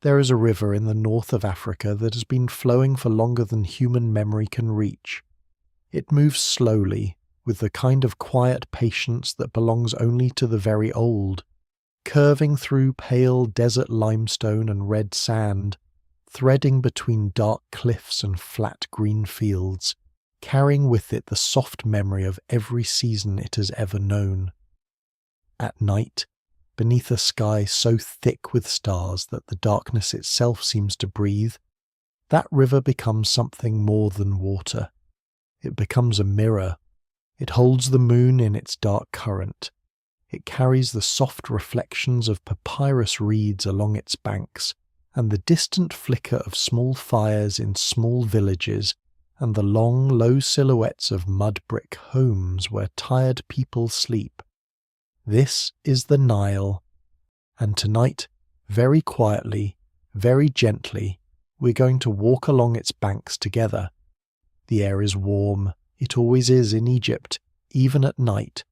There is a river in the north of Africa that has been flowing for longer than human memory can reach. It moves slowly, with the kind of quiet patience that belongs only to the very old, curving through pale desert limestone and red sand, threading between dark cliffs and flat green fields, carrying with it the soft memory of every season it has ever known. At night, beneath a sky so thick with stars that the darkness itself seems to breathe, that river becomes something more than water. It becomes a mirror. It holds the moon in its dark current. It carries the soft reflections of papyrus reeds along its banks, and the distant flicker of small fires in small villages, and the long, low silhouettes of mud brick homes where tired people sleep. This is the Nile, and tonight, very quietly, very gently, we're going to walk along its banks together. The air is warm. It always is in Egypt, even at night,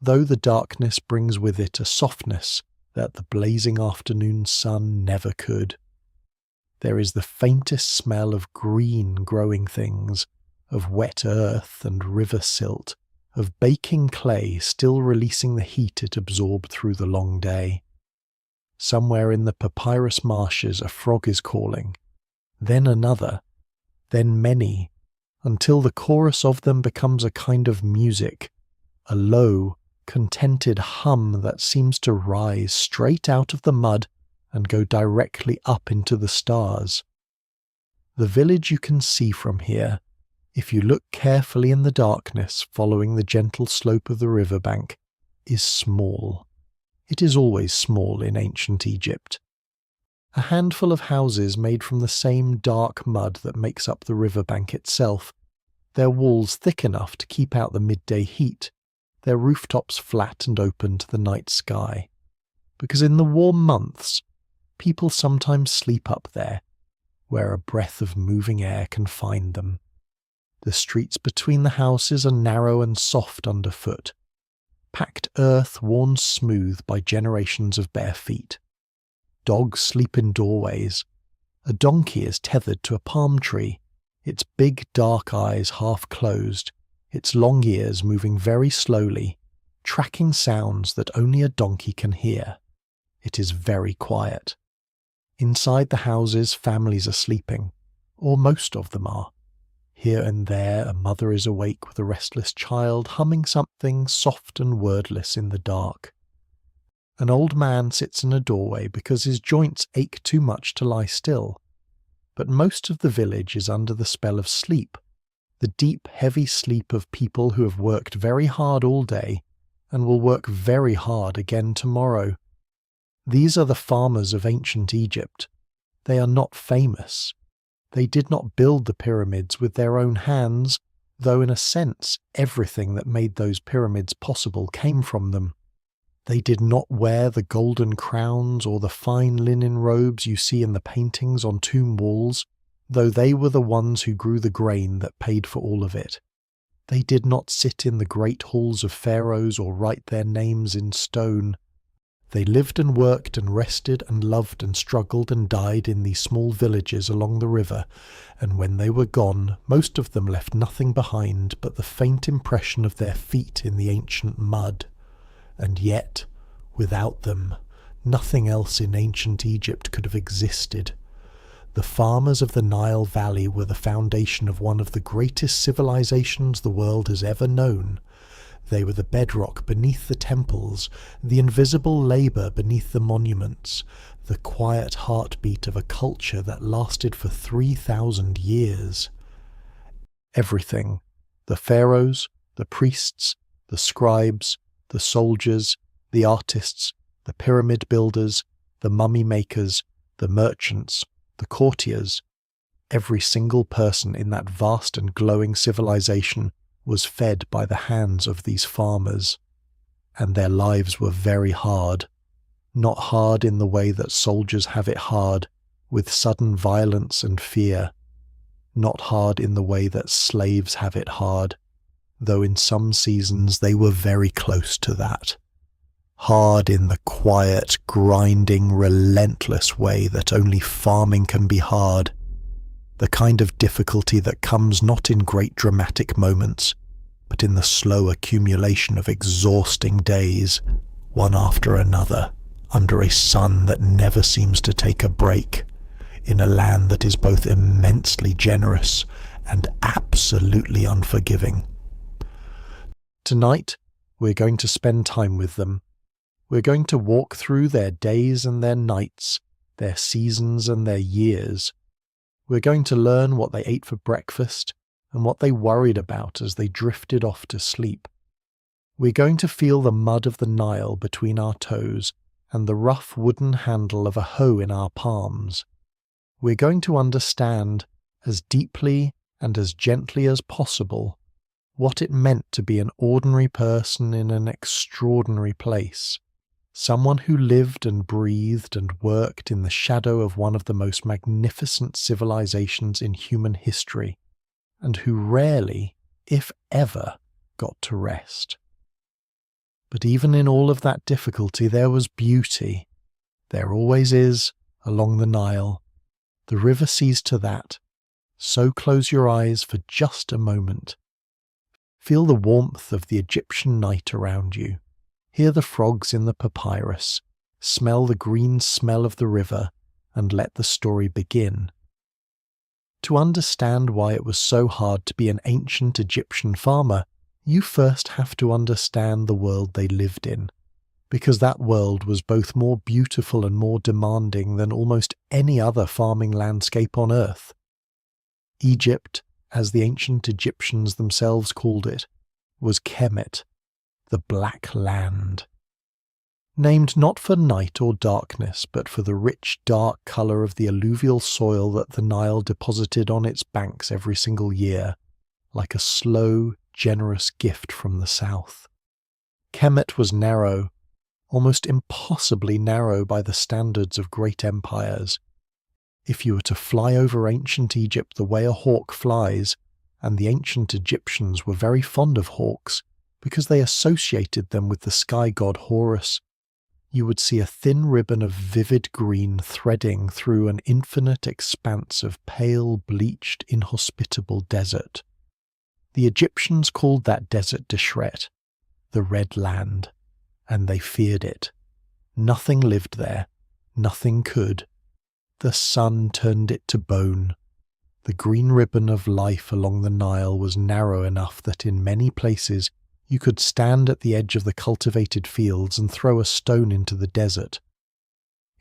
though the darkness brings with it a softness that the blazing afternoon sun never could. There is the faintest smell of green growing things, of wet earth and river silt, of baking clay still releasing the heat it absorbed through the long day. Somewhere in the papyrus marshes a frog is calling, then another, then many, until the chorus of them becomes a kind of music, a low, contented hum that seems to rise straight out of the mud and go directly up into the stars. The village you can see from here, if you look carefully in the darkness following the gentle slope of the riverbank, is small. It is always small in ancient Egypt. A handful of houses made from the same dark mud that makes up the riverbank itself, their walls thick enough to keep out the midday heat, their rooftops flat and open to the night sky. Because in the warm months, people sometimes sleep up there, where a breath of moving air can find them. The streets between the houses are narrow and soft underfoot, packed earth worn smooth by generations of bare feet. Dogs sleep in doorways. A donkey is tethered to a palm tree, its big dark eyes half closed, its long ears moving very slowly, tracking sounds that only a donkey can hear. It is very quiet. Inside the houses, families are sleeping, or most of them are. Here and there a mother is awake with a restless child humming something soft and wordless in the dark. An old man sits in a doorway because his joints ache too much to lie still. But most of the village is under the spell of sleep, the deep, heavy sleep of people who have worked very hard all day and will work very hard again tomorrow. These are the farmers of ancient Egypt. They are not famous. They did not build the pyramids with their own hands, though in a sense everything that made those pyramids possible came from them. They did not wear the golden crowns or the fine linen robes you see in the paintings on tomb walls, though they were the ones who grew the grain that paid for all of it. They did not sit in the great halls of pharaohs or write their names in stone. They lived and worked and rested and loved and struggled and died in these small villages along the river, and when they were gone, most of them left nothing behind but the faint impression of their feet in the ancient mud. And yet, without them, nothing else in ancient Egypt could have existed. The farmers of the Nile Valley were the foundation of one of the greatest civilizations the world has ever known. They were the bedrock beneath the temples, the invisible labour beneath the monuments, the quiet heartbeat of a culture that lasted for 3,000 years. Everything, the pharaohs, the priests, the scribes, the soldiers, the artists, the pyramid builders, the mummy makers, the merchants, the courtiers, every single person in that vast and glowing civilization was fed by the hands of these farmers. And their lives were very hard, not hard in the way that soldiers have it hard, with sudden violence and fear, not hard in the way that slaves have it hard, though in some seasons they were very close to that. hard in the quiet, grinding, relentless way that only farming can be hard, the kind of difficulty that comes not in great dramatic moments, but in the slow accumulation of exhausting days, one after another, under a sun that never seems to take a break, in a land that is both immensely generous and absolutely unforgiving. Tonight, we're going to spend time with them. We're going to walk through their days and their nights, their seasons and their years. We're going to learn what they ate for breakfast and what they worried about as they drifted off to sleep. We're going to feel the mud of the Nile between our toes and the rough wooden handle of a hoe in our palms. We're going to understand, as deeply and as gently as possible, what it meant to be an ordinary person in an extraordinary place, someone who lived and breathed and worked in the shadow of one of the most magnificent civilizations in human history, and who rarely, if ever, got to rest. But even in all of that difficulty there was beauty. There always is, along the Nile. The river sees to that. So close your eyes for just a moment. Feel the warmth of the Egyptian night around you. Hear the frogs in the papyrus. Smell the green smell of the river, and let the story begin. To understand why it was so hard to be an ancient Egyptian farmer, you first have to understand the world they lived in, because that world was both more beautiful and more demanding than almost any other farming landscape on earth. Egypt, as the ancient Egyptians themselves called it, was Kemet, the Black Land. Named not for night or darkness, but for the rich, dark colour of the alluvial soil that the Nile deposited on its banks every single year, like a slow, generous gift from the south. Kemet was narrow, almost impossibly narrow by the standards of great empires. If you were to fly over ancient Egypt the way a hawk flies, and the ancient Egyptians were very fond of hawks because they associated them with the sky god Horus, you would see a thin ribbon of vivid green threading through an infinite expanse of pale, bleached, inhospitable desert. The Egyptians called that desert Deshret, the Red Land, and they feared it. Nothing lived there, nothing could. The sun turned it to bone. The green ribbon of life along the Nile was narrow enough that in many places you could stand at the edge of the cultivated fields and throw a stone into the desert.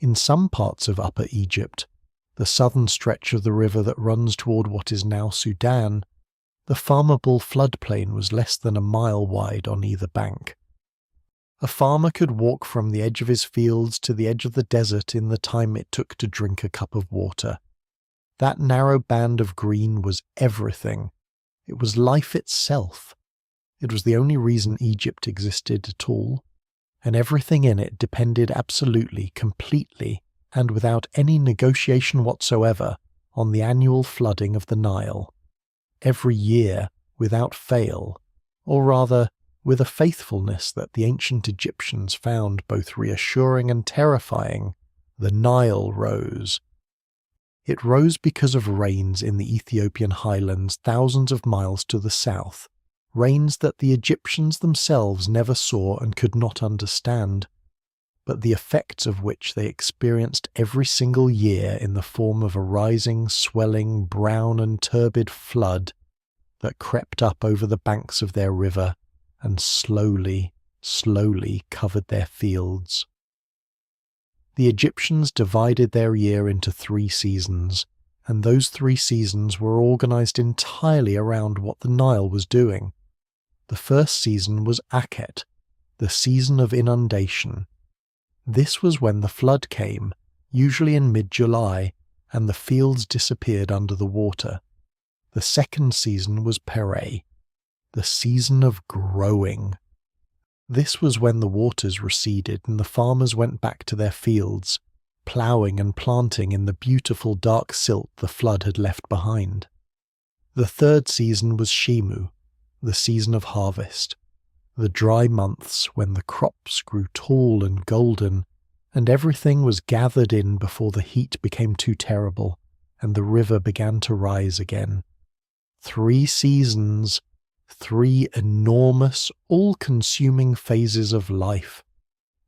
In some parts of Upper Egypt, the southern stretch of the river that runs toward what is now Sudan, the farmable floodplain was less than a mile wide on either bank. A farmer could walk from the edge of his fields to the edge of the desert in the time it took to drink a cup of water. That narrow band of green was everything. It was life itself. It was the only reason Egypt existed at all, and everything in it depended absolutely, completely, and without any negotiation whatsoever, on the annual flooding of the Nile. Every year, without fail, or rather, with a faithfulness that the ancient Egyptians found both reassuring and terrifying, the Nile rose. It rose because of rains in the Ethiopian highlands thousands of miles to the south, rains that the Egyptians themselves never saw and could not understand, but the effects of which they experienced every single year in the form of a rising, swelling, brown and turbid flood that crept up over the banks of their river and slowly, slowly covered their fields. The Egyptians divided their year into 3 seasons, and those 3 seasons were organized entirely around what the Nile was doing. The first season was Akhet, the season of inundation. This was when the flood came, usually in mid-July, and the fields disappeared under the water. The second season was Pereh, the season of growing. This was when the waters receded and the farmers went back to their fields, ploughing and planting in the beautiful dark silt the flood had left behind. The third season was Shimu, the season of harvest. The dry months when the crops grew tall and golden, and everything was gathered in before the heat became too terrible, and the river began to rise again. 3 seasons, 3 enormous, all-consuming phases of life,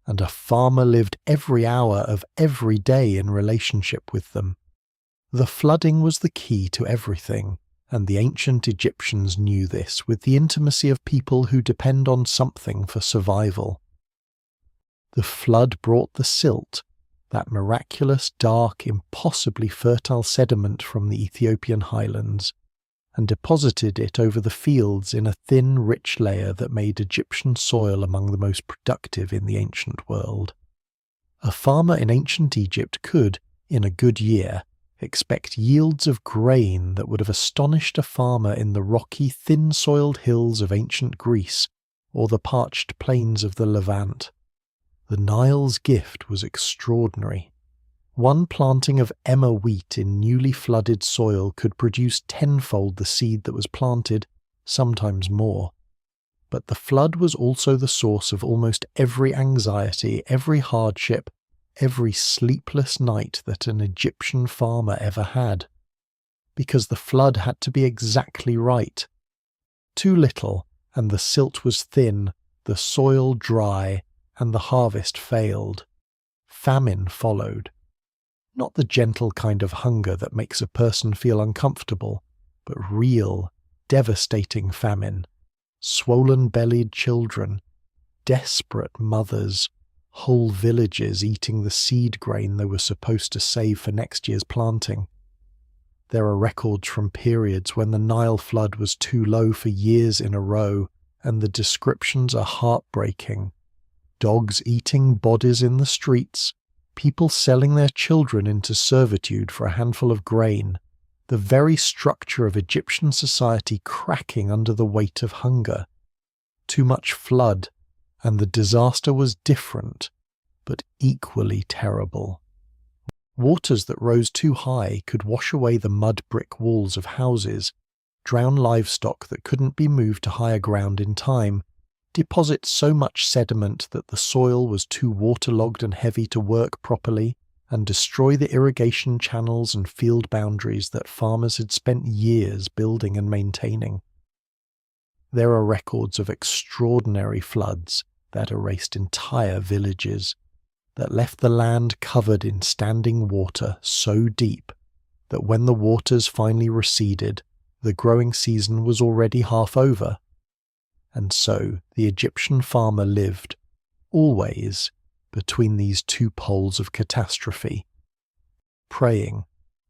and a farmer lived every hour of every day in relationship with them. The flooding was the key to everything, and the ancient Egyptians knew this with the intimacy of people who depend on something for survival. The flood brought the silt, that miraculous, dark, impossibly fertile sediment from the Ethiopian highlands, and deposited it over the fields in a thin, rich layer that made Egyptian soil among the most productive in the ancient world. A farmer in ancient Egypt could, in a good year, expect yields of grain that would have astonished a farmer in the rocky, thin-soiled hills of ancient Greece or the parched plains of the Levant. The Nile's gift was extraordinary. One planting of emmer wheat in newly flooded soil could produce tenfold the seed that was planted, sometimes more. But the flood was also the source of almost every anxiety, every hardship, every sleepless night that an Egyptian farmer ever had. Because the flood had to be exactly right. Too little, and the silt was thin, the soil dry, and the harvest failed. Famine followed. Not the gentle kind of hunger that makes a person feel uncomfortable, but real, devastating famine. Swollen-bellied children, desperate mothers, whole villages eating the seed grain they were supposed to save for next year's planting. There are records from periods when the Nile flood was too low for years in a row, and the descriptions are heartbreaking. Dogs eating bodies in the streets, people selling their children into servitude for a handful of grain, the very structure of Egyptian society cracking under the weight of hunger. Too much flood, and the disaster was different, but equally terrible. Waters that rose too high could wash away the mud brick walls of houses, drown livestock that couldn't be moved to higher ground in time, deposit so much sediment that the soil was too waterlogged and heavy to work properly, and destroy the irrigation channels and field boundaries that farmers had spent years building and maintaining. There are records of extraordinary floods that erased entire villages, that left the land covered in standing water so deep that when the waters finally receded, the growing season was already half over. And so the Egyptian farmer lived, always, between these two poles of catastrophe, praying,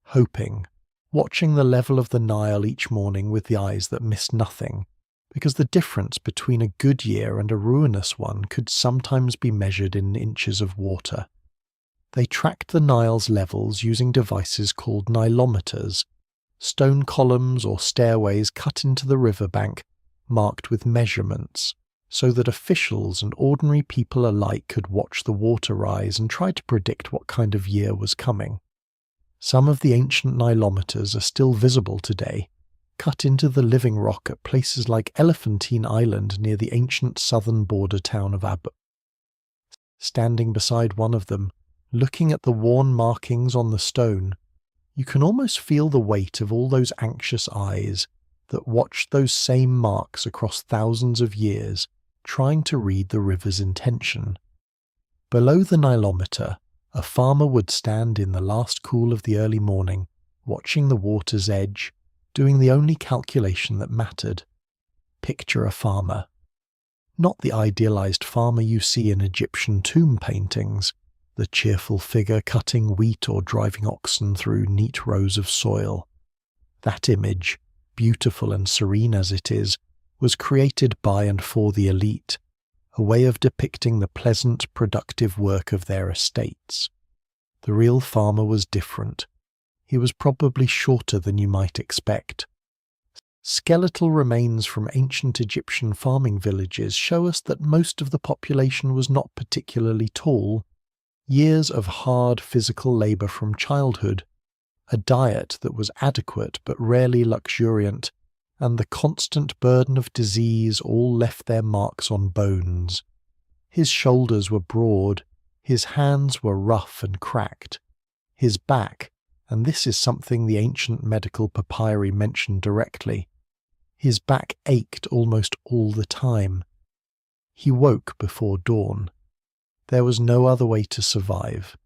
hoping, watching the level of the Nile each morning with the eyes that missed nothing, because the difference between a good year and a ruinous one could sometimes be measured in inches of water. They tracked the Nile's levels using devices called nilometers, stone columns or stairways cut into the riverbank marked with measurements, so that officials and ordinary people alike could watch the water rise and try to predict what kind of year was coming. Some of the ancient nilometers are still visible today, cut into the living rock at places like Elephantine Island near the ancient southern border town of Abu. Standing beside one of them, looking at the worn markings on the stone, you can almost feel the weight of all those anxious eyes that watched those same marks across thousands of years, trying to read the river's intention. Below the nilometer, a farmer would stand in the last cool of the early morning, watching the water's edge, doing the only calculation that mattered. Picture a farmer. Not the idealized farmer you see in Egyptian tomb paintings, the cheerful figure cutting wheat or driving oxen through neat rows of soil. That image, beautiful and serene as it is, was created by and for the elite, a way of depicting the pleasant, productive work of their estates. The real farmer was different. He was probably shorter than you might expect. Skeletal remains from ancient Egyptian farming villages show us that most of the population was not particularly tall. Years of hard physical labour from childhood, a diet that was adequate but rarely luxuriant, and the constant burden of disease all left their marks on bones. His shoulders were broad, his hands were rough and cracked. His back, and this is something the ancient medical papyri mentioned directly, his back ached almost all the time. He woke before dawn. There was no other way to survive.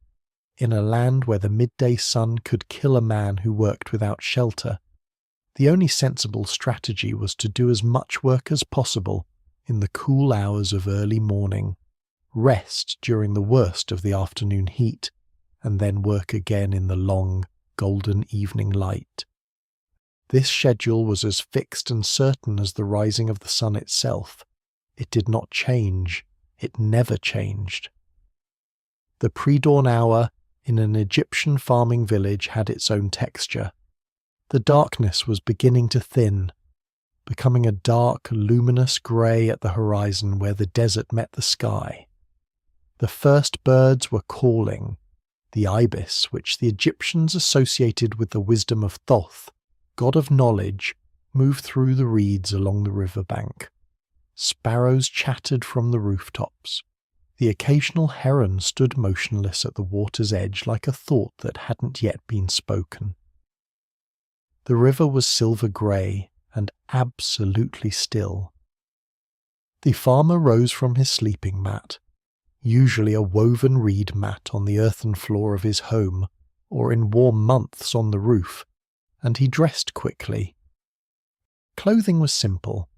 In a land where the midday sun could kill a man who worked without shelter, the only sensible strategy was to do as much work as possible in the cool hours of early morning, rest during the worst of the afternoon heat, and then work again in the long, golden evening light. This schedule was as fixed and certain as the rising of the sun itself. It did not change. It never changed. The pre-dawn hour in an Egyptian farming village had its own texture. The darkness was beginning to thin, becoming a dark, luminous grey at the horizon where the desert met the sky. The first birds were calling, the ibis, which the Egyptians associated with the wisdom of Thoth, god of knowledge, moved through the reeds along the river bank. Sparrows chattered from the rooftops. The occasional heron stood motionless at the water's edge like a thought that hadn't yet been spoken. The river was silver-grey and absolutely still. The farmer rose from his sleeping mat, usually a woven reed mat on the earthen floor of his home, or in warm months on the roof, and he dressed quickly. Clothing was simple.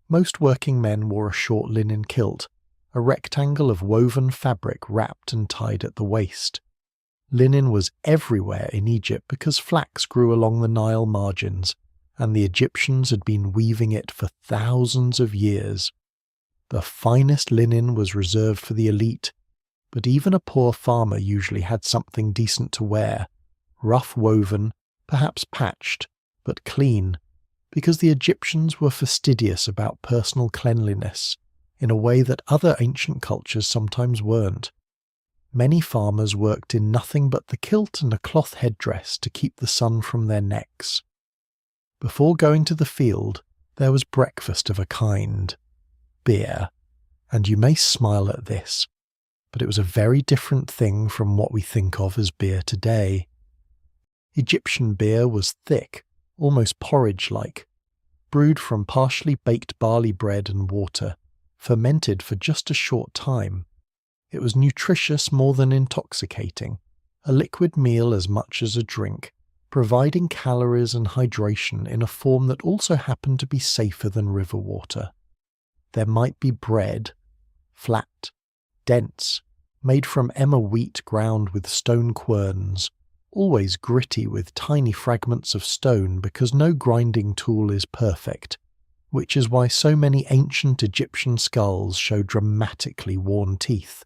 Most working men wore a short linen kilt, a rectangle of woven fabric wrapped and tied at the waist. Linen was everywhere in Egypt because flax grew along the Nile margins, and the Egyptians had been weaving it for thousands of years. The finest linen was reserved for the elite, but even a poor farmer usually had something decent to wear, rough woven, perhaps patched, but clean, because the Egyptians were fastidious about personal cleanliness, in a way that other ancient cultures sometimes weren't. Many farmers worked in nothing but the kilt and a cloth headdress to keep the sun from their necks. Before going to the field, there was breakfast of a kind. Beer. And you may smile at this, but it was a very different thing from what we think of as beer today. Egyptian beer was thick, almost porridge-like, brewed from partially baked barley bread and water, fermented for just a short time. It was nutritious more than intoxicating, a liquid meal as much as a drink, providing calories and hydration in a form that also happened to be safer than river water. There might be bread, flat, dense, made from emmer wheat ground with stone querns, always gritty with tiny fragments of stone because no grinding tool is perfect, which is why so many ancient Egyptian skulls show dramatically worn teeth.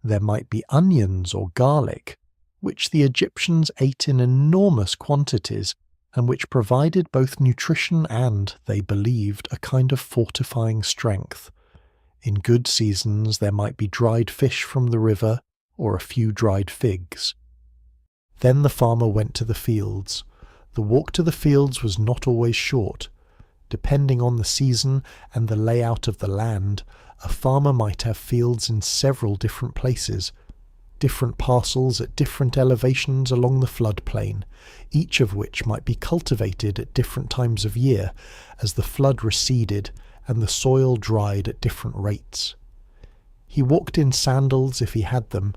There might be onions or garlic, which the Egyptians ate in enormous quantities and which provided both nutrition and, they believed, a kind of fortifying strength. In good seasons there might be dried fish from the river or a few dried figs. Then the farmer went to the fields. The walk to the fields was not always short. Depending on the season and the layout of the land, a farmer might have fields in several different places, different parcels at different elevations along the floodplain, each of which might be cultivated at different times of year as the flood receded and the soil dried at different rates. He walked in sandals if he had them,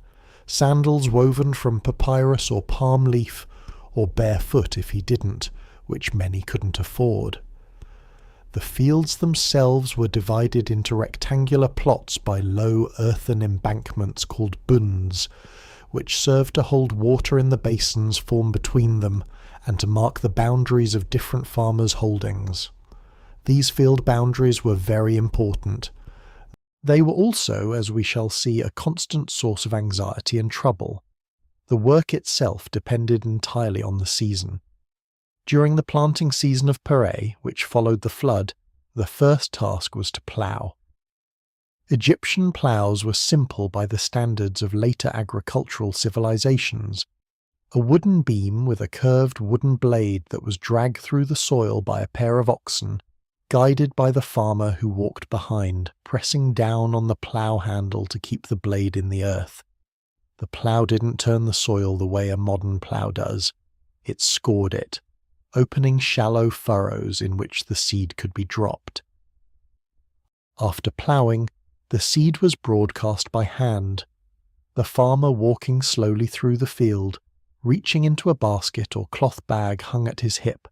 sandals woven from papyrus or palm leaf, or barefoot if he didn't, which many couldn't afford. The fields themselves were divided into rectangular plots by low earthen embankments called bunds, which served to hold water in the basins formed between them and to mark the boundaries of different farmers' holdings. These field boundaries were very important. They were also, as we shall see, a constant source of anxiety and trouble. The work itself depended entirely on the season. During the planting season of Pare, which followed the flood, the first task was to plough. Egyptian ploughs were simple by the standards of later agricultural civilizations. a wooden beam with a curved wooden blade that was dragged through the soil by a pair of oxen, guided by the farmer who walked behind, pressing down on the plough handle to keep the blade in the earth. The plough didn't turn the soil the way a modern plough does. It scored it, opening shallow furrows in which the seed could be dropped. After ploughing, the seed was broadcast by hand, the farmer walking slowly through the field, reaching into a basket or cloth bag hung at his hip,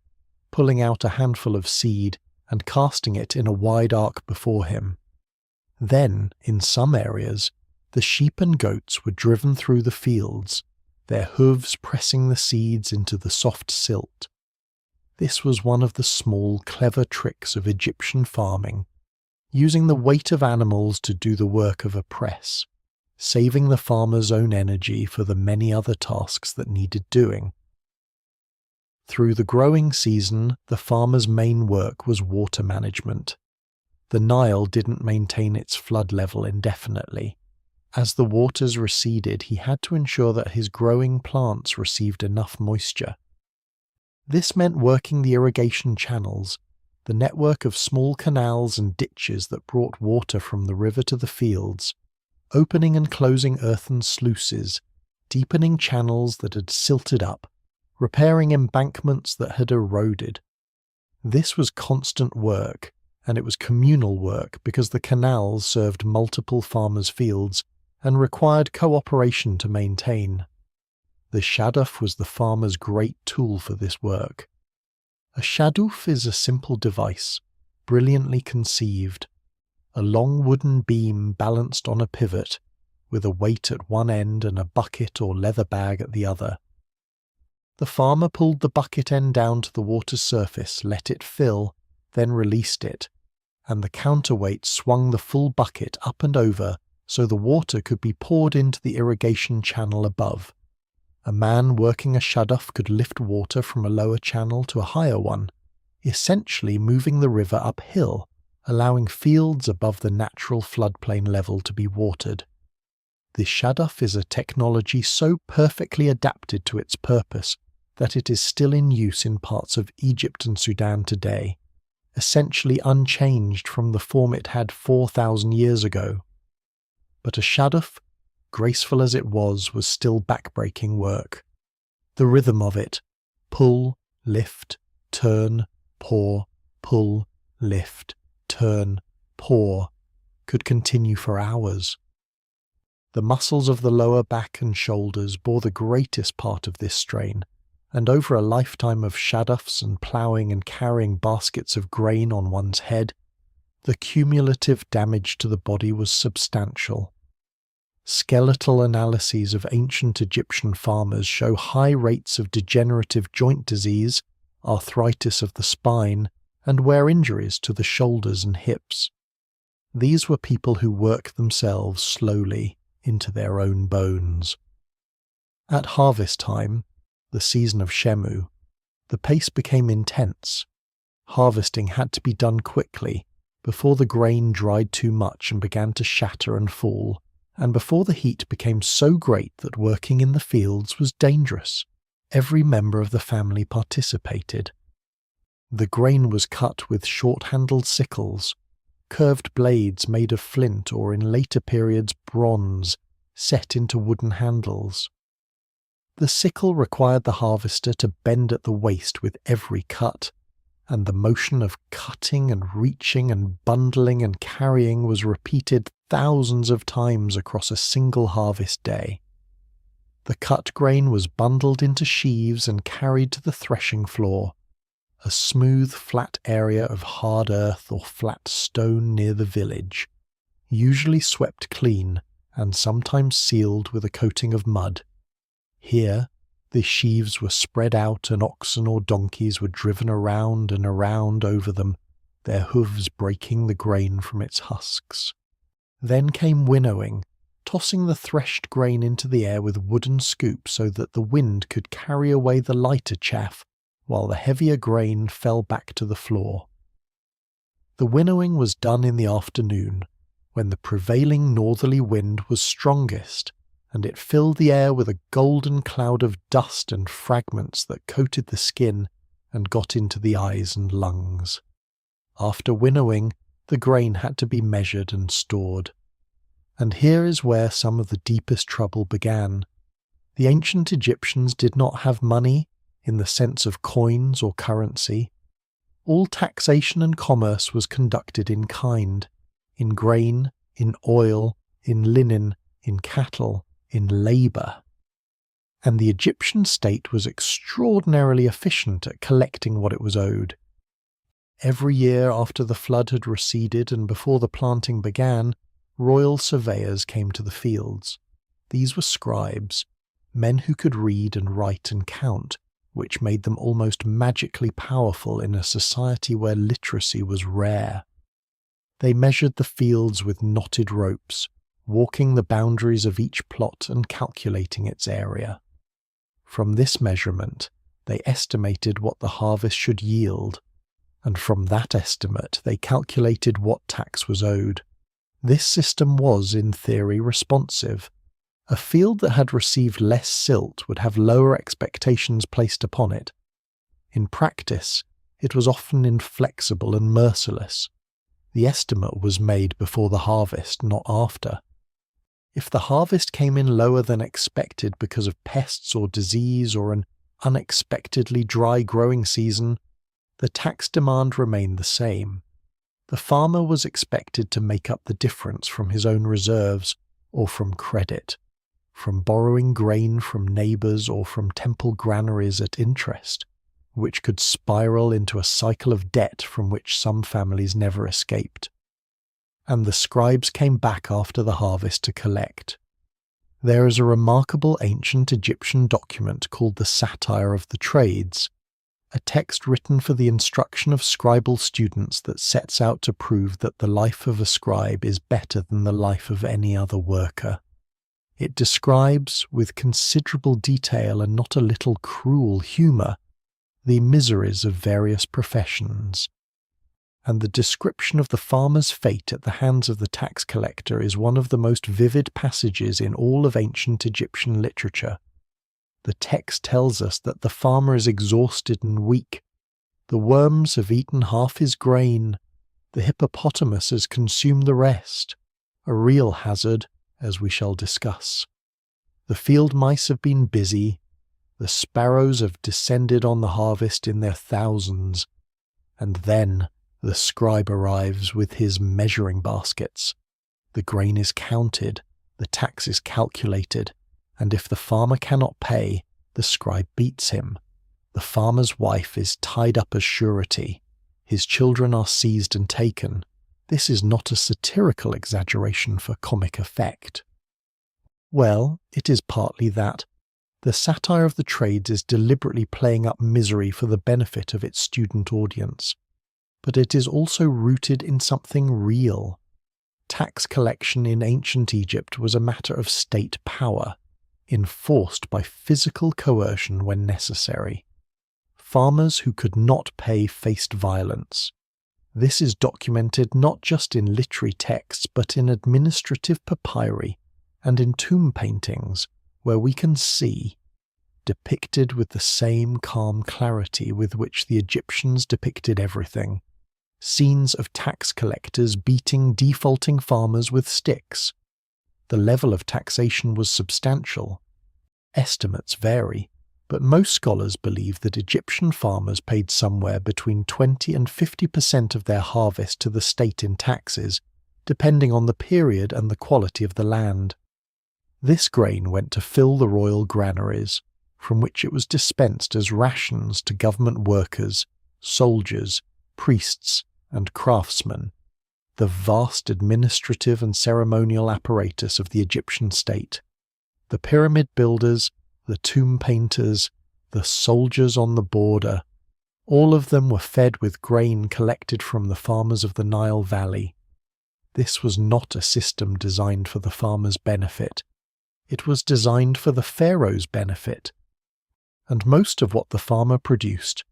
pulling out a handful of seed and casting it in a wide arc before him. Then, in some areas, the sheep and goats were driven through the fields, their hooves pressing the seeds into the soft silt. This was one of the small, clever tricks of Egyptian farming, using the weight of animals to do the work of a press, saving the farmer's own energy for the many other tasks that needed doing. Through the growing season, the farmer's main work was water management. The Nile didn't maintain its flood level indefinitely. As the waters receded, he had to ensure that his growing plants received enough moisture. This meant working the irrigation channels, the network of small canals and ditches that brought water from the river to the fields, opening and closing earthen sluices, deepening channels that had silted up, repairing embankments that had eroded. This was constant work, and it was communal work because the canals served multiple farmers' fields and required cooperation to maintain. The shaduf was the farmer's great tool for this work. A shaduf is a simple device, brilliantly conceived, a long wooden beam balanced on a pivot, with a weight at one end and a bucket or leather bag at the other. The farmer pulled the bucket end down to the water's surface, let it fill, then released it, and the counterweight swung the full bucket up and over so the water could be poured into the irrigation channel above. A man working a shaduf could lift water from a lower channel to a higher one, essentially moving the river uphill, allowing fields above the natural floodplain level to be watered. The shaduf is a technology so perfectly adapted to its purpose that it is still in use in parts of Egypt and Sudan today, essentially unchanged from the form it had 4,000 years ago. But a shaduf, graceful as it was still backbreaking work. The rhythm of it, pull, lift, turn, pour, pull, lift, turn, pour, could continue for hours. The muscles of the lower back and shoulders bore the greatest part of this strain, and over a lifetime of shadufs and ploughing and carrying baskets of grain on one's head, the cumulative damage to the body was substantial. Skeletal analyses of ancient Egyptian farmers show high rates of degenerative joint disease, arthritis of the spine, and wear injuries to the shoulders and hips. These were people who worked themselves slowly into their own bones. At harvest time, the season of Shemu, the pace became intense. Harvesting had to be done quickly, before the grain dried too much and began to shatter and fall, and before the heat became so great that working in the fields was dangerous. Every member of the family participated. The grain was cut with short-handled sickles, curved blades made of flint or in later periods bronze, set into wooden handles. The sickle required the harvester to bend at the waist with every cut, and the motion of cutting and reaching and bundling and carrying was repeated thousands of times across a single harvest day. The cut grain was bundled into sheaves and carried to the threshing floor, a smooth, flat area of hard earth or flat stone near the village, usually swept clean and sometimes sealed with a coating of mud. Here, the sheaves were spread out and oxen or donkeys were driven around and around over them, their hooves breaking the grain from its husks. Then came winnowing, tossing the threshed grain into the air with wooden scoops so that the wind could carry away the lighter chaff while the heavier grain fell back to the floor. The winnowing was done in the afternoon, when the prevailing northerly wind was strongest and it filled the air with a golden cloud of dust and fragments that coated the skin and got into the eyes and lungs. After winnowing, the grain had to be measured and stored. And here is where some of the deepest trouble began. The ancient Egyptians did not have money in the sense of coins or currency. All taxation and commerce was conducted in kind, in grain, in oil, in linen, in cattle, in labour. And the Egyptian state was extraordinarily efficient at collecting what it was owed. Every year after the flood had receded and before the planting began, royal surveyors came to the fields. These were scribes, men who could read and write and count, which made them almost magically powerful in a society where literacy was rare. They measured the fields with knotted ropes, walking the boundaries of each plot and calculating its area. From this measurement, they estimated what the harvest should yield, and from that estimate they calculated what tax was owed. This system was, in theory, responsive. A field that had received less silt would have lower expectations placed upon it. In practice, it was often inflexible and merciless. The estimate was made before the harvest, not after. If the harvest came in lower than expected because of pests or disease or an unexpectedly dry growing season, the tax demand remained the same. The farmer was expected to make up the difference from his own reserves or from credit, from borrowing grain from neighbours or from temple granaries at interest, which could spiral into a cycle of debt from which some families never escaped. And the scribes came back after the harvest to collect. There is a remarkable ancient Egyptian document called the Satire of the Trades, a text written for the instruction of scribal students that sets out to prove that the life of a scribe is better than the life of any other worker. It describes, with considerable detail and not a little cruel humour, the miseries of various professions. And the description of the farmer's fate at the hands of the tax collector is one of the most vivid passages in all of ancient Egyptian literature. The text tells us that the farmer is exhausted and weak. The worms have eaten half his grain. The hippopotamus has consumed the rest. A real hazard, as we shall discuss. The field mice have been busy. The sparrows have descended on the harvest in their thousands. And then the scribe arrives with his measuring baskets. The grain is counted, the tax is calculated, and if the farmer cannot pay, the scribe beats him. The farmer's wife is tied up as surety. His children are seized and taken. This is not a satirical exaggeration for comic effect. Well, it is partly that. The Satire of the Trades is deliberately playing up misery for the benefit of its student audience. But it is also rooted in something real. Tax collection in ancient Egypt was a matter of state power, enforced by physical coercion when necessary. Farmers who could not pay faced violence. This is documented not just in literary texts but in administrative papyri and in tomb paintings, where we can see, depicted with the same calm clarity with which the Egyptians depicted everything, scenes of tax collectors beating defaulting farmers with sticks. The level of taxation was substantial. Estimates vary, but most scholars believe that Egyptian farmers paid somewhere between 20 and 50% of their harvest to the state in taxes, depending on the period and the quality of the land. This grain went to fill the royal granaries, from which it was dispensed as rations to government workers, soldiers, priests, and craftsmen, the vast administrative and ceremonial apparatus of the Egyptian state. The pyramid builders, the tomb painters, the soldiers on the border, all of them were fed with grain collected from the farmers of the Nile Valley. This was not a system designed for the farmer's benefit. It was designed for the pharaoh's benefit. And most of what the farmer produced,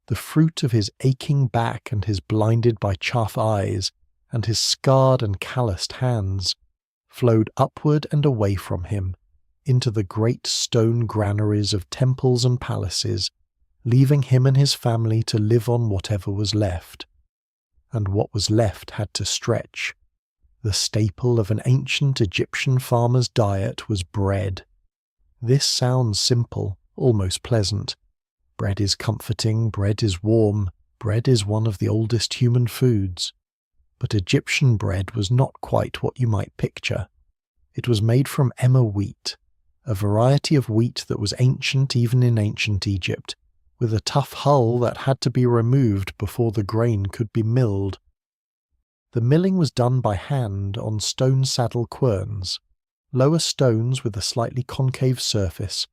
the fruit of his aching back and his blinded by chaff eyes and his scarred and calloused hands, flowed upward and away from him, into the great stone granaries of temples and palaces, leaving him and his family to live on whatever was left. And what was left had to stretch. The staple of an ancient Egyptian farmer's diet was bread. This sounds simple, almost pleasant. Bread is comforting, bread is warm, bread is one of the oldest human foods. But Egyptian bread was not quite what you might picture. It was made from emmer wheat, a variety of wheat that was ancient even in ancient Egypt, with a tough hull that had to be removed before the grain could be milled. The milling was done by hand on stone saddle querns, lower stones with a slightly concave surface,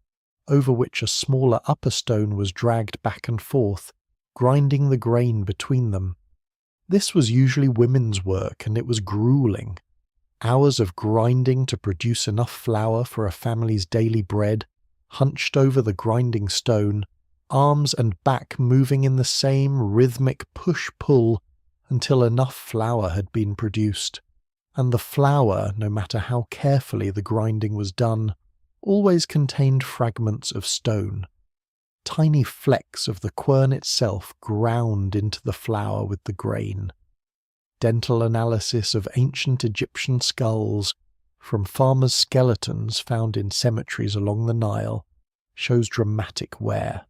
over which a smaller upper stone was dragged back and forth, grinding the grain between them. This was usually women's work, and it was grueling. Hours of grinding to produce enough flour for a family's daily bread, hunched over the grinding stone, arms and back moving in the same rhythmic push-pull until enough flour had been produced. And the flour, no matter how carefully the grinding was done, always contained fragments of stone. Tiny flecks of the quern itself ground into the flour with the grain. Dental analysis of ancient Egyptian skulls, from farmers' skeletons found in cemeteries along the Nile, shows dramatic wear.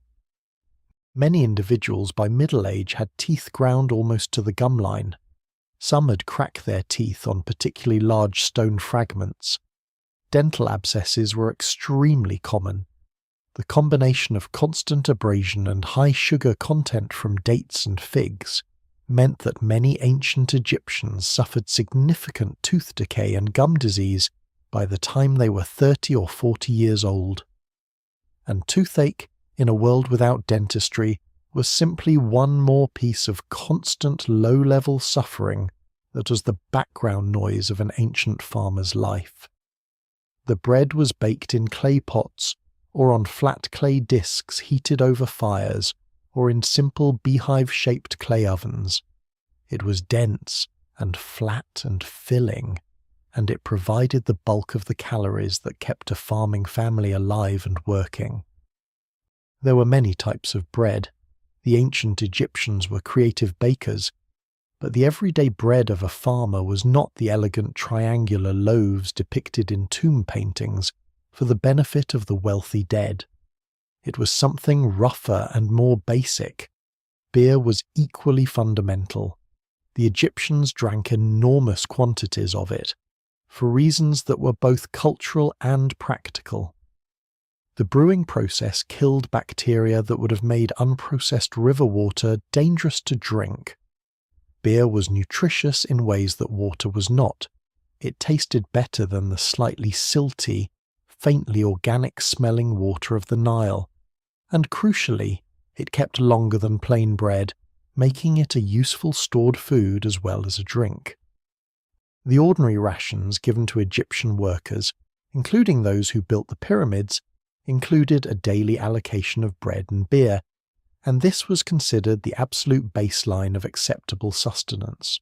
Many individuals by middle age had teeth ground almost to the gum line. Some had cracked their teeth on particularly large stone fragments. Dental abscesses were extremely common. The combination of constant abrasion and high sugar content from dates and figs meant that many ancient Egyptians suffered significant tooth decay and gum disease by the time they were 30 or 40 years old. And toothache, in a world without dentistry, was simply one more piece of constant low-level suffering that was the background noise of an ancient farmer's life. The bread was baked in clay pots, or on flat clay discs heated over fires, or in simple beehive-shaped clay ovens. It was dense and flat and filling, and it provided the bulk of the calories that kept a farming family alive and working. There were many types of bread. The ancient Egyptians were creative bakers, but the everyday bread of a farmer was not the elegant triangular loaves depicted in tomb paintings for the benefit of the wealthy dead. It was something rougher and more basic. Beer was equally fundamental. The Egyptians drank enormous quantities of it, for reasons that were both cultural and practical. The brewing process killed bacteria that would have made unprocessed river water dangerous to drink. Beer was nutritious in ways that water was not. It tasted better than the slightly silty, faintly organic-smelling water of the Nile, and crucially, it kept longer than plain bread, making it a useful stored food as well as a drink. The ordinary rations given to Egyptian workers, including those who built the pyramids, included a daily allocation of bread and beer, and this was considered the absolute baseline of acceptable sustenance.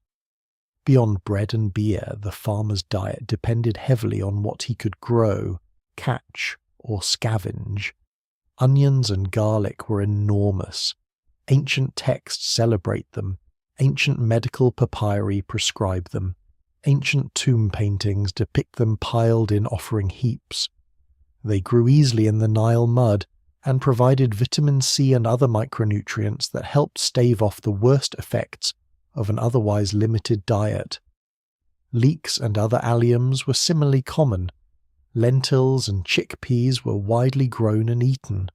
Beyond bread and beer, the farmer's diet depended heavily on what he could grow, catch, or scavenge. Onions and garlic were enormous. Ancient texts celebrate them. Ancient medical papyri prescribe them. Ancient tomb paintings depict them piled in offering heaps. They grew easily in the Nile mud and provided vitamin C and other micronutrients that helped stave off the worst effects of an otherwise limited diet. Leeks and other alliums were similarly common. Lentils and chickpeas were widely grown and eaten,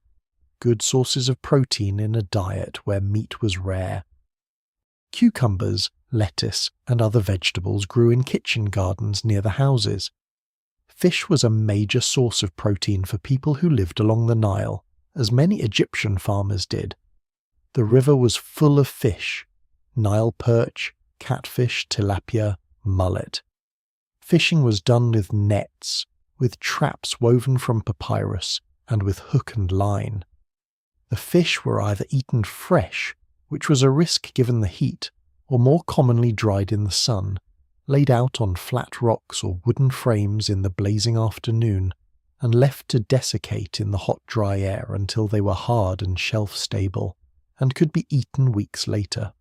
good sources of protein in a diet where meat was rare. Cucumbers, lettuce, and other vegetables grew in kitchen gardens near the houses. Fish was a major source of protein for people who lived along the Nile, as many Egyptian farmers did. The river was full of fish: Nile perch, catfish, tilapia, mullet. Fishing was done with nets, with traps woven from papyrus, and with hook and line. The fish were either eaten fresh, which was a risk given the heat, or more commonly dried in the sun, laid out on flat rocks or wooden frames in the blazing afternoon, and left to desiccate in the hot dry air until they were hard and shelf-stable, and could be eaten weeks later.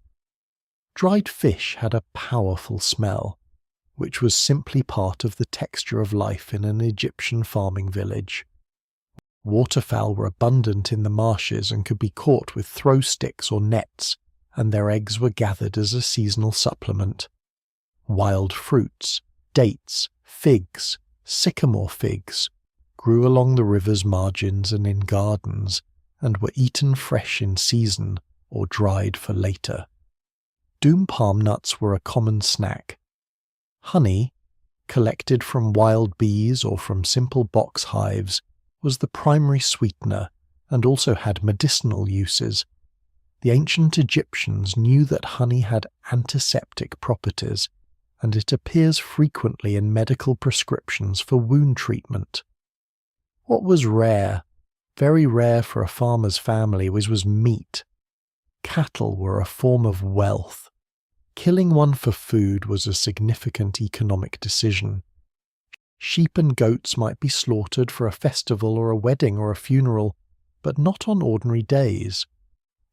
Dried fish had a powerful smell, which was simply part of the texture of life in an Egyptian farming village. Waterfowl were abundant in the marshes and could be caught with throw sticks or nets, and their eggs were gathered as a seasonal supplement. Wild fruits, dates, figs, sycamore figs, grew along the river's margins and in gardens, and were eaten fresh in season or dried for later. Doom palm nuts were a common snack. Honey, collected from wild bees or from simple box hives, was the primary sweetener and also had medicinal uses. The ancient Egyptians knew that honey had antiseptic properties, and it appears frequently in medical prescriptions for wound treatment. What was rare, very rare for a farmer's family, was meat. Cattle were a form of wealth. Killing one for food was a significant economic decision. Sheep and goats might be slaughtered for a festival or a wedding or a funeral, but not on ordinary days.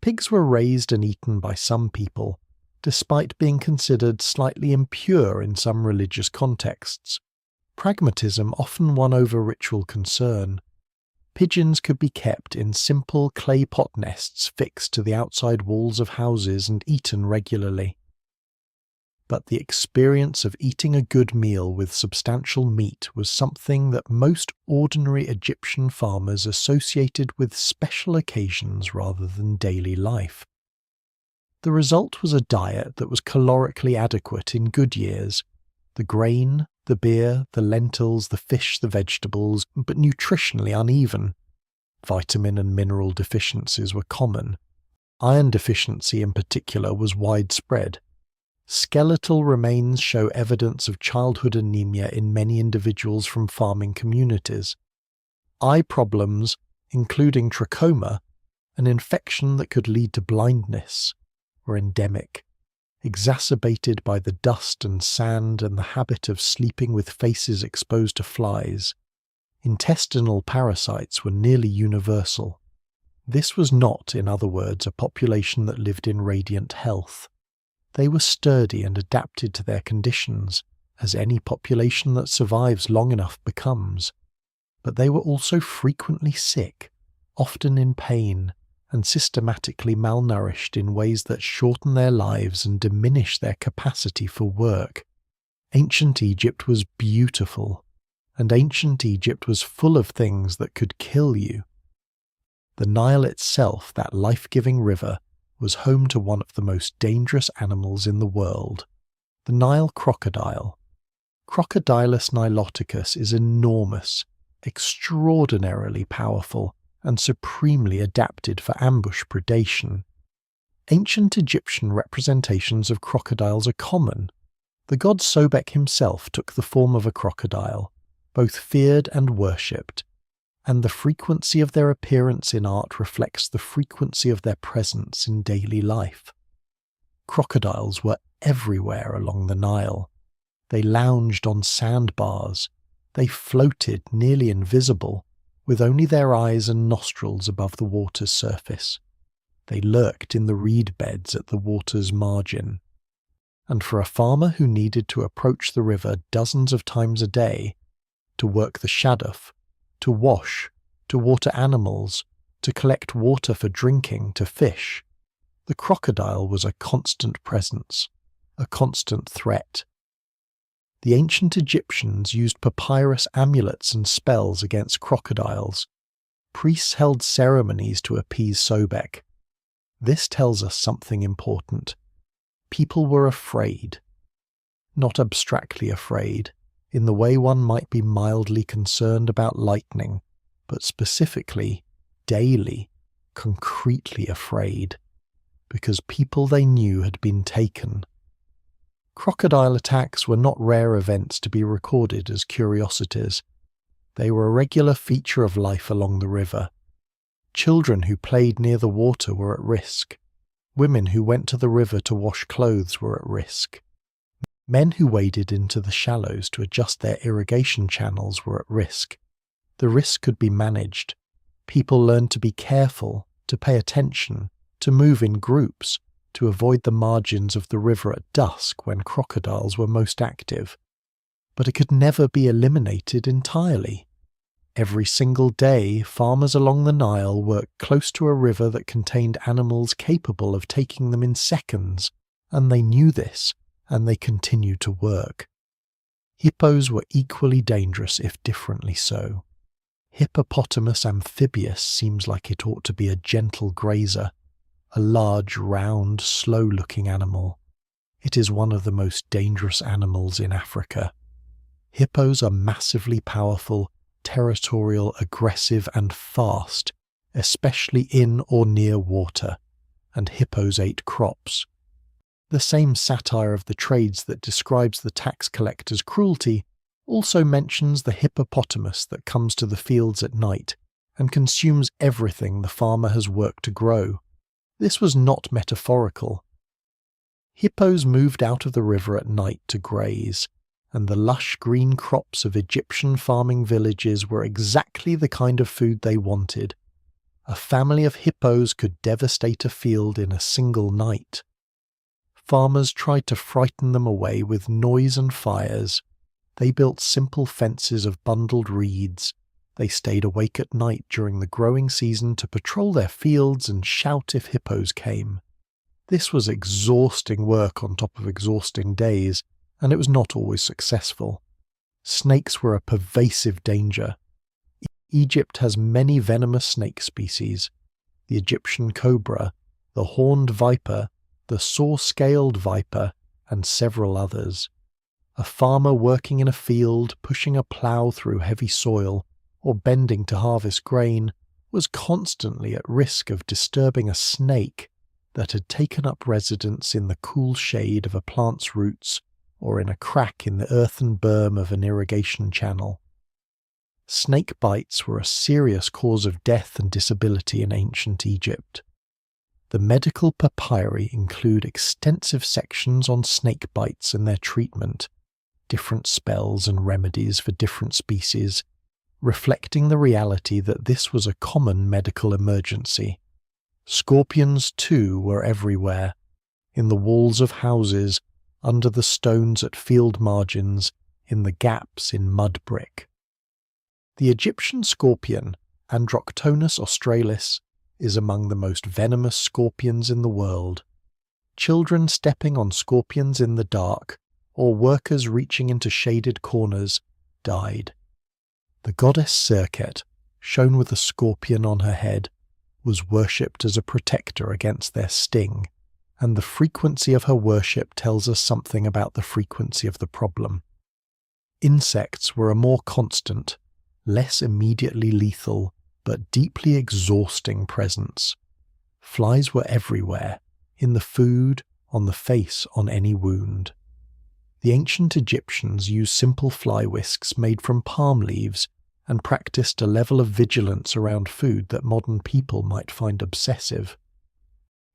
Pigs were raised and eaten by some people, despite being considered slightly impure in some religious contexts. Pragmatism often won over ritual concern. Pigeons could be kept in simple clay pot nests fixed to the outside walls of houses and eaten regularly. But the experience of eating a good meal with substantial meat was something that most ordinary Egyptian farmers associated with special occasions rather than daily life. The result was a diet that was calorically adequate in good years. The grain, the beer, the lentils, the fish, the vegetables, but nutritionally uneven. Vitamin and mineral deficiencies were common. Iron deficiency in particular was widespread. Skeletal remains show evidence of childhood anemia in many individuals from farming communities. Eye problems, including trachoma, an infection that could lead to blindness, were endemic, exacerbated by the dust and sand and the habit of sleeping with faces exposed to flies. Intestinal parasites were nearly universal. This was not, in other words, a population that lived in radiant health. They were sturdy and adapted to their conditions, as any population that survives long enough becomes. But they were also frequently sick, often in pain, and systematically malnourished in ways that shorten their lives and diminish their capacity for work. Ancient Egypt was beautiful, and ancient Egypt was full of things that could kill you. The Nile itself, that life-giving river, was home to one of the most dangerous animals in the world, the Nile crocodile. Crocodilus niloticus is enormous, extraordinarily powerful, and supremely adapted for ambush predation. Ancient Egyptian representations of crocodiles are common. The god Sobek himself took the form of a crocodile, both feared and worshipped, and the frequency of their appearance in art reflects the frequency of their presence in daily life. Crocodiles were everywhere along the Nile. They lounged on sandbars. They floated nearly invisible, with only their eyes and nostrils above the water's surface. They lurked in the reed beds at the water's margin. And for a farmer who needed to approach the river dozens of times a day, to work the shaduf, to wash, to water animals, to collect water for drinking, to fish, the crocodile was a constant presence, a constant threat. The ancient Egyptians used papyrus amulets and spells against crocodiles. Priests held ceremonies to appease Sobek. This tells us something important. People were afraid. Not abstractly afraid, in the way one might be mildly concerned about lightning, but specifically, daily, concretely afraid, because people they knew had been taken. Crocodile attacks were not rare events to be recorded as curiosities. They were a regular feature of life along the river. Children who played near the water were at risk. Women who went to the river to wash clothes were at risk. Men who waded into the shallows to adjust their irrigation channels were at risk. The risk could be managed. People learned to be careful, to pay attention, to move in groups, to avoid the margins of the river at dusk when crocodiles were most active. But it could never be eliminated entirely. Every single day, farmers along the Nile worked close to a river that contained animals capable of taking them in seconds, and they knew this, and they continued to work. Hippos were equally dangerous, if differently so. Hippopotamus amphibius seems like it ought to be a gentle grazer, a large, round, slow-looking animal. It is one of the most dangerous animals in Africa. Hippos are massively powerful, territorial, aggressive, and fast, especially in or near water, and hippos ate crops. The same satire of the trades that describes the tax collector's cruelty also mentions the hippopotamus that comes to the fields at night and consumes everything the farmer has worked to grow. This was not metaphorical. Hippos moved out of the river at night to graze, and the lush green crops of Egyptian farming villages were exactly the kind of food they wanted. A family of hippos could devastate a field in a single night. Farmers tried to frighten them away with noise and fires. They built simple fences of bundled reeds. They stayed awake at night during the growing season to patrol their fields and shout if hippos came. This was exhausting work on top of exhausting days, and it was not always successful. Snakes were a pervasive danger. Egypt has many venomous snake species: the Egyptian cobra, the horned viper, the saw-scaled viper, and several others. A farmer working in a field, pushing a plough through heavy soil, or bending to harvest grain, was constantly at risk of disturbing a snake that had taken up residence in the cool shade of a plant's roots or in a crack in the earthen berm of an irrigation channel. Snake bites were a serious cause of death and disability in ancient Egypt. The medical papyri include extensive sections on snake bites and their treatment, different spells and remedies for different species, reflecting the reality that this was a common medical emergency. Scorpions, too, were everywhere, in the walls of houses, under the stones at field margins, in the gaps in mud brick. The Egyptian scorpion, Androctonus australis, is among the most venomous scorpions in the world. Children stepping on scorpions in the dark, or workers reaching into shaded corners, died. The goddess Serket, shown with a scorpion on her head, was worshipped as a protector against their sting, and the frequency of her worship tells us something about the frequency of the problem. Insects were a more constant, less immediately lethal, but deeply exhausting presence. Flies were everywhere, in the food, on the face, on any wound. The ancient Egyptians used simple fly whisks made from palm leaves and practiced a level of vigilance around food that modern people might find obsessive.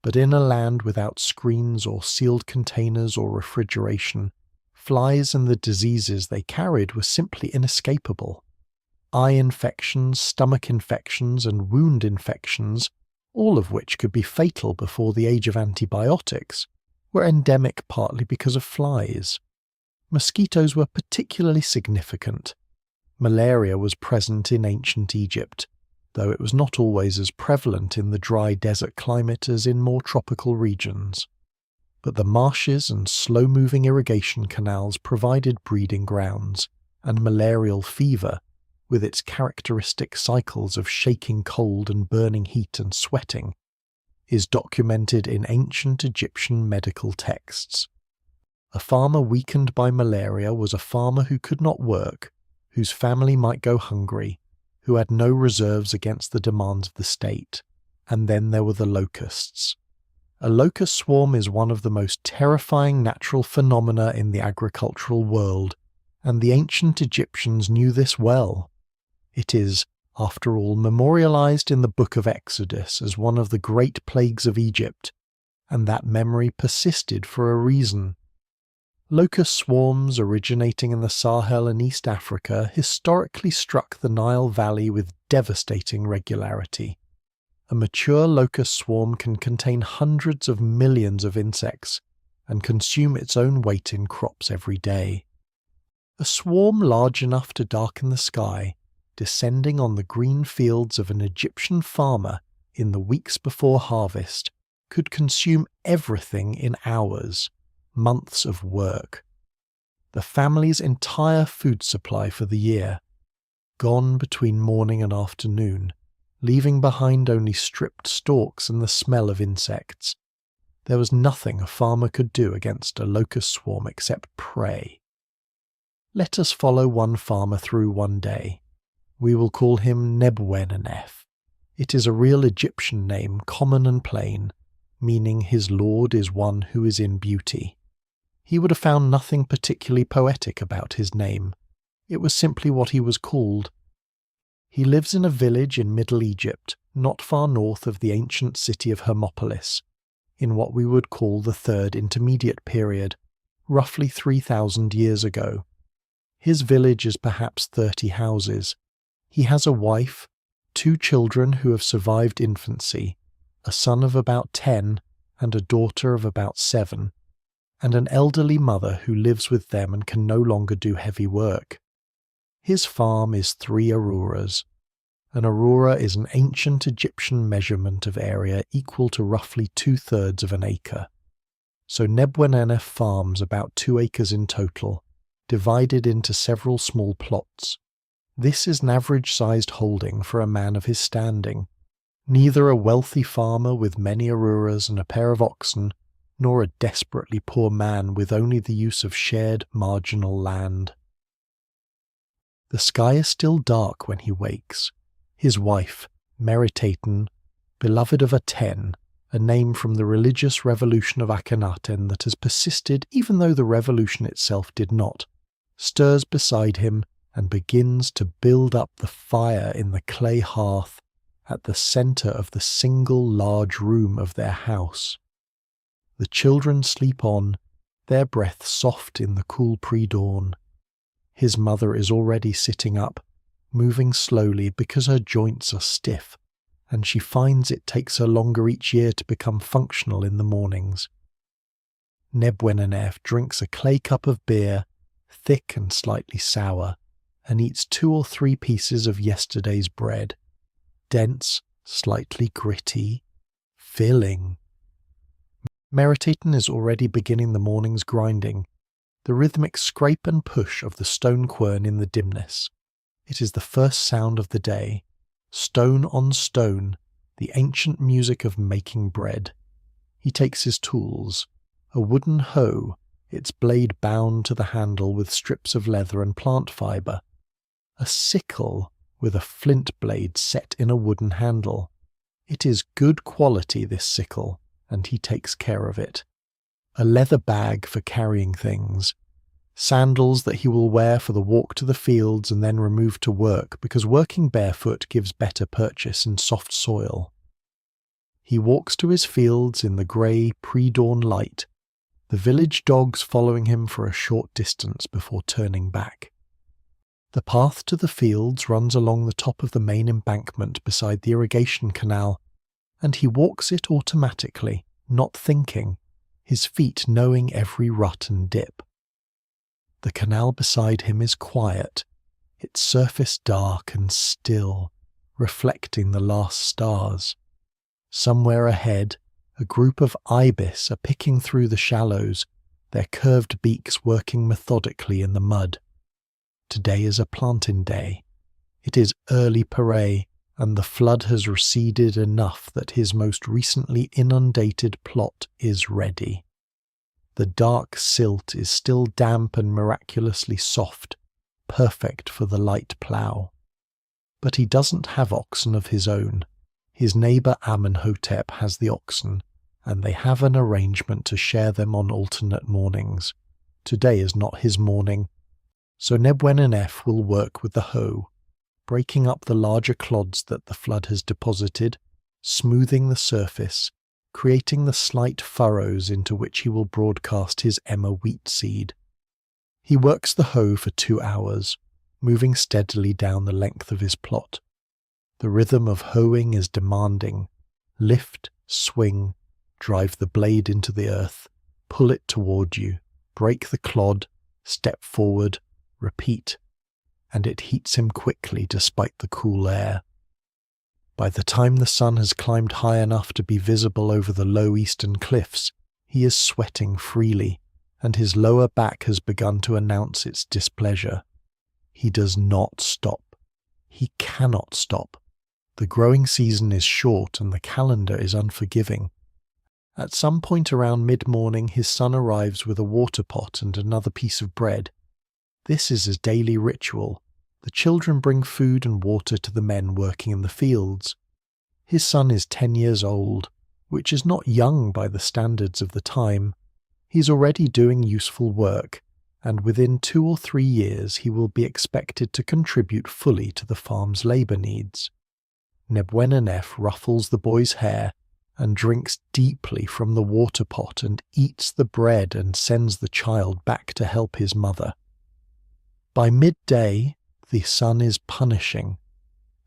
But in a land without screens or sealed containers or refrigeration, flies and the diseases they carried were simply inescapable. Eye infections, stomach infections, and wound infections, all of which could be fatal before the age of antibiotics, were endemic partly because of flies. Mosquitoes were particularly significant. Malaria was present in ancient Egypt, though it was not always as prevalent in the dry desert climate as in more tropical regions. But the marshes and slow-moving irrigation canals provided breeding grounds, and malarial fever, with its characteristic cycles of shaking cold and burning heat and sweating, is documented in ancient Egyptian medical texts. A farmer weakened by malaria was a farmer who could not work, whose family might go hungry, who had no reserves against the demands of the state. And then there were the locusts. A locust swarm is one of the most terrifying natural phenomena in the agricultural world, and the ancient Egyptians knew this well. It is, after all, memorialized in the Book of Exodus as one of the great plagues of Egypt, and that memory persisted for a reason. Locust swarms originating in the Sahel and East Africa historically struck the Nile Valley with devastating regularity. A mature locust swarm can contain hundreds of millions of insects and consume its own weight in crops every day. A swarm large enough to darken the sky, descending on the green fields of an Egyptian farmer in the weeks before harvest, could consume everything in hours, months of work. The family's entire food supply for the year, gone between morning and afternoon, leaving behind only stripped stalks and the smell of insects. There was nothing a farmer could do against a locust swarm except pray. Let us follow one farmer through one day. We will call him Nebwenenef. It is a real Egyptian name, common and plain, meaning his lord is one who is in beauty. He would have found nothing particularly poetic about his name. It was simply what he was called. He lives in a village in Middle Egypt, not far north of the ancient city of Hermopolis, in what we would call the Third Intermediate Period, roughly 3,000 years ago. His village is perhaps 30 houses. He has a wife, 2 children who have survived infancy, a son of about 10 and a daughter of about 7, and an elderly mother who lives with them and can no longer do heavy work. His farm is 3 aruras. An arura is an ancient Egyptian measurement of area equal to roughly 2/3 of an acre. So Nebwenenef farms about 2 acres in total, divided into several small plots. This is an average-sized holding for a man of his standing. Neither a wealthy farmer with many aruras and a pair of oxen, nor a desperately poor man with only the use of shared marginal land. The sky is still dark when he wakes. His wife, Meritaten, beloved of Aten, a name from the religious revolution of Akhenaten that has persisted even though the revolution itself did not, stirs beside him and begins to build up the fire in the clay hearth at the centre of the single large room of their house. The children sleep on, their breath soft in the cool pre-dawn. His mother is already sitting up, moving slowly because her joints are stiff, and she finds it takes her longer each year to become functional in the mornings. Nebwenenef drinks a clay cup of beer, thick and slightly sour, and eats 2 or 3 pieces of yesterday's bread. Dense, slightly gritty, filling. Meritaten is already beginning the morning's grinding, the rhythmic scrape and push of the stone quern in the dimness. It is the first sound of the day, stone on stone, the ancient music of making bread. He takes his tools, a wooden hoe, its blade bound to the handle with strips of leather and plant fibre, a sickle with a flint blade set in a wooden handle. It is good quality, this sickle, and he takes care of it. A leather bag for carrying things, sandals that he will wear for the walk to the fields and then remove to work because working barefoot gives better purchase in soft soil. He walks to his fields in the grey pre-dawn light, the village dogs following him for a short distance before turning back. The path to the fields runs along the top of the main embankment beside the irrigation canal, and he walks it automatically, not thinking, his feet knowing every rut and dip. The canal beside him is quiet, its surface dark and still, reflecting the last stars. Somewhere ahead, a group of ibis are picking through the shallows, their curved beaks working methodically in the mud. Today is a planting day. It is early parade, and the flood has receded enough that his most recently inundated plot is ready. The dark silt is still damp and miraculously soft, perfect for the light plough. But he doesn't have oxen of his own. His neighbour Amenhotep has the oxen, and they have an arrangement to share them on alternate mornings. Today is not his morning, so Nebwenenef will work with the hoe, breaking up the larger clods that the flood has deposited, smoothing the surface, creating the slight furrows into which he will broadcast his emmer wheat seed. He works the hoe for 2 hours, moving steadily down the length of his plot. The rhythm of hoeing is demanding. Lift, swing, drive the blade into the earth, pull it toward you, break the clod, step forward, repeat, and it heats him quickly despite the cool air. By the time the sun has climbed high enough to be visible over the low eastern cliffs, he is sweating freely, and his lower back has begun to announce its displeasure. He does not stop. He cannot stop. The growing season is short and the calendar is unforgiving. At some point around mid-morning, his son arrives with a water pot and another piece of bread. This is his daily ritual. The children bring food and water to the men working in the fields. His son is 10 years old, which is not young by the standards of the time. He's already doing useful work, and within 2 or 3 years he will be expected to contribute fully to the farm's labour needs. Nebuenanef ruffles the boy's hair and drinks deeply from the water pot and eats the bread and sends the child back to help his mother. By midday, the sun is punishing.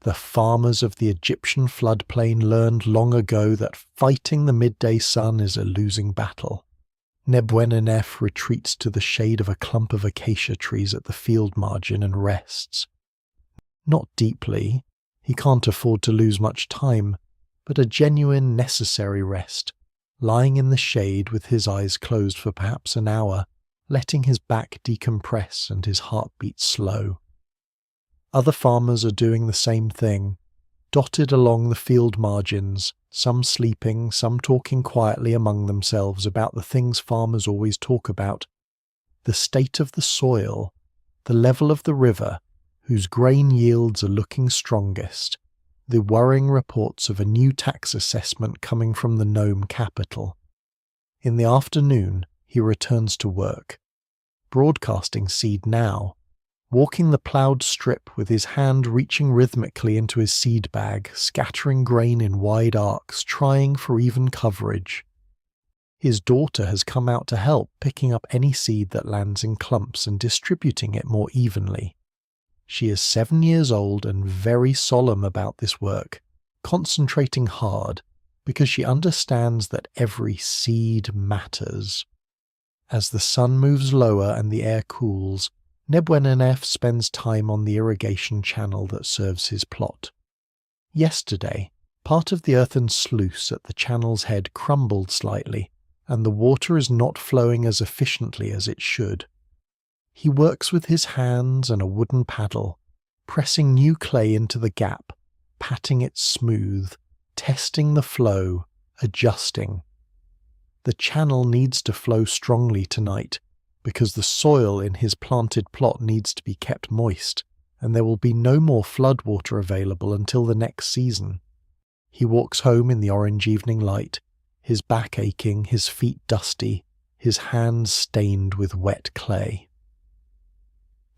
The farmers of the Egyptian floodplain learned long ago that fighting the midday sun is a losing battle. Nebuenanef retreats to the shade of a clump of acacia trees at the field margin and rests. Not deeply. He can't afford to lose much time, but a genuine, necessary rest, lying in the shade with his eyes closed for perhaps an hour, letting his back decompress and his heartbeat slow. Other farmers are doing the same thing, dotted along the field margins, some sleeping, some talking quietly among themselves about the things farmers always talk about: the state of the soil, the level of the river, whose grain yields are looking strongest, the worrying reports of a new tax assessment coming from the Nome capital. In the afternoon, he returns to work, broadcasting seed now, walking the ploughed strip with his hand reaching rhythmically into his seed bag, scattering grain in wide arcs, trying for even coverage. His daughter has come out to help, picking up any seed that lands in clumps and distributing it more evenly. She is 7 years old and very solemn about this work, concentrating hard, because she understands that every seed matters. As the sun moves lower and the air cools, Nebuenanef spends time on the irrigation channel that serves his plot. Yesterday, part of the earthen sluice at the channel's head crumbled slightly, and the water is not flowing as efficiently as it should. He works with his hands and a wooden paddle, pressing new clay into the gap, patting it smooth, testing the flow, adjusting. The channel needs to flow strongly tonight, because the soil in his planted plot needs to be kept moist, and there will be no more floodwater available until the next season. He walks home in the orange evening light, his back aching, his feet dusty, his hands stained with wet clay.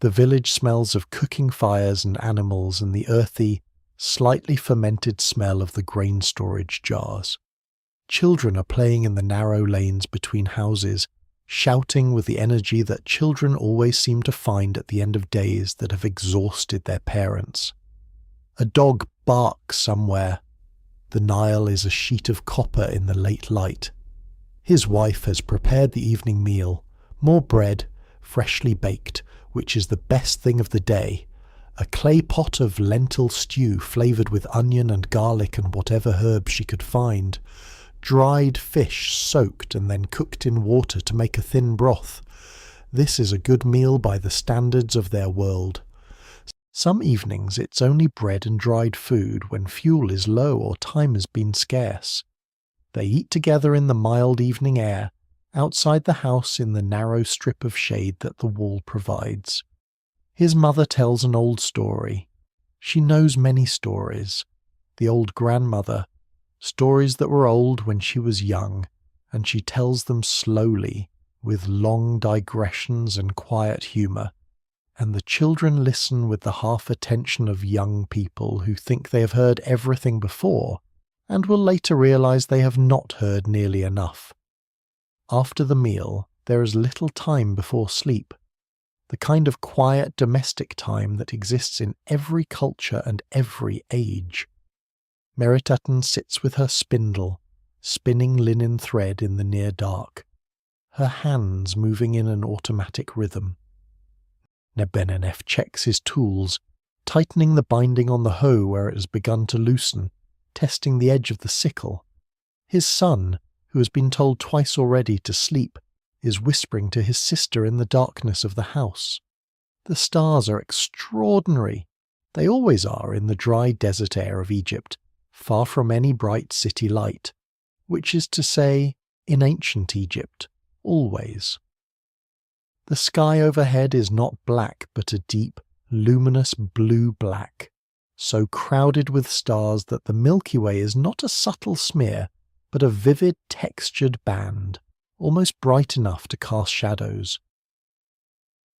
The village smells of cooking fires and animals and the earthy, slightly fermented smell of the grain storage jars. Children are playing in the narrow lanes between houses, shouting with the energy that children always seem to find at the end of days that have exhausted their parents. A dog barks somewhere. The Nile is a sheet of copper in the late light. His wife has prepared the evening meal, more bread, freshly baked, which is the best thing of the day, a clay pot of lentil stew flavoured with onion and garlic and whatever herbs she could find, dried fish soaked and then cooked in water to make a thin broth. This is a good meal by the standards of their world. Some evenings it's only bread and dried food when fuel is low or time has been scarce. They eat together in the mild evening air, outside the house in the narrow strip of shade that the wall provides. His mother tells an old story. She knows many stories. The old grandmother, stories that were old when she was young, and she tells them slowly, with long digressions and quiet humour, and the children listen with the half-attention of young people who think they have heard everything before, and will later realise they have not heard nearly enough. After the meal, there is little time before sleep. the kind of quiet domestic time that exists in every culture and every age. Meritaten sits with her spindle, spinning linen thread in the near dark, her hands moving in an automatic rhythm. Nebenenef checks his tools, tightening the binding on the hoe where it has begun to loosen, testing the edge of the sickle. His son, who has been told twice already to sleep, is whispering to his sister in the darkness of the house. The stars are extraordinary. They always are in the dry desert air of Egypt, far from any bright city light, which is to say, in ancient Egypt, always. The sky overhead is not black but a deep, luminous blue-black, so crowded with stars that the Milky Way is not a subtle smear, but a vivid textured band, almost bright enough to cast shadows.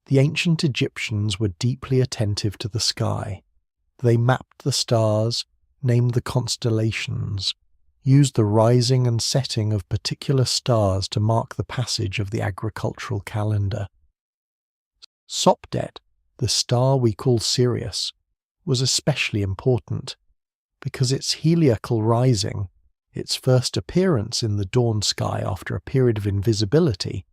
The ancient Egyptians were deeply attentive to the sky. They mapped the stars, named the constellations, used the rising and setting of particular stars to mark the passage of the agricultural calendar. Sopdet, the star we call Sirius, was especially important, because its heliacal rising, its first appearance in the dawn sky after a period of invisibility,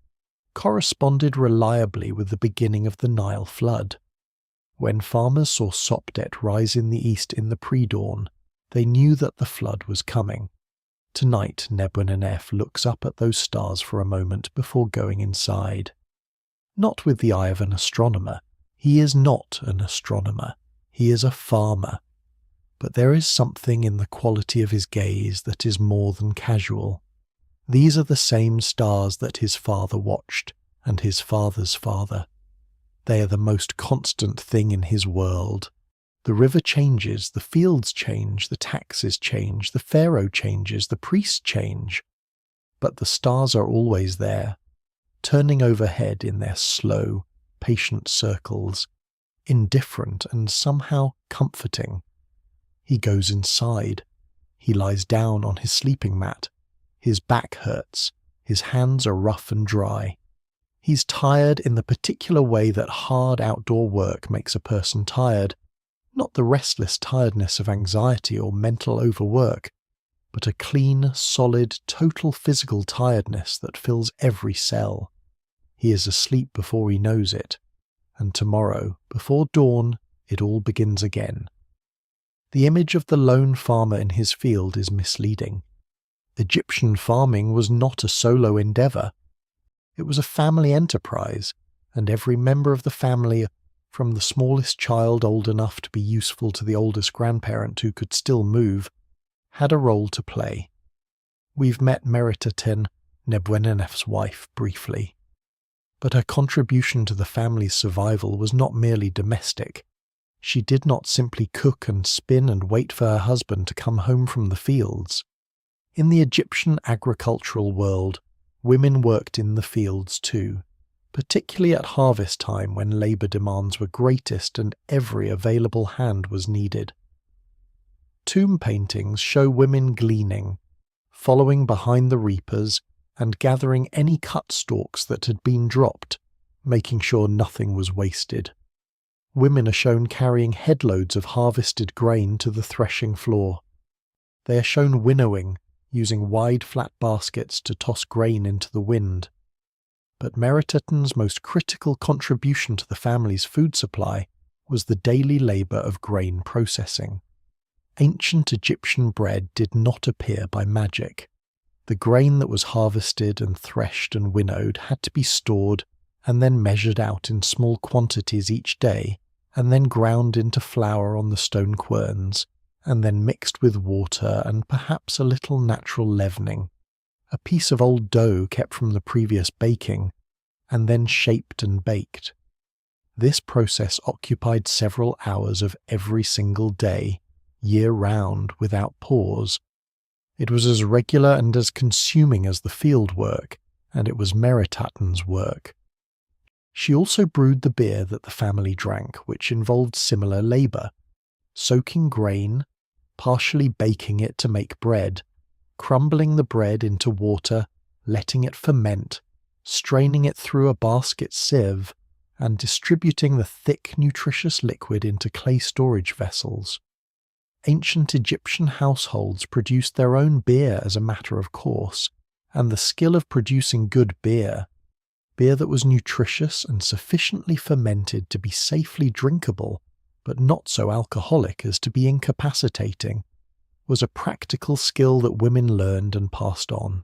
corresponded reliably with the beginning of the Nile flood. When farmers saw Sopdet rise in the east in the pre-dawn, they knew that the flood was coming. Tonight Nebenenef looks up at those stars for a moment before going inside. Not with the eye of an astronomer. He is not an astronomer. He is a farmer. But there is something in the quality of his gaze that is more than casual. These are the same stars that his father watched, and his father's father. They are the most constant thing in his world. The river changes, the fields change, the taxes change, the pharaoh changes, the priests change. But the stars are always there, turning overhead in their slow, patient circles, indifferent and somehow comforting. He goes inside. He lies down on his sleeping mat. His back hurts. His hands are rough and dry. He's tired in the particular way that hard outdoor work makes a person tired, not the restless tiredness of anxiety or mental overwork, but a clean, solid, total physical tiredness that fills every cell. He is asleep before he knows it, and tomorrow, before dawn, it all begins again. The image of the lone farmer in his field is misleading. Egyptian farming was not a solo endeavour. It was a family enterprise, and every member of the family, from the smallest child old enough to be useful to the oldest grandparent who could still move, had a role to play. We've met Meritaten, Nebenenef's wife, briefly. But her contribution to the family's survival was not merely domestic. She did not simply cook and spin and wait for her husband to come home from the fields. In the Egyptian agricultural world, women worked in the fields too, particularly at harvest time when labour demands were greatest and every available hand was needed. Tomb paintings show women gleaning, following behind the reapers and gathering any cut stalks that had been dropped, making sure nothing was wasted. Women are shown carrying headloads of harvested grain to the threshing floor. They are shown winnowing, using wide flat baskets to toss grain into the wind. But Meritaten's most critical contribution to the family's food supply was the daily labour of grain processing. Ancient Egyptian bread did not appear by magic. The grain that was harvested and threshed and winnowed had to be stored and then measured out in small quantities each day, and then ground into flour on the stone querns, and then mixed with water and perhaps a little natural leavening, a piece of old dough kept from the previous baking, and then shaped and baked. This process occupied several hours of every single day, year-round, without pause. It was as regular and as consuming as the field work, and it was Meritaten's work. She also brewed the beer that the family drank, which involved similar labour, soaking grain, partially baking it to make bread, crumbling the bread into water, letting it ferment, straining it through a basket sieve, and distributing the thick, nutritious liquid into clay storage vessels. Ancient Egyptian households produced their own beer as a matter of course, and the skill of producing good beer that was nutritious and sufficiently fermented to be safely drinkable, but not so alcoholic as to be incapacitating, was a practical skill that women learned and passed on.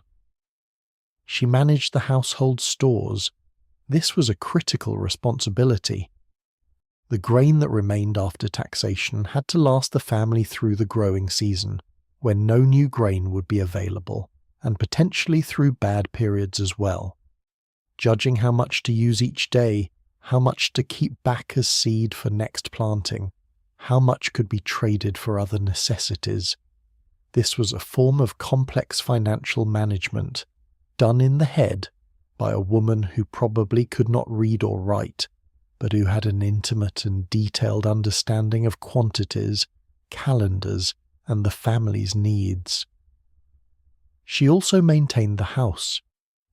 She managed the household stores. This was a critical responsibility. The grain that remained after taxation had to last the family through the growing season, when no new grain would be available, and potentially through bad periods as well. Judging how much to use each day, how much to keep back as seed for next planting, how much could be traded for other necessities. This was a form of complex financial management, done in the head by a woman who probably could not read or write, but who had an intimate and detailed understanding of quantities, calendars, and the family's needs. She also maintained the house.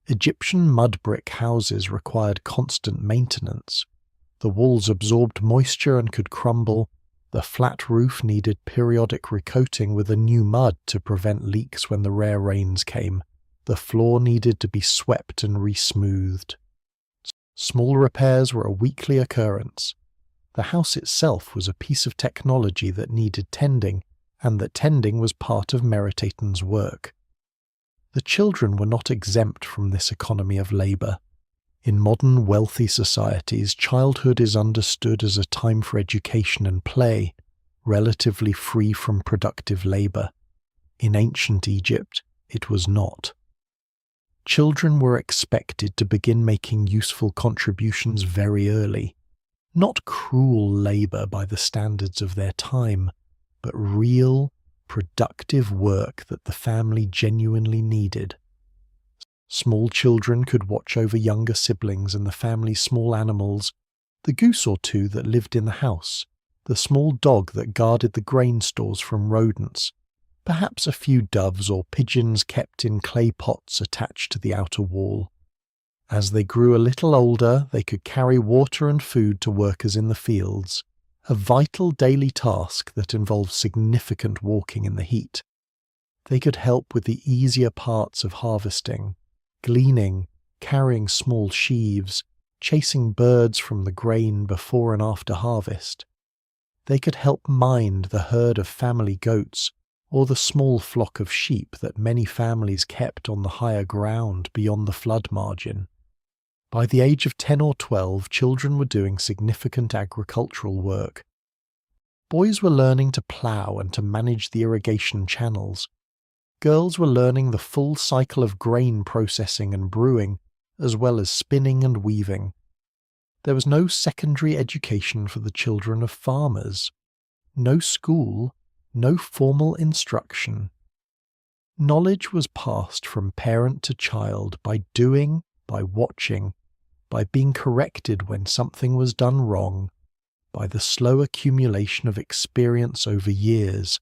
Egyptian mud brick houses required constant maintenance. The walls absorbed moisture and could crumble. The flat roof needed periodic recoating with a new mud to prevent leaks when the rare rains came. The floor needed to be swept and re-smoothed. Small repairs were a weekly occurrence. The house itself was a piece of technology that needed tending, and that tending was part of Meritaten's work. The children were not exempt from this economy of labour. In modern wealthy societies, childhood is understood as a time for education and play, relatively free from productive labour. In ancient Egypt, it was not. Children were expected to begin making useful contributions very early, not cruel labour by the standards of their time, but real, productive work that the family genuinely needed. Small children could watch over younger siblings and the family's small animals, the goose or two that lived in the house, the small dog that guarded the grain stores from rodents, perhaps a few doves or pigeons kept in clay pots attached to the outer wall. As they grew a little older, they could carry water and food to workers in the fields, a vital daily task that involved significant walking in the heat. They could help with the easier parts of harvesting, gleaning, carrying small sheaves, chasing birds from the grain before and after harvest. They could help mind the herd of family goats or the small flock of sheep that many families kept on the higher ground beyond the flood margin. By the age of 10 or 12, children were doing significant agricultural work. Boys were learning to plough and to manage the irrigation channels. Girls were learning the full cycle of grain processing and brewing, as well as spinning and weaving. There was no secondary education for the children of farmers, no school, no formal instruction. Knowledge was passed from parent to child by doing, by watching, by being corrected when something was done wrong, by the slow accumulation of experience over years.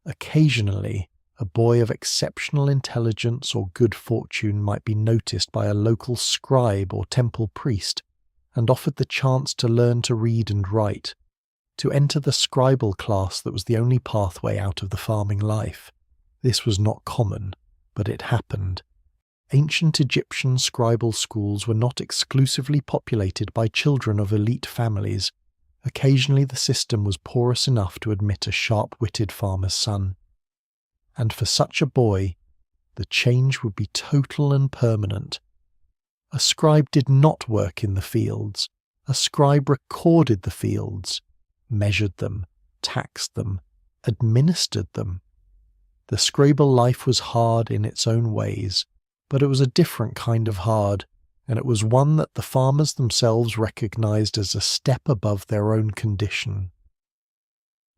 Occasionally, a boy of exceptional intelligence or good fortune might be noticed by a local scribe or temple priest and offered the chance to learn to read and write, to enter the scribal class that was the only pathway out of the farming life. This was not common, but it happened. Ancient Egyptian scribal schools were not exclusively populated by children of elite families. Occasionally the system was porous enough to admit a sharp-witted farmer's son. And for such a boy, the change would be total and permanent. A scribe did not work in the fields. A scribe recorded the fields, measured them, taxed them, administered them. The scribal life was hard in its own ways, but it was a different kind of hard, and it was one that the farmers themselves recognized as a step above their own condition.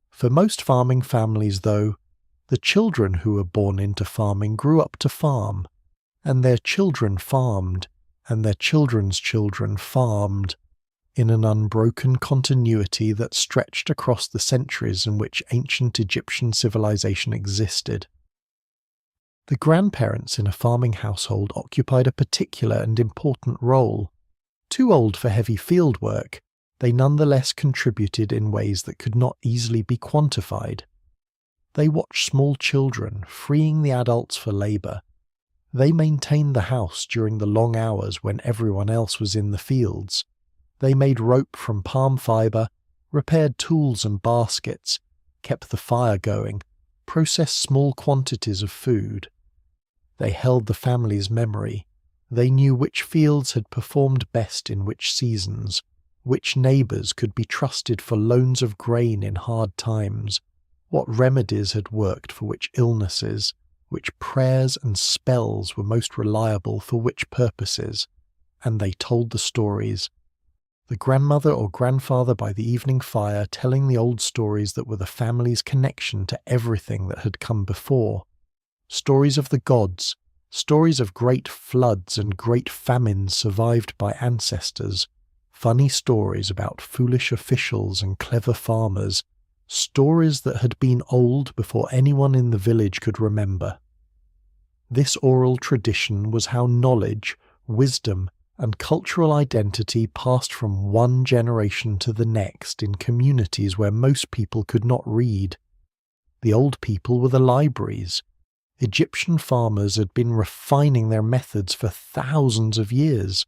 For most farming families, though, the children who were born into farming grew up to farm, and their children farmed, and their children's children farmed, in an unbroken continuity that stretched across the centuries in which ancient Egyptian civilization existed. The grandparents in a farming household occupied a particular and important role. Too old for heavy field work, they nonetheless contributed in ways that could not easily be quantified. They watched small children, freeing the adults for labour. They maintained the house during the long hours when everyone else was in the fields. They made rope from palm fibre, repaired tools and baskets, kept the fire going, processed small quantities of food. They held the family's memory. They knew which fields had performed best in which seasons, which neighbours could be trusted for loans of grain in hard times, what remedies had worked for which illnesses, which prayers and spells were most reliable for which purposes, and they told the stories. The grandmother or grandfather by the evening fire telling the old stories that were the family's connection to everything that had come before. Stories of the gods, stories of great floods and great famines survived by ancestors, funny stories about foolish officials and clever farmers, stories that had been old before anyone in the village could remember. This oral tradition was how knowledge, wisdom, and cultural identity passed from one generation to the next in communities where most people could not read. The old people were the libraries. Egyptian farmers had been refining their methods for thousands of years.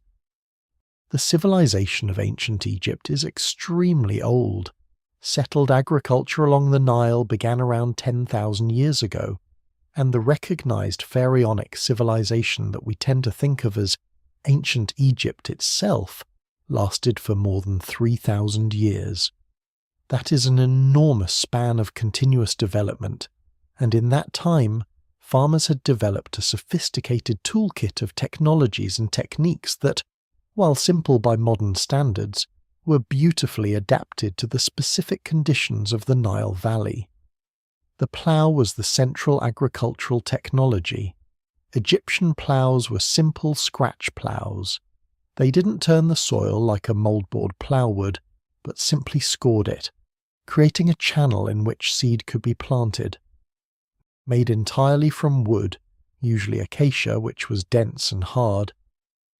The civilization of ancient Egypt is extremely old. Settled agriculture along the Nile began around 10,000 years ago, and the recognized pharaonic civilization that we tend to think of as ancient Egypt itself lasted for more than 3,000 years. That is an enormous span of continuous development, and in that time, farmers had developed a sophisticated toolkit of technologies and techniques that, while simple by modern standards, were beautifully adapted to the specific conditions of the Nile Valley. The plough was the central agricultural technology. Egyptian ploughs were simple scratch ploughs. They didn't turn the soil like a mouldboard plough would, but simply scored it, creating a channel in which seed could be planted. Made entirely from wood, usually acacia, which was dense and hard,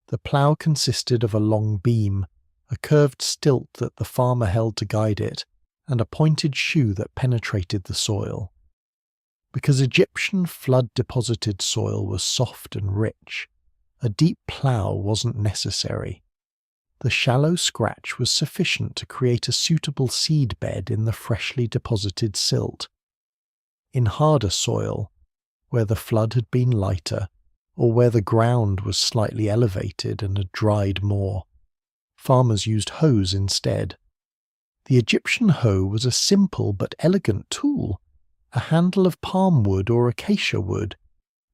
the plough consisted of a long beam, a curved stilt that the farmer held to guide it, and a pointed shoe that penetrated the soil. Because Egyptian flood-deposited soil was soft and rich, a deep plough wasn't necessary. The shallow scratch was sufficient to create a suitable seed bed in the freshly deposited silt. In harder soil, where the flood had been lighter, or where the ground was slightly elevated and had dried more, farmers used hoes instead. The Egyptian hoe was a simple but elegant tool, a handle of palm wood or acacia wood,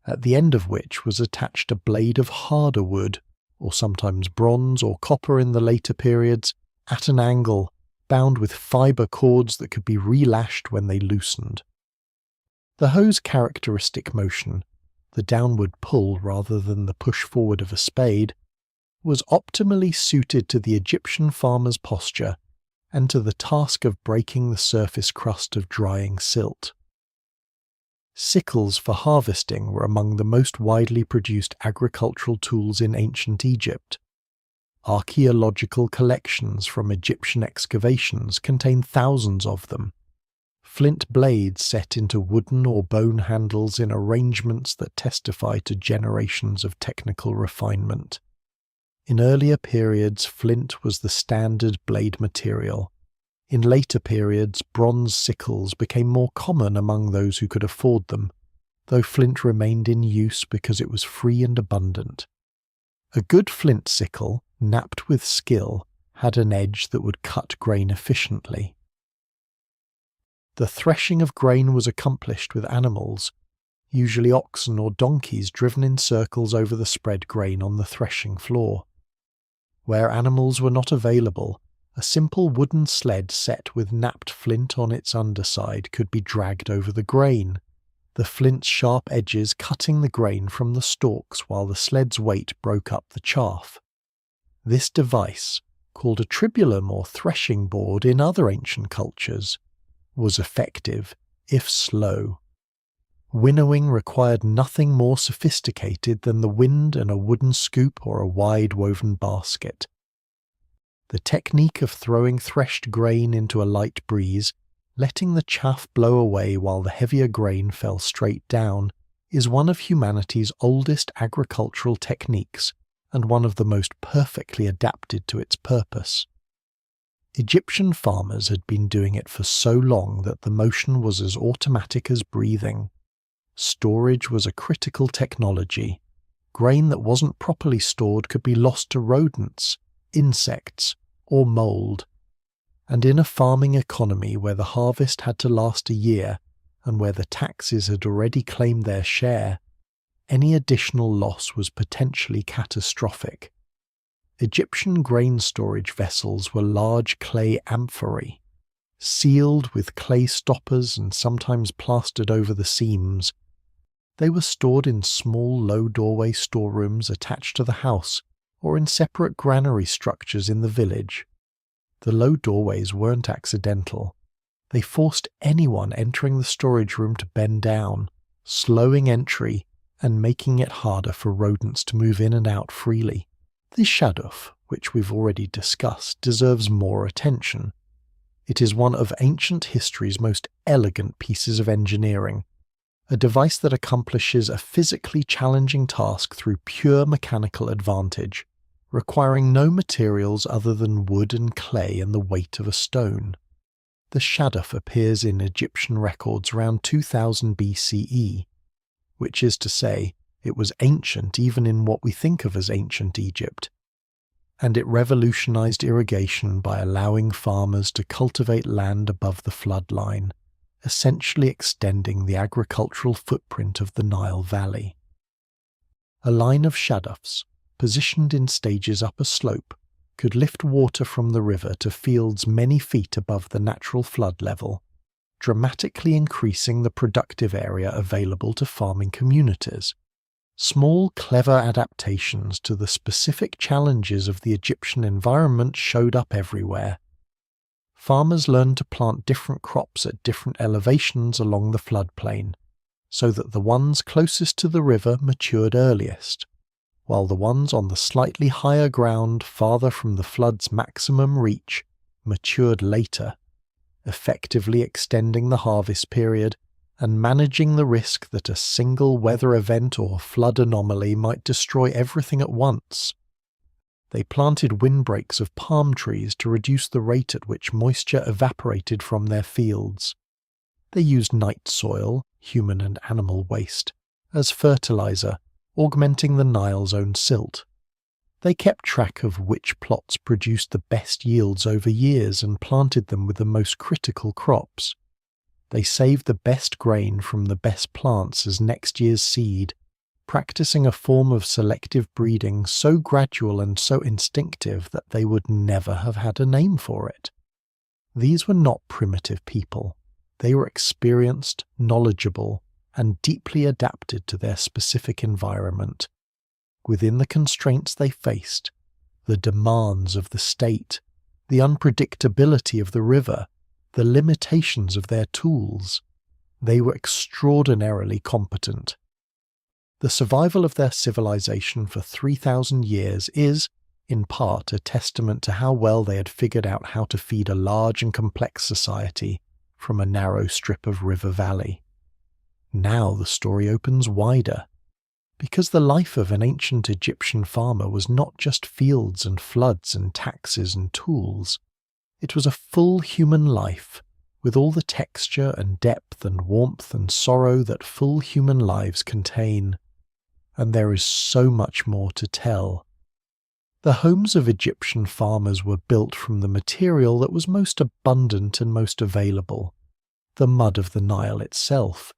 at the end of which was attached a blade of harder wood, or sometimes bronze or copper in the later periods, at an angle, bound with fibre cords that could be relashed when they loosened. The hoe's characteristic motion, the downward pull rather than the push forward of a spade, was optimally suited to the Egyptian farmer's posture and to the task of breaking the surface crust of drying silt. Sickles for harvesting were among the most widely produced agricultural tools in ancient Egypt. Archaeological collections from Egyptian excavations contain thousands of them. Flint blades set into wooden or bone handles in arrangements that testify to generations of technical refinement. In earlier periods, flint was the standard blade material. In later periods, bronze sickles became more common among those who could afford them, though flint remained in use because it was free and abundant. A good flint sickle, knapped with skill, had an edge that would cut grain efficiently. The threshing of grain was accomplished with animals, usually oxen or donkeys driven in circles over the spread grain on the threshing floor. Where animals were not available, a simple wooden sled set with knapped flint on its underside could be dragged over the grain, the flint's sharp edges cutting the grain from the stalks while the sled's weight broke up the chaff. This device, called a tribulum or threshing board in other ancient cultures, was effective, if slow. Winnowing required nothing more sophisticated than the wind and a wooden scoop or a wide woven basket. The technique of throwing threshed grain into a light breeze, letting the chaff blow away while the heavier grain fell straight down, is one of humanity's oldest agricultural techniques and one of the most perfectly adapted to its purpose. Egyptian farmers had been doing it for so long that the motion was as automatic as breathing. Storage was a critical technology. Grain that wasn't properly stored could be lost to rodents, insects, or mold. And in a farming economy where the harvest had to last a year, and where the taxes had already claimed their share, any additional loss was potentially catastrophic. Egyptian grain storage vessels were large clay amphorae, sealed with clay stoppers and sometimes plastered over the seams. They were stored in small low-doorway storerooms attached to the house or in separate granary structures in the village. The low doorways weren't accidental. They forced anyone entering the storage room to bend down, slowing entry and making it harder for rodents to move in and out freely. The shaduf, which we've already discussed, deserves more attention. It is one of ancient history's most elegant pieces of engineering, a device that accomplishes a physically challenging task through pure mechanical advantage, requiring no materials other than wood and clay and the weight of a stone. The shaduf appears in Egyptian records around 2000 BCE, which is to say, it was ancient even in what we think of as ancient Egypt, and it revolutionized irrigation by allowing farmers to cultivate land above the flood line, essentially extending the agricultural footprint of the Nile Valley. A line of shadufs, positioned in stages up a slope, could lift water from the river to fields many feet above the natural flood level, dramatically increasing the productive area available to farming communities. Small, clever adaptations to the specific challenges of the Egyptian environment showed up everywhere. Farmers learned to plant different crops at different elevations along the floodplain, so that the ones closest to the river matured earliest, while the ones on the slightly higher ground farther from the flood's maximum reach matured later, effectively extending the harvest period and managing the risk that a single weather event or flood anomaly might destroy everything at once. They planted windbreaks of palm trees to reduce the rate at which moisture evaporated from their fields. They used night soil, human and animal waste, as fertilizer, augmenting the Nile's own silt. They kept track of which plots produced the best yields over years and planted them with the most critical crops. They saved the best grain from the best plants as next year's seed, practicing a form of selective breeding so gradual and so instinctive that they would never have had a name for it. These were not primitive people. They were experienced, knowledgeable, and deeply adapted to their specific environment. Within the constraints they faced, the demands of the state, the unpredictability of the river, the limitations of their tools, they were extraordinarily competent. The survival of their civilization for 3,000 years is, in part, a testament to how well they had figured out how to feed a large and complex society from a narrow strip of river valley. Now the story opens wider, because the life of an ancient Egyptian farmer was not just fields and floods and taxes and tools. It was a full human life, with all the texture and depth and warmth and sorrow that full human lives contain. And there is so much more to tell. The homes of Egyptian farmers were built from the material that was most abundant and most available, the mud of the Nile itself.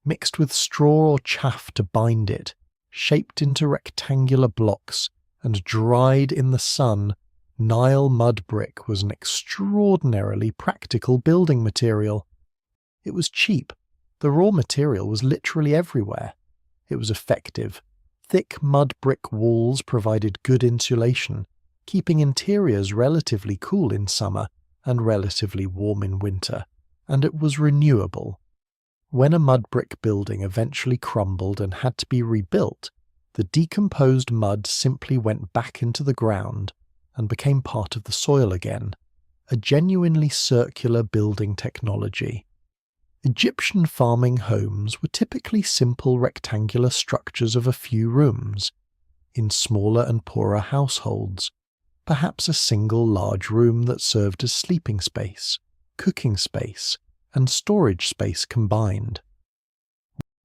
Mixed with straw or chaff to bind it, shaped into rectangular blocks, and dried in the sun, Nile mud brick was an extraordinarily practical building material. It was cheap. The raw material was literally everywhere. It was effective. Thick mud brick walls provided good insulation, keeping interiors relatively cool in summer and relatively warm in winter, and it was renewable. When a mud brick building eventually crumbled and had to be rebuilt, the decomposed mud simply went back into the ground, and became part of the soil again, a genuinely circular building technology. Egyptian farming homes were typically simple rectangular structures of a few rooms. In smaller and poorer households, perhaps a single large room that served as sleeping space, cooking space, and storage space combined.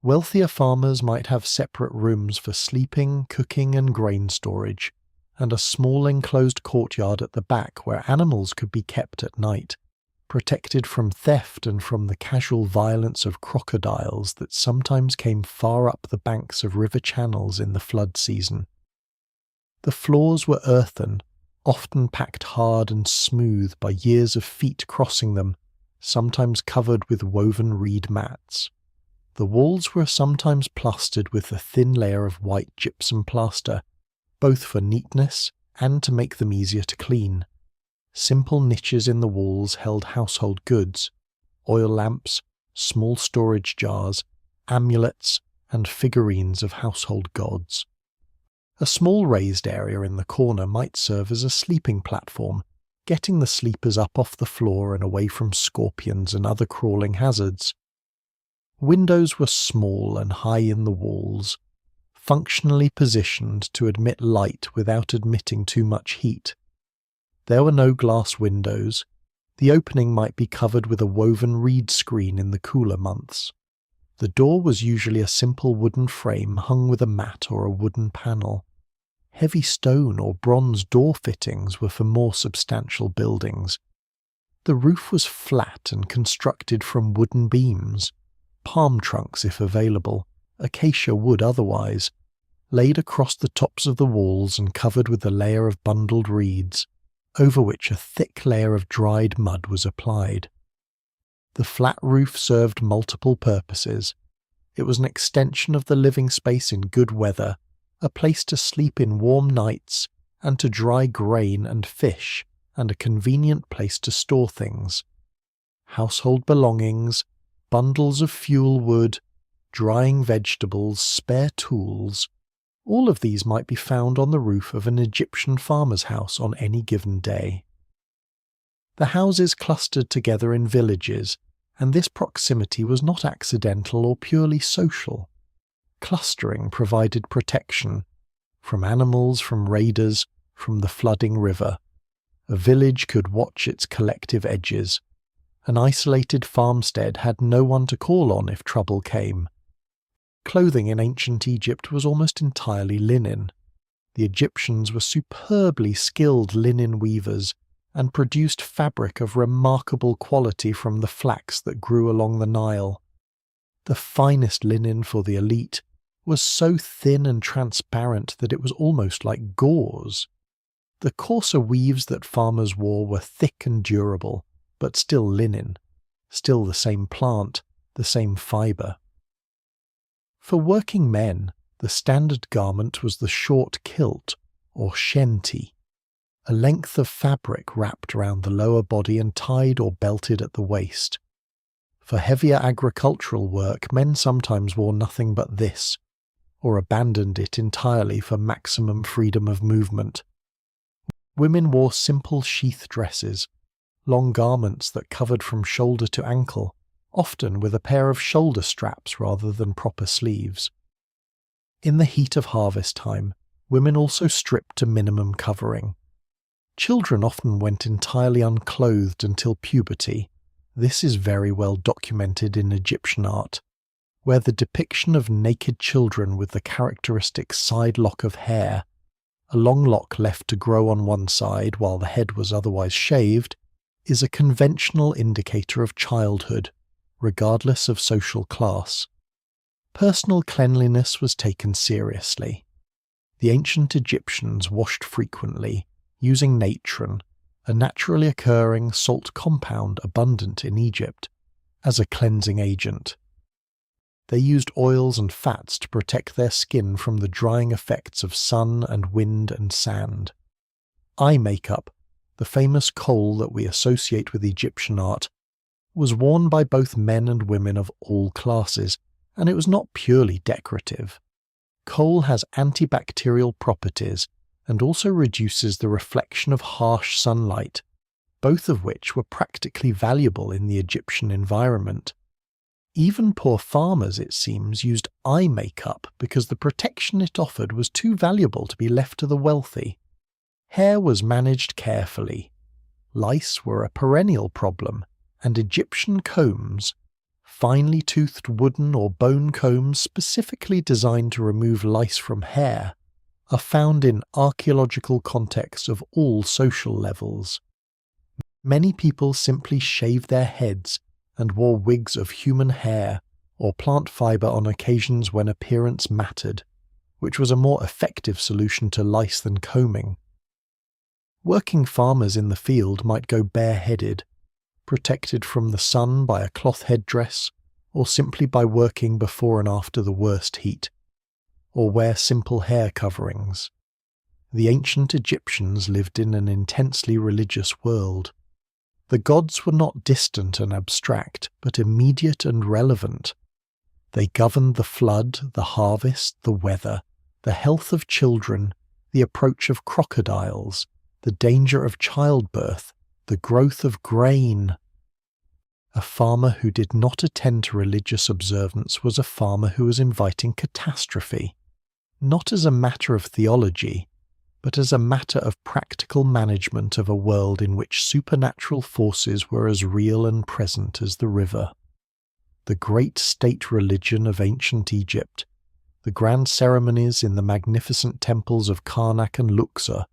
Wealthier farmers might have separate rooms for sleeping, cooking, and grain storage, and a small enclosed courtyard at the back where animals could be kept at night, protected from theft and from the casual violence of crocodiles that sometimes came far up the banks of river channels in the flood season. The floors were earthen, often packed hard and smooth by years of feet crossing them, sometimes covered with woven reed mats. The walls were sometimes plastered with a thin layer of white gypsum plaster, both for neatness and to make them easier to clean. Simple niches in the walls held household goods, oil lamps, small storage jars, amulets, and figurines of household gods. A small raised area in the corner might serve as a sleeping platform, getting the sleepers up off the floor and away from scorpions and other crawling hazards. Windows were small and high in the walls, functionally positioned to admit light without admitting too much heat. There were no glass windows. The opening might be covered with a woven reed screen in the cooler months. The door was usually a simple wooden frame hung with a mat or a wooden panel. Heavy stone or bronze door fittings were for more substantial buildings. The roof was flat and constructed from wooden beams, palm trunks if available, acacia wood otherwise, laid across the tops of the walls and covered with a layer of bundled reeds, over which a thick layer of dried mud was applied. The flat roof served multiple purposes. It was an extension of the living space in good weather, a place to sleep in warm nights and to dry grain and fish, and a convenient place to store things. Household belongings, bundles of fuel wood, drying vegetables, spare tools, all of these might be found on the roof of an Egyptian farmer's house on any given day. The houses clustered together in villages, and this proximity was not accidental or purely social. Clustering provided protection from animals, from raiders, from the flooding river. A village could watch its collective edges. An isolated farmstead had no one to call on if trouble came. Clothing in ancient Egypt was almost entirely linen. The Egyptians were superbly skilled linen weavers and produced fabric of remarkable quality from the flax that grew along the Nile. The finest linen for the elite was so thin and transparent that it was almost like gauze. The coarser weaves that farmers wore were thick and durable, but still linen, still the same plant, the same fibre. For working men, the standard garment was the short kilt, or shenti, a length of fabric wrapped around the lower body and tied or belted at the waist. For heavier agricultural work, men sometimes wore nothing but this, or abandoned it entirely for maximum freedom of movement. Women wore simple sheath dresses, long garments that covered from shoulder to ankle, often with a pair of shoulder straps rather than proper sleeves. In the heat of harvest time, women also stripped to minimum covering. Children often went entirely unclothed until puberty. This is very well documented in Egyptian art, where the depiction of naked children with the characteristic side lock of hair, a long lock left to grow on one side while the head was otherwise shaved, is a conventional indicator of childhood, regardless of social class. Personal cleanliness was taken seriously. The ancient Egyptians washed frequently, using natron, a naturally occurring salt compound abundant in Egypt, as a cleansing agent. They used oils and fats to protect their skin from the drying effects of sun and wind and sand. Eye makeup, the famous kohl that we associate with Egyptian art, was worn by both men and women of all classes, and it was not purely decorative. Kohl has antibacterial properties and also reduces the reflection of harsh sunlight, both of which were practically valuable in the Egyptian environment. Even poor farmers, it seems, used eye makeup because the protection it offered was too valuable to be left to the wealthy. Hair was managed carefully. Lice were a perennial problem, and Egyptian combs, finely toothed wooden or bone combs specifically designed to remove lice from hair, are found in archaeological contexts of all social levels. Many people simply shaved their heads and wore wigs of human hair or plant fibre on occasions when appearance mattered, which was a more effective solution to lice than combing. Working farmers in the field might go bareheaded, protected from the sun by a cloth headdress, or simply by working before and after the worst heat, or wear simple hair coverings. The ancient Egyptians lived in an intensely religious world. The gods were not distant and abstract, but immediate and relevant. They governed the flood, the harvest, the weather, the health of children, the approach of crocodiles, the danger of childbirth, the growth of grain. A farmer who did not attend to religious observance was a farmer who was inviting catastrophe, not as a matter of theology, but as a matter of practical management of a world in which supernatural forces were as real and present as the river. The great state religion of ancient Egypt, the grand ceremonies in the magnificent temples of Karnak and Luxor,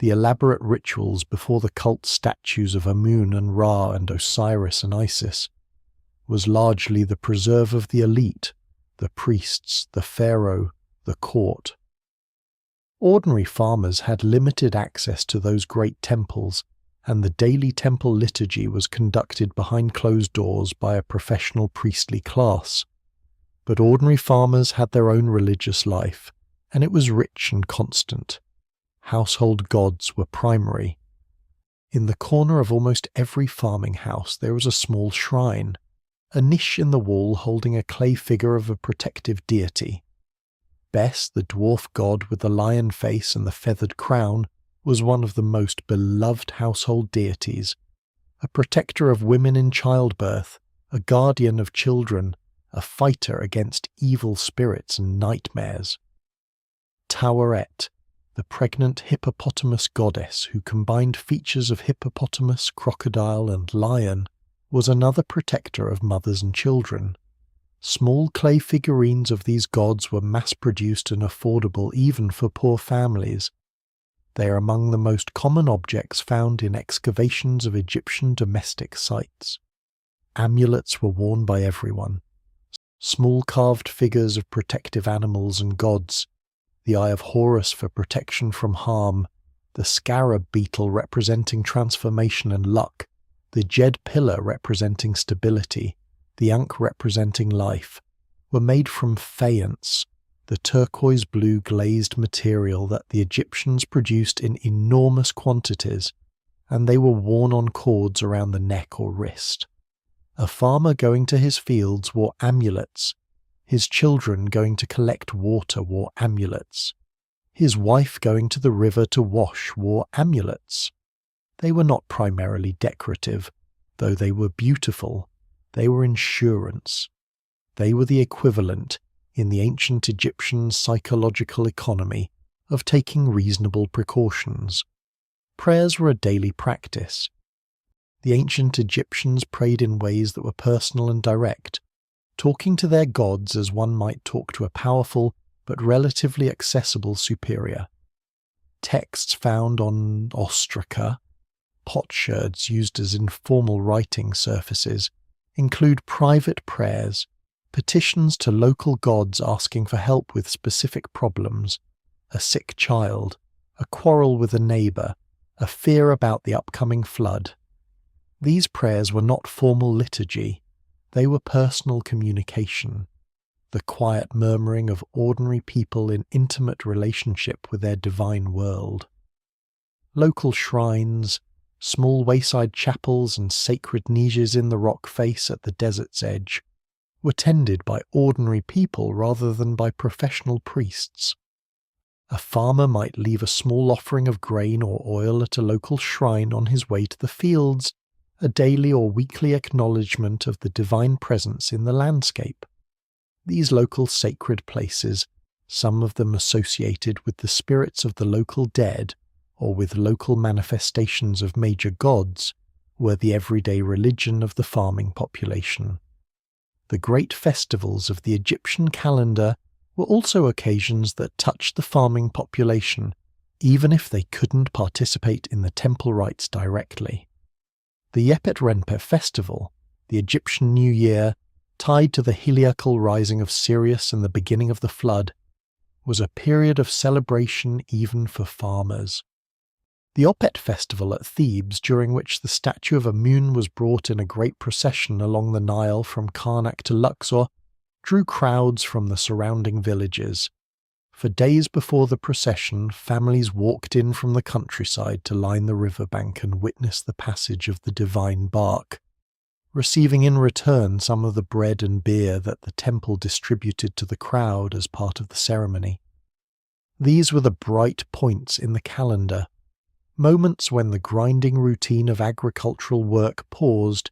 the elaborate rituals before the cult statues of Amun and Ra and Osiris and Isis, was largely the preserve of the elite, the priests, the pharaoh, the court. Ordinary farmers had limited access to those great temples, and the daily temple liturgy was conducted behind closed doors by a professional priestly class. But ordinary farmers had their own religious life, and it was rich and constant. Household gods were primary. In the corner of almost every farming house there was a small shrine, a niche in the wall holding a clay figure of a protective deity. Bes, the dwarf god with the lion face and the feathered crown, was one of the most beloved household deities, a protector of women in childbirth, a guardian of children, a fighter against evil spirits and nightmares. Taweret, the pregnant hippopotamus goddess who combined features of hippopotamus, crocodile, and lion, was another protector of mothers and children. Small clay figurines of these gods were mass-produced and affordable even for poor families. They are among the most common objects found in excavations of Egyptian domestic sites. Amulets were worn by everyone. Small carved figures of protective animals and gods, the Eye of Horus for protection from harm, the scarab beetle representing transformation and luck, the jed pillar representing stability, the ankh representing life, were made from faience, the turquoise-blue glazed material that the Egyptians produced in enormous quantities, and they were worn on cords around the neck or wrist. A farmer going to his fields wore amulets. His children going to collect water wore amulets. His wife going to the river to wash wore amulets. They were not primarily decorative, though they were beautiful. They were insurance. They were the equivalent, in the ancient Egyptian psychological economy, of taking reasonable precautions. Prayers were a daily practice. The ancient Egyptians prayed in ways that were personal and direct, talking to their gods as one might talk to a powerful but relatively accessible superior. Texts found on ostraca, potsherds used as informal writing surfaces, include private prayers, petitions to local gods asking for help with specific problems, a sick child, a quarrel with a neighbour, a fear about the upcoming flood. These prayers were not formal liturgy, they were personal communication, the quiet murmuring of ordinary people in intimate relationship with their divine world. Local shrines, small wayside chapels and sacred niches in the rock face at the desert's edge, were tended by ordinary people rather than by professional priests. A farmer might leave a small offering of grain or oil at a local shrine on his way to the fields, a daily or weekly acknowledgement of the divine presence in the landscape. These local sacred places, some of them associated with the spirits of the local dead or with local manifestations of major gods, were the everyday religion of the farming population. The great festivals of the Egyptian calendar were also occasions that touched the farming population, even if they couldn't participate in the temple rites directly. The Yepet Renpe festival, the Egyptian New Year, tied to the heliacal rising of Sirius and the beginning of the flood, was a period of celebration even for farmers. The Opet festival at Thebes, during which the statue of Amun was brought in a great procession along the Nile from Karnak to Luxor, drew crowds from the surrounding villages. For days before the procession, families walked in from the countryside to line the riverbank and witness the passage of the divine bark, receiving in return some of the bread and beer that the temple distributed to the crowd as part of the ceremony. These were the bright points in the calendar, moments when the grinding routine of agricultural work paused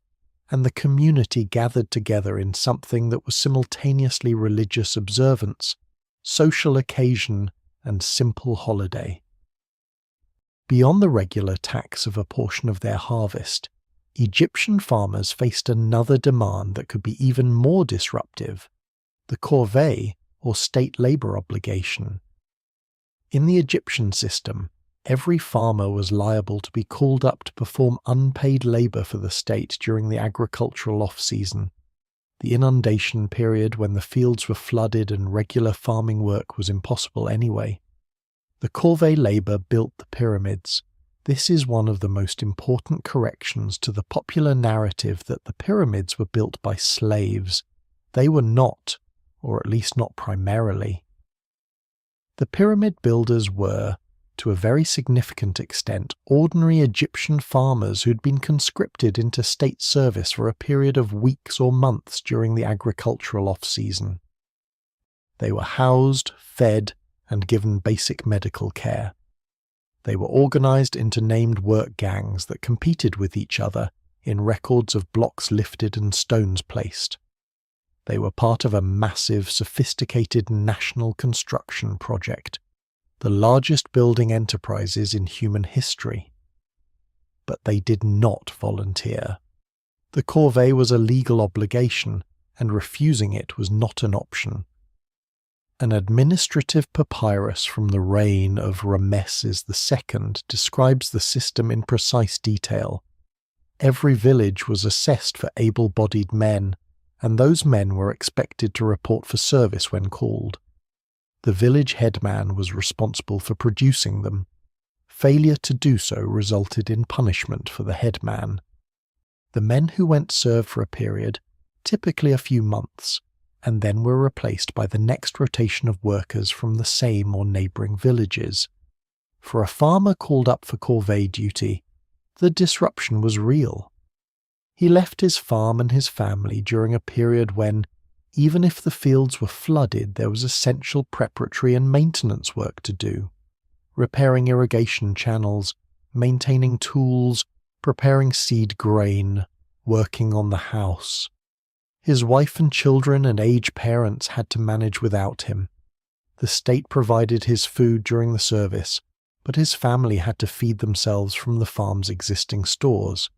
and the community gathered together in something that was simultaneously religious observance, social occasion, and simple holiday. Beyond the regular tax of a portion of their harvest, Egyptian farmers faced another demand that could be even more disruptive: the corvée, or state labor obligation. In the Egyptian system, every farmer was liable to be called up to perform unpaid labor for the state during the agricultural off-season, the inundation period when the fields were flooded and regular farming work was impossible anyway. The corvée labor built the pyramids. This is one of the most important corrections to the popular narrative that the pyramids were built by slaves. They were not, or at least not primarily. The pyramid builders were, to a very significant extent, ordinary Egyptian farmers who'd been conscripted into state service for a period of weeks or months during the agricultural off-season. They were housed, fed, and given basic medical care. They were organized into named work gangs that competed with each other in records of blocks lifted and stones placed. They were part of a massive, sophisticated national construction project, the largest building enterprises in human history. But they did not volunteer. The corvée was a legal obligation, and refusing it was not an option. An administrative papyrus from the reign of Rameses II describes the system in precise detail. Every village was assessed for able-bodied men, and those men were expected to report for service when called. The village headman was responsible for producing them. Failure to do so resulted in punishment for the headman. The men who went served for a period, typically a few months, and then were replaced by the next rotation of workers from the same or neighbouring villages. For a farmer called up for corvée duty, the disruption was real. He left his farm and his family during a period when, even if the fields were flooded, there was essential preparatory and maintenance work to do: repairing irrigation channels, maintaining tools, preparing seed grain, working on the house. His wife and children and aged parents had to manage without him. The state provided his food during the service, but his family had to feed themselves from the farm's existing stores.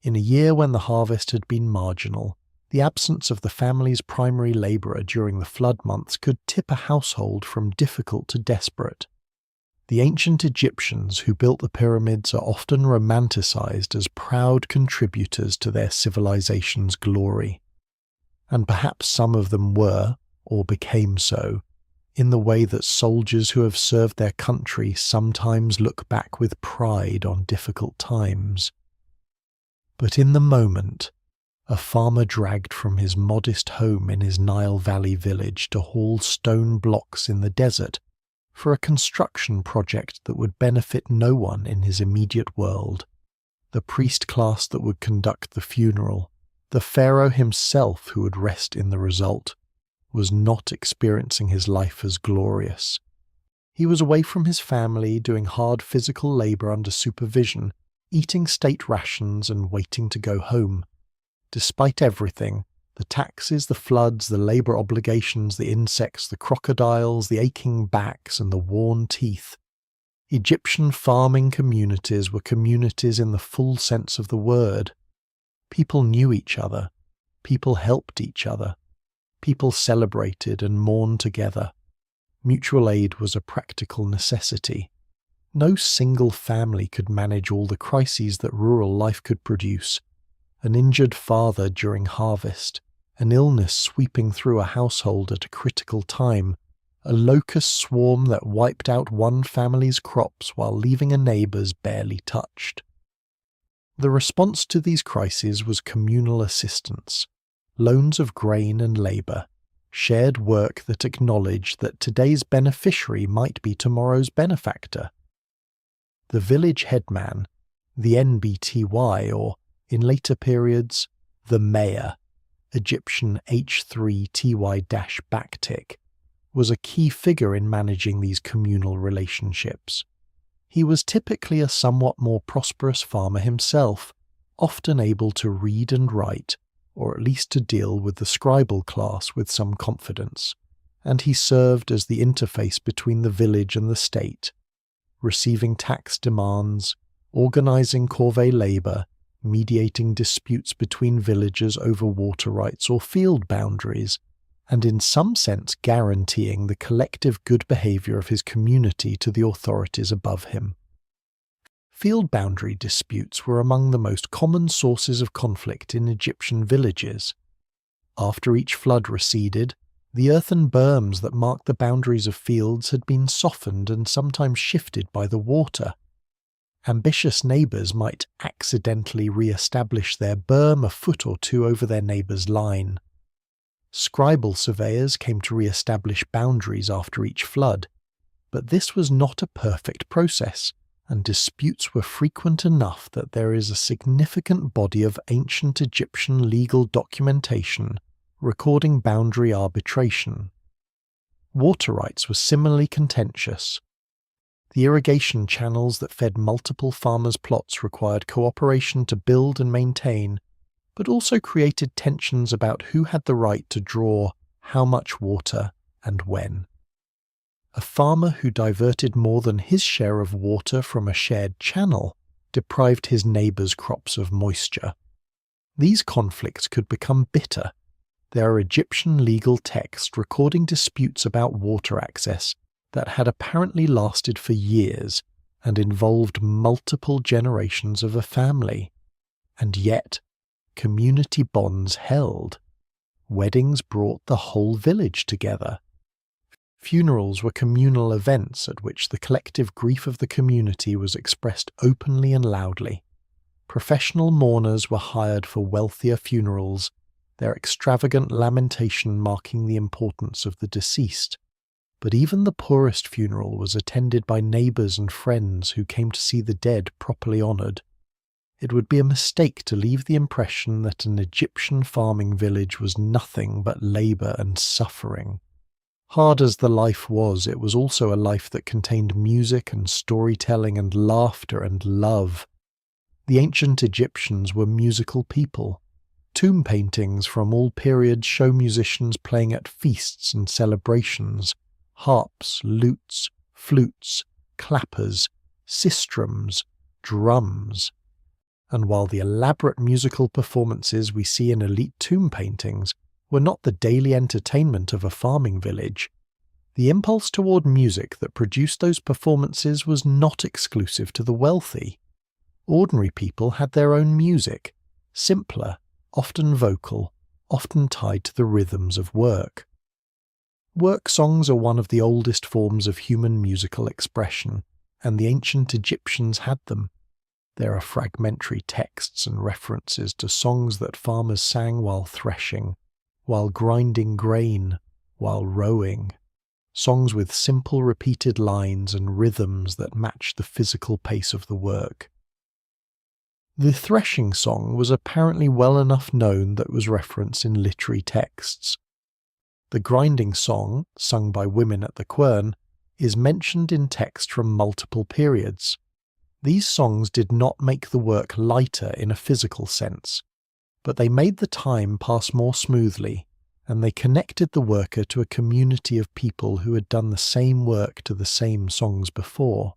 In a year when the harvest had been marginal, the absence of the family's primary labourer during the flood months could tip a household from difficult to desperate. The ancient Egyptians who built the pyramids are often romanticized as proud contributors to their civilization's glory. And perhaps some of them were, or became so, in the way that soldiers who have served their country sometimes look back with pride on difficult times. But in the moment, a farmer dragged from his modest home in his Nile Valley village to haul stone blocks in the desert for a construction project that would benefit no one in his immediate world, the priest class that would conduct the funeral, the pharaoh himself who would rest in the result, was not experiencing his life as glorious. He was away from his family, doing hard physical labor under supervision, eating state rations and waiting to go home. Despite everything, the taxes, the floods, the labor obligations, the insects, the crocodiles, the aching backs, and the worn teeth, Egyptian farming communities were communities in the full sense of the word. People knew each other. People helped each other. People celebrated and mourned together. Mutual aid was a practical necessity. No single family could manage all the crises that rural life could produce. An injured father during harvest, an illness sweeping through a household at a critical time, a locust swarm that wiped out one family's crops while leaving a neighbour's barely touched. The response to these crises was communal assistance, loans of grain and labour, shared work that acknowledged that today's beneficiary might be tomorrow's benefactor. The village headman, the NBTY, or, in later periods, the mayor, Egyptian H3TY-backtick, was a key figure in managing these communal relationships. He was typically a somewhat more prosperous farmer himself, often able to read and write, or at least to deal with the scribal class with some confidence, and he served as the interface between the village and the state, receiving tax demands, organizing corvée labor, mediating disputes between villagers over water rights or field boundaries, and in some sense guaranteeing the collective good behavior of his community to the authorities above him. Field boundary disputes were among the most common sources of conflict in Egyptian villages. After each flood receded, the earthen berms that marked the boundaries of fields had been softened and sometimes shifted by the water. Ambitious neighbours might accidentally re-establish their berm a foot or two over their neighbour's line. Scribal surveyors came to re-establish boundaries after each flood, but this was not a perfect process, and disputes were frequent enough that there is a significant body of ancient Egyptian legal documentation recording boundary arbitration. Water rights were similarly contentious. The irrigation channels that fed multiple farmers' plots required cooperation to build and maintain, but also created tensions about who had the right to draw how much water and when. A farmer who diverted more than his share of water from a shared channel deprived his neighbour's crops of moisture. These conflicts could become bitter. There are Egyptian legal texts recording disputes about water access that had apparently lasted for years and involved multiple generations of a family. And yet, community bonds held. Weddings brought the whole village together. Funerals were communal events at which the collective grief of the community was expressed openly and loudly. Professional mourners were hired for wealthier funerals, their extravagant lamentation marking the importance of the deceased. But even the poorest funeral was attended by neighbours and friends who came to see the dead properly honoured. It would be a mistake to leave the impression that an Egyptian farming village was nothing but labour and suffering. Hard as the life was, it was also a life that contained music and storytelling and laughter and love. The ancient Egyptians were musical people. Tomb paintings from all periods show musicians playing at feasts and celebrations, harps, lutes, flutes, clappers, sistrums, drums. And while the elaborate musical performances we see in elite tomb paintings were not the daily entertainment of a farming village, the impulse toward music that produced those performances was not exclusive to the wealthy. Ordinary people had their own music, simpler, often vocal, often tied to the rhythms of work. Work songs are one of the oldest forms of human musical expression, and the ancient Egyptians had them. There are fragmentary texts and references to songs that farmers sang while threshing, while grinding grain, while rowing. Songs with simple repeated lines and rhythms that matched the physical pace of the work. The threshing song was apparently well enough known that it was referenced in literary texts. The grinding song, sung by women at the quern, is mentioned in text from multiple periods. These songs did not make the work lighter in a physical sense, but they made the time pass more smoothly, and they connected the worker to a community of people who had done the same work to the same songs before.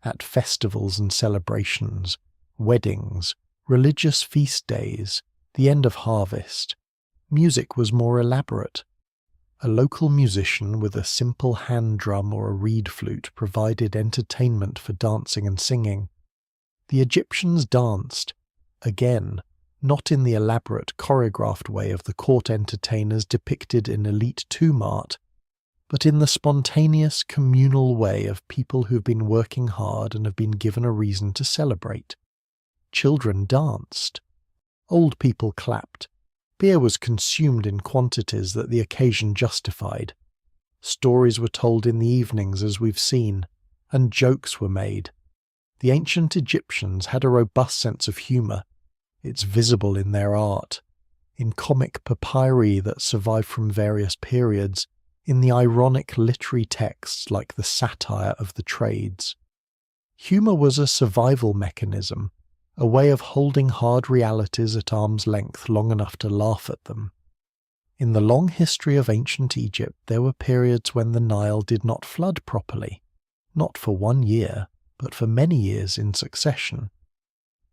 At festivals and celebrations, weddings, religious feast days, the end of harvest, music was more elaborate. A local musician with a simple hand drum or a reed flute provided entertainment for dancing and singing. The Egyptians danced, again, not in the elaborate choreographed way of the court entertainers depicted in elite tomb art, but in the spontaneous communal way of people who've been working hard and have been given a reason to celebrate. Children danced. Old people clapped. Beer was consumed in quantities that the occasion justified. Stories were told in the evenings, as we've seen, and jokes were made. The ancient Egyptians had a robust sense of humour. It's visible in their art, in comic papyri that survive from various periods, in the ironic literary texts like the satire of the trades. Humour was a survival mechanism, a way of holding hard realities at arm's length long enough to laugh at them. In the long history of ancient Egypt, there were periods when the Nile did not flood properly, not for 1 year, but for many years in succession.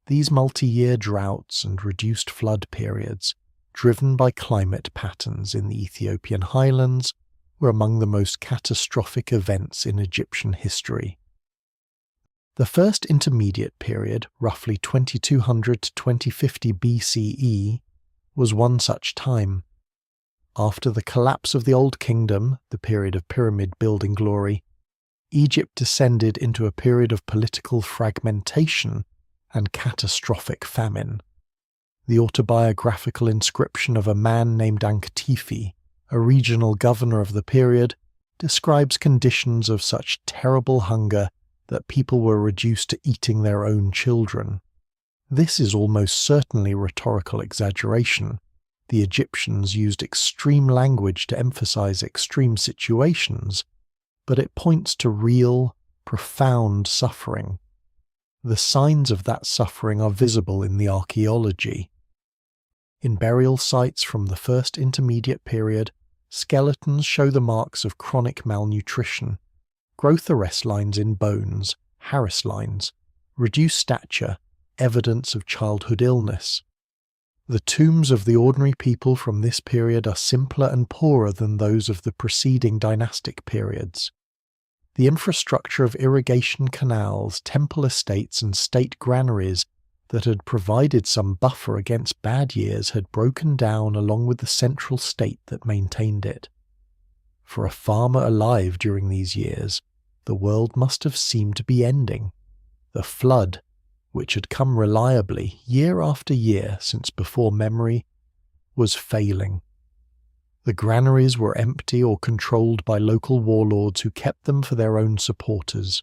These multi-year droughts and reduced flood periods, driven by climate patterns in the Ethiopian highlands, were among the most catastrophic events in Egyptian history. The first intermediate period, roughly 2200 to 2050 BCE, was one such time. After the collapse of the Old Kingdom, the period of pyramid-building glory, Egypt descended into a period of political fragmentation and catastrophic famine. The autobiographical inscription of a man named Anktifi, a regional governor of the period, describes conditions of such terrible hunger that people were reduced to eating their own children. This is almost certainly rhetorical exaggeration. The Egyptians used extreme language to emphasize extreme situations, but it points to real, profound suffering. The signs of that suffering are visible in the archaeology. In burial sites from the first intermediate period, skeletons show the marks of chronic malnutrition, growth arrest lines in bones, Harris lines, reduced stature, evidence of childhood illness. The tombs of the ordinary people from this period are simpler and poorer than those of the preceding dynastic periods. The infrastructure of irrigation canals, temple estates and state granaries that had provided some buffer against bad years had broken down along with the central state that maintained it. For a farmer alive during these years, the world must have seemed to be ending. The flood, which had come reliably year after year since before memory, was failing. The granaries were empty or controlled by local warlords who kept them for their own supporters.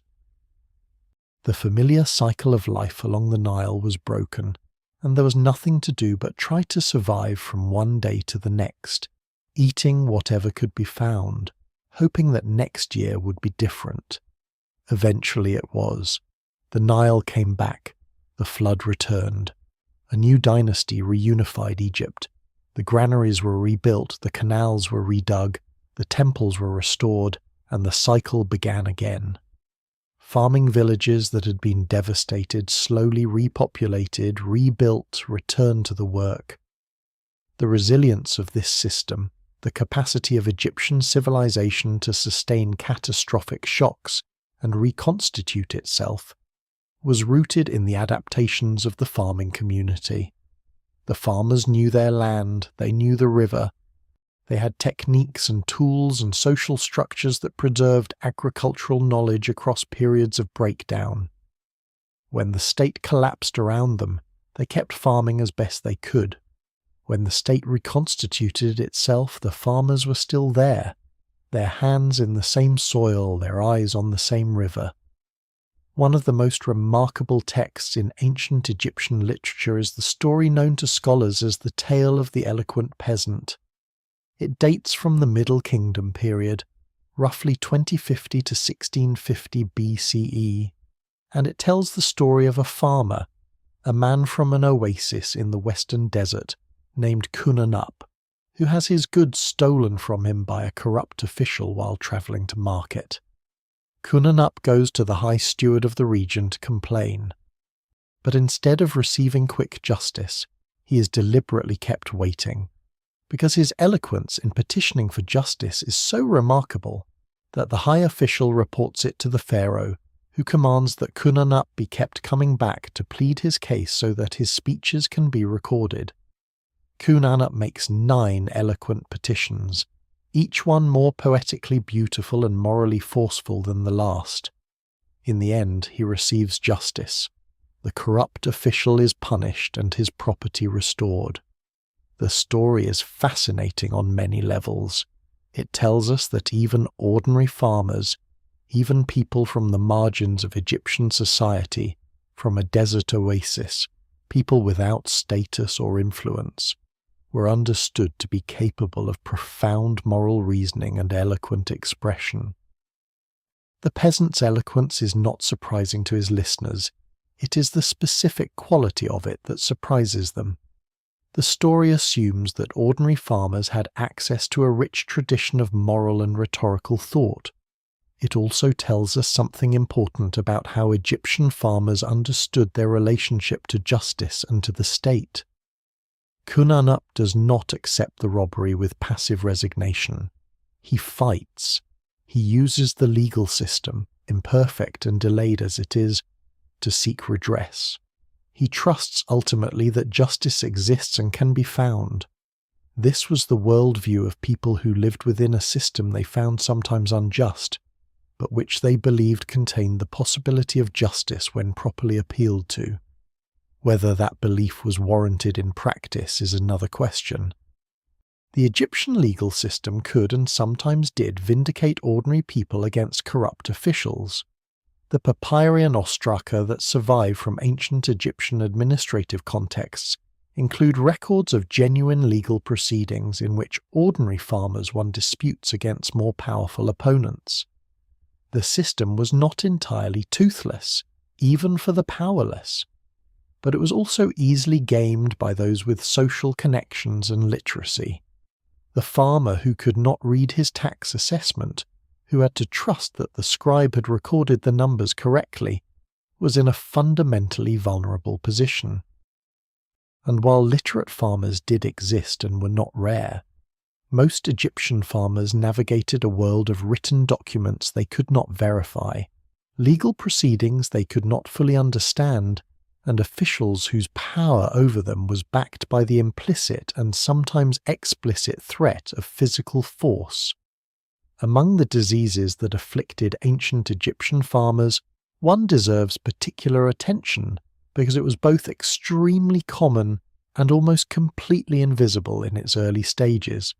The familiar cycle of life along the Nile was broken, and there was nothing to do but try to survive from one day to the next, eating whatever could be found, hoping that next year would be different. Eventually it was. The Nile came back. The flood returned. A new dynasty reunified Egypt. The granaries were rebuilt, the canals were redug, the temples were restored, and the cycle began again. Farming villages that had been devastated slowly repopulated, rebuilt, returned to the work. The resilience of this system, the capacity of Egyptian civilization to sustain catastrophic shocks and reconstitute itself, was rooted in the adaptations of the farming community. The farmers knew their land, they knew the river. They had techniques and tools and social structures that preserved agricultural knowledge across periods of breakdown. When the state collapsed around them, they kept farming as best they could. When the state reconstituted itself, the farmers were still there, their hands in the same soil, their eyes on the same river. One of the most remarkable texts in ancient Egyptian literature is the story known to scholars as the Tale of the Eloquent Peasant. It dates from the Middle Kingdom period, roughly 2050 to 1650 BCE, and it tells the story of a farmer, a man from an oasis in the western desert named Kunanup, who has his goods stolen from him by a corrupt official while travelling to market. Kunanup goes to the high steward of the region to complain, but instead of receiving quick justice, he is deliberately kept waiting, because his eloquence in petitioning for justice is so remarkable that the high official reports it to the pharaoh, who commands that Kunanup be kept coming back to plead his case so that his speeches can be recorded. Kunanup makes 9 eloquent petitions, each one more poetically beautiful and morally forceful than the last. In the end, he receives justice. The corrupt official is punished and his property restored. The story is fascinating on many levels. It tells us that even ordinary farmers, even people from the margins of Egyptian society, from a desert oasis, people without status or influence, were understood to be capable of profound moral reasoning and eloquent expression. The peasant's eloquence is not surprising to his listeners. It is the specific quality of it that surprises them. The story assumes that ordinary farmers had access to a rich tradition of moral and rhetorical thought. It also tells us something important about how Egyptian farmers understood their relationship to justice and to the state. Kunanup does not accept the robbery with passive resignation. He fights. He uses the legal system, imperfect and delayed as it is, to seek redress. He trusts ultimately that justice exists and can be found. This was the worldview of people who lived within a system they found sometimes unjust, but which they believed contained the possibility of justice when properly appealed to. Whether that belief was warranted in practice is another question. The Egyptian legal system could and sometimes did vindicate ordinary people against corrupt officials. The papyri and ostraka that survive from ancient Egyptian administrative contexts include records of genuine legal proceedings in which ordinary farmers won disputes against more powerful opponents. The system was not entirely toothless, even for the powerless, but it was also easily gamed by those with social connections and literacy. The farmer who could not read his tax assessment, who had to trust that the scribe had recorded the numbers correctly, was in a fundamentally vulnerable position. And while literate farmers did exist and were not rare, most Egyptian farmers navigated a world of written documents they could not verify, legal proceedings they could not fully understand, and officials whose power over them was backed by the implicit and sometimes explicit threat of physical force. Among the diseases that afflicted ancient Egyptian farmers, one deserves particular attention because it was both extremely common and almost completely invisible in its early stages: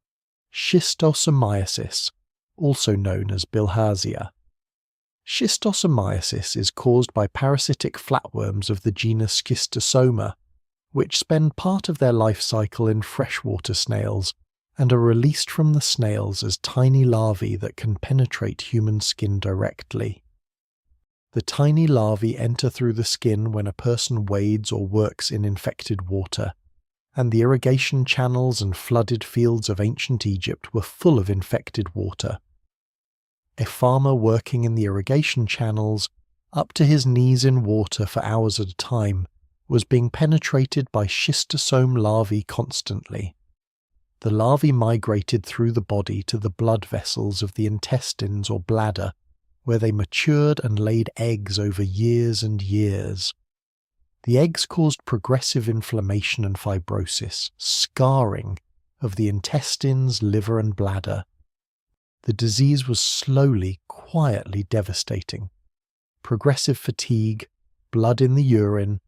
schistosomiasis, also known as bilharzia. Schistosomiasis is caused by parasitic flatworms of the genus Schistosoma, which spend part of their life cycle in freshwater snails and are released from the snails as tiny larvae that can penetrate human skin directly. The tiny larvae enter through the skin when a person wades or works in infected water, and the irrigation channels and flooded fields of ancient Egypt were full of infected water. A farmer working in the irrigation channels, up to his knees in water for hours at a time, was being penetrated by schistosome larvae constantly. The larvae migrated through the body to the blood vessels of the intestines or bladder, where they matured and laid eggs over years and years. The eggs caused progressive inflammation and fibrosis, scarring of the intestines, liver and bladder. The disease was slowly, quietly devastating. Progressive fatigue, blood in the urine,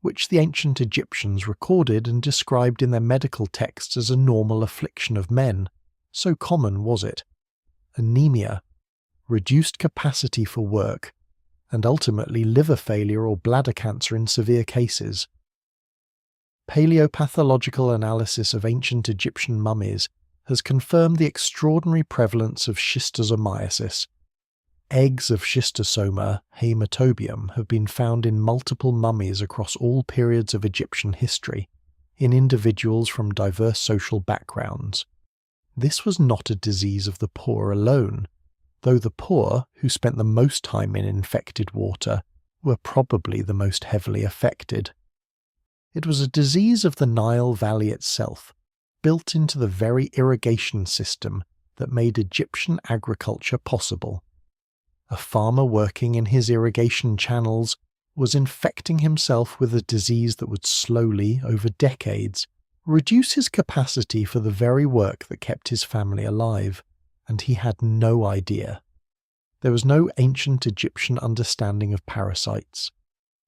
which the ancient Egyptians recorded and described in their medical texts as a normal affliction of men, so common was it, anemia, reduced capacity for work, and ultimately liver failure or bladder cancer in severe cases. Paleopathological analysis of ancient Egyptian mummies has confirmed the extraordinary prevalence of schistosomiasis. Eggs of Schistosoma haematobium have been found in multiple mummies across all periods of Egyptian history, in individuals from diverse social backgrounds. This was not a disease of the poor alone, though the poor, who spent the most time in infected water, were probably the most heavily affected. It was a disease of the Nile Valley itself, built into the very irrigation system that made Egyptian agriculture possible. A farmer working in his irrigation channels was infecting himself with a disease that would slowly, over decades, reduce his capacity for the very work that kept his family alive, and he had no idea. There was no ancient Egyptian understanding of parasites.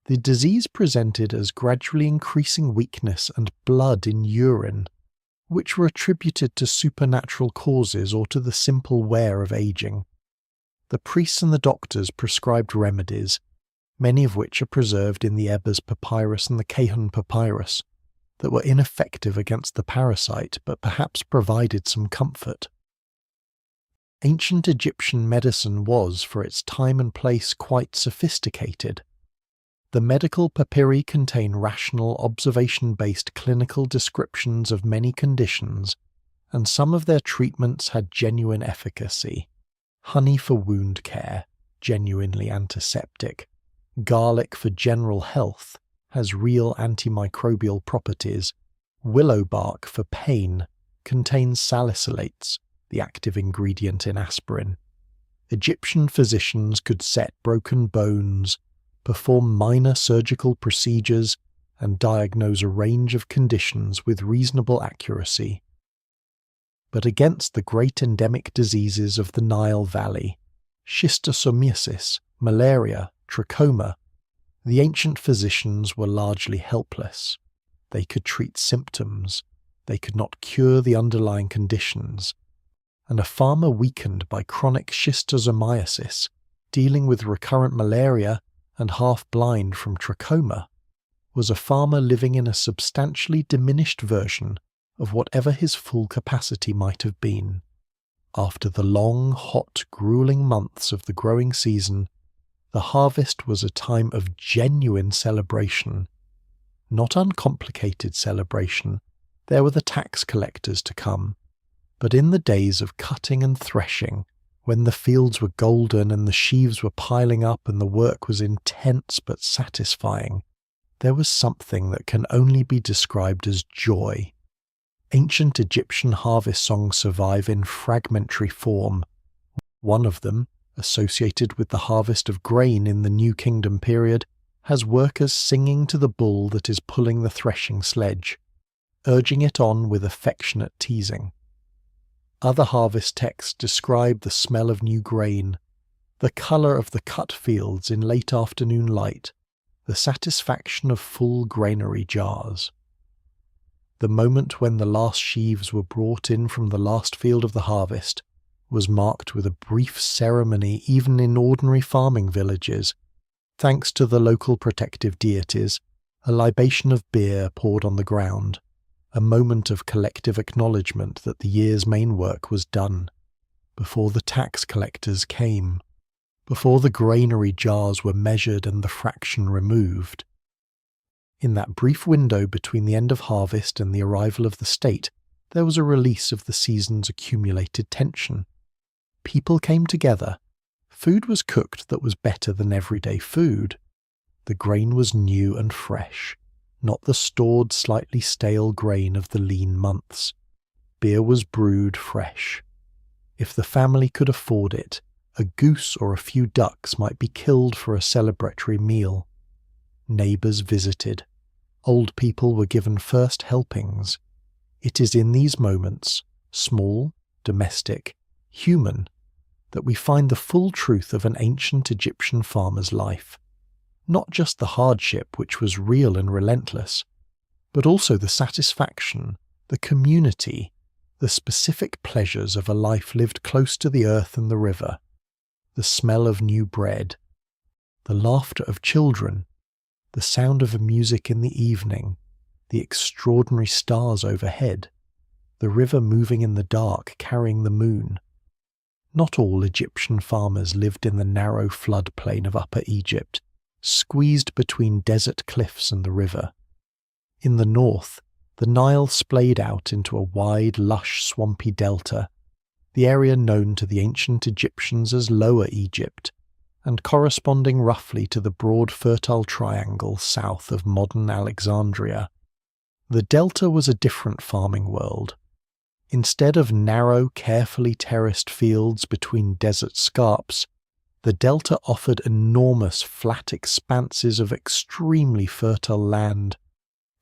The disease presented as gradually increasing weakness and blood in urine, which were attributed to supernatural causes or to the simple wear of aging. The priests and the doctors prescribed remedies, many of which are preserved in the Ebers papyrus and the Kahun papyrus, that were ineffective against the parasite but perhaps provided some comfort. Ancient Egyptian medicine was, for its time and place, quite sophisticated. The medical papyri contain rational, observation-based clinical descriptions of many conditions, and some of their treatments had genuine efficacy. Honey for wound care, genuinely antiseptic. Garlic for general health, has real antimicrobial properties. Willow bark for pain, contains salicylates, the active ingredient in aspirin. Egyptian physicians could set broken bones, perform minor surgical procedures, and diagnose a range of conditions with reasonable accuracy. But against the great endemic diseases of the Nile Valley, schistosomiasis, malaria, trachoma, the ancient physicians were largely helpless. They could treat symptoms, they could not cure the underlying conditions, and a farmer weakened by chronic schistosomiasis, dealing with recurrent malaria and half-blind from trachoma, was a farmer living in a substantially diminished version of whatever his full capacity might have been. After the long, hot, grueling months of the growing season, the harvest was a time of genuine celebration. Not uncomplicated celebration. There were the tax collectors to come. But in the days of cutting and threshing, when the fields were golden and the sheaves were piling up and the work was intense but satisfying, there was something that can only be described as joy. Ancient Egyptian harvest songs survive in fragmentary form. One of them, associated with the harvest of grain in the New Kingdom period, has workers singing to the bull that is pulling the threshing sledge, urging it on with affectionate teasing. Other harvest texts describe the smell of new grain, the colour of the cut fields in late afternoon light, the satisfaction of full granary jars. The moment when the last sheaves were brought in from the last field of the harvest was marked with a brief ceremony even in ordinary farming villages. Thanks to the local protective deities, a libation of beer poured on the ground, a moment of collective acknowledgement that the year's main work was done, before the tax collectors came, before the granary jars were measured and the fraction removed. In that brief window between the end of harvest and the arrival of the state, there was a release of the season's accumulated tension. People came together. Food was cooked that was better than everyday food. The grain was new and fresh, not the stored, slightly stale grain of the lean months. Beer was brewed fresh. If the family could afford it, a goose or a few ducks might be killed for a celebratory meal. Neighbours visited. Old people were given first helpings. It is in these moments, small, domestic, human, that we find the full truth of an ancient Egyptian farmer's life. Not just the hardship, which was real and relentless, but also the satisfaction, the community, the specific pleasures of a life lived close to the earth and the river, the smell of new bread, the laughter of children, the sound of music in the evening, the extraordinary stars overhead, the river moving in the dark carrying the moon. Not all Egyptian farmers lived in the narrow floodplain of Upper Egypt, squeezed between desert cliffs and the river. In the north, the Nile splayed out into a wide, lush, swampy delta, the area known to the ancient Egyptians as Lower Egypt, and corresponding roughly to the broad fertile triangle south of modern Alexandria. The delta was a different farming world. Instead of narrow, carefully terraced fields between desert scarps, the delta offered enormous flat expanses of extremely fertile land,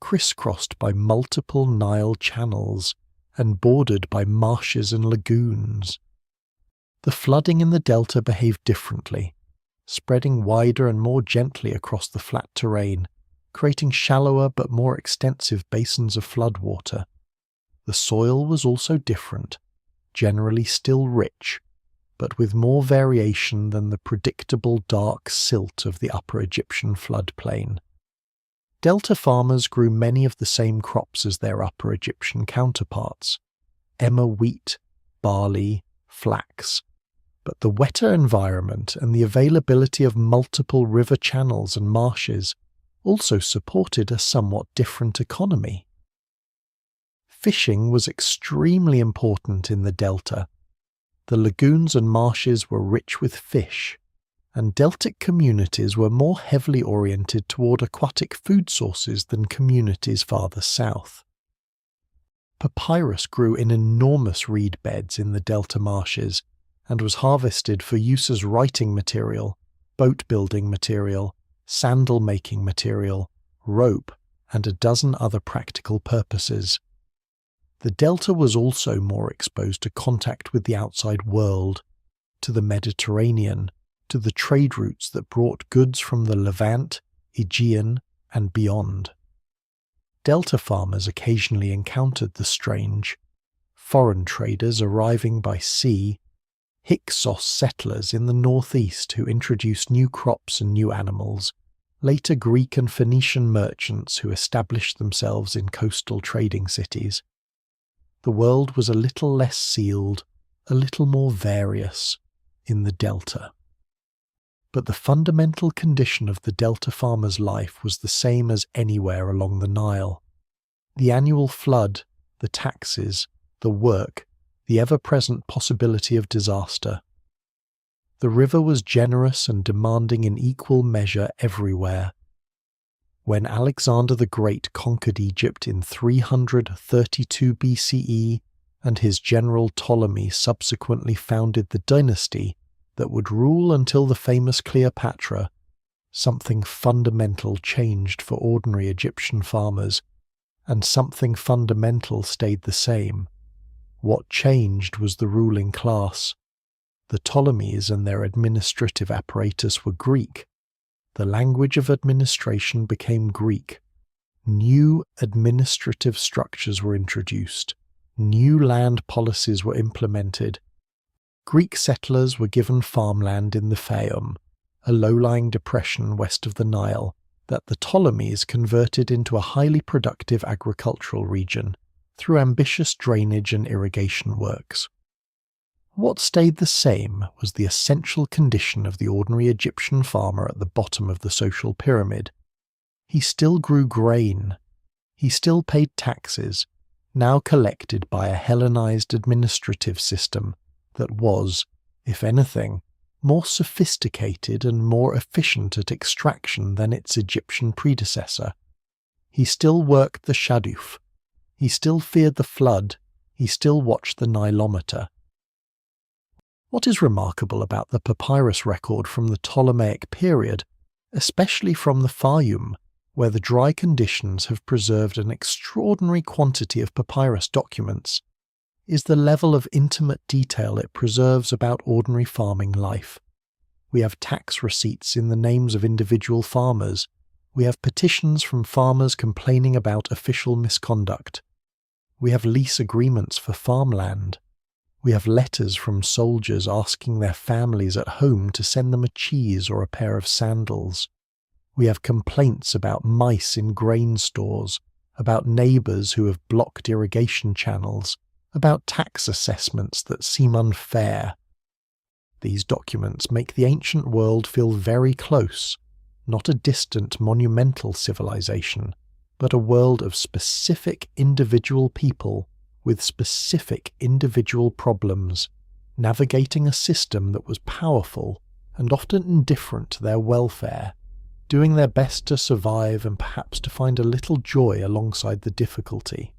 crisscrossed by multiple Nile channels and bordered by marshes and lagoons. The flooding in the delta behaved differently, spreading wider and more gently across the flat terrain, creating shallower but more extensive basins of floodwater. The soil was also different, generally still rich, but with more variation than the predictable dark silt of the Upper Egyptian floodplain. Delta farmers grew many of the same crops as their Upper Egyptian counterparts: emmer wheat, barley, flax. But the wetter environment and the availability of multiple river channels and marshes also supported a somewhat different economy. Fishing was extremely important in the delta. The lagoons and marshes were rich with fish, and deltic communities were more heavily oriented toward aquatic food sources than communities farther south. Papyrus grew in enormous reed beds in the delta marshes and was harvested for use as writing material, boat-building material, sandal-making material, rope, and a dozen other practical purposes. The delta was also more exposed to contact with the outside world, to the Mediterranean, to the trade routes that brought goods from the Levant, Aegean, and beyond. Delta farmers occasionally encountered the strange: foreign traders arriving by sea, Hyksos settlers in the northeast who introduced new crops and new animals, later Greek and Phoenician merchants who established themselves in coastal trading cities. The world was a little less sealed, a little more various, in the delta. But the fundamental condition of the delta farmer's life was the same as anywhere along the Nile. The annual flood, the taxes, the work, the ever-present possibility of disaster. The river was generous and demanding in equal measure everywhere. When Alexander the Great conquered Egypt in 332 BCE and his general Ptolemy subsequently founded the dynasty that would rule until the famous Cleopatra, something fundamental changed for ordinary Egyptian farmers, and something fundamental stayed the same. What changed was the ruling class. The Ptolemies and their administrative apparatus were Greek. The language of administration became Greek. New administrative structures were introduced. New land policies were implemented. Greek settlers were given farmland in the Fayum, a low-lying depression west of the Nile, that the Ptolemies converted into a highly productive agricultural region through ambitious drainage and irrigation works. What stayed the same was the essential condition of the ordinary Egyptian farmer at the bottom of the social pyramid. He still grew grain. He still paid taxes, now collected by a Hellenized administrative system that was, if anything, more sophisticated and more efficient at extraction than its Egyptian predecessor. He still worked the shaduf. He still feared the flood. He still watched the Nilometer. What is remarkable about the papyrus record from the Ptolemaic period, especially from the Fayum, where the dry conditions have preserved an extraordinary quantity of papyrus documents, is the level of intimate detail it preserves about ordinary farming life. We have tax receipts in the names of individual farmers. We have petitions from farmers complaining about official misconduct. We have lease agreements for farmland. We have letters from soldiers asking their families at home to send them a cheese or a pair of sandals. We have complaints about mice in grain stores, about neighbours who have blocked irrigation channels, about tax assessments that seem unfair. These documents make the ancient world feel very close, not a distant monumental civilization, but a world of specific individual people with specific individual problems, navigating a system that was powerful and often indifferent to their welfare, doing their best to survive and perhaps to find a little joy alongside the difficulty.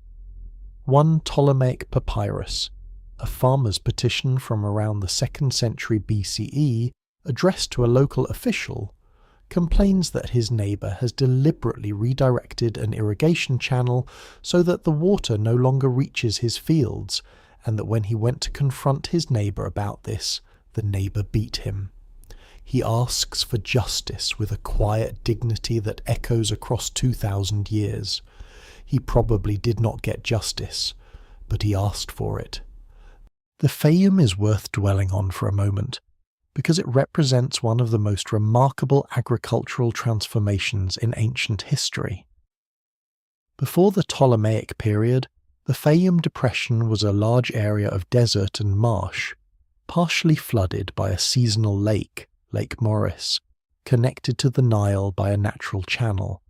One Ptolemaic papyrus, a farmer's petition from around the 2nd century BCE, addressed to a local official, complains that his neighbour has deliberately redirected an irrigation channel so that the water no longer reaches his fields, and that when he went to confront his neighbour about this, the neighbour beat him. He asks for justice with a quiet dignity that echoes across 2,000 years. He probably did not get justice, but he asked for it. The Fayum is worth dwelling on for a moment, because it represents one of the most remarkable agricultural transformations in ancient history. Before the Ptolemaic period, the Fayum Depression was a large area of desert and marsh, partially flooded by a seasonal lake, Lake Moeris, connected to the Nile by a natural channel.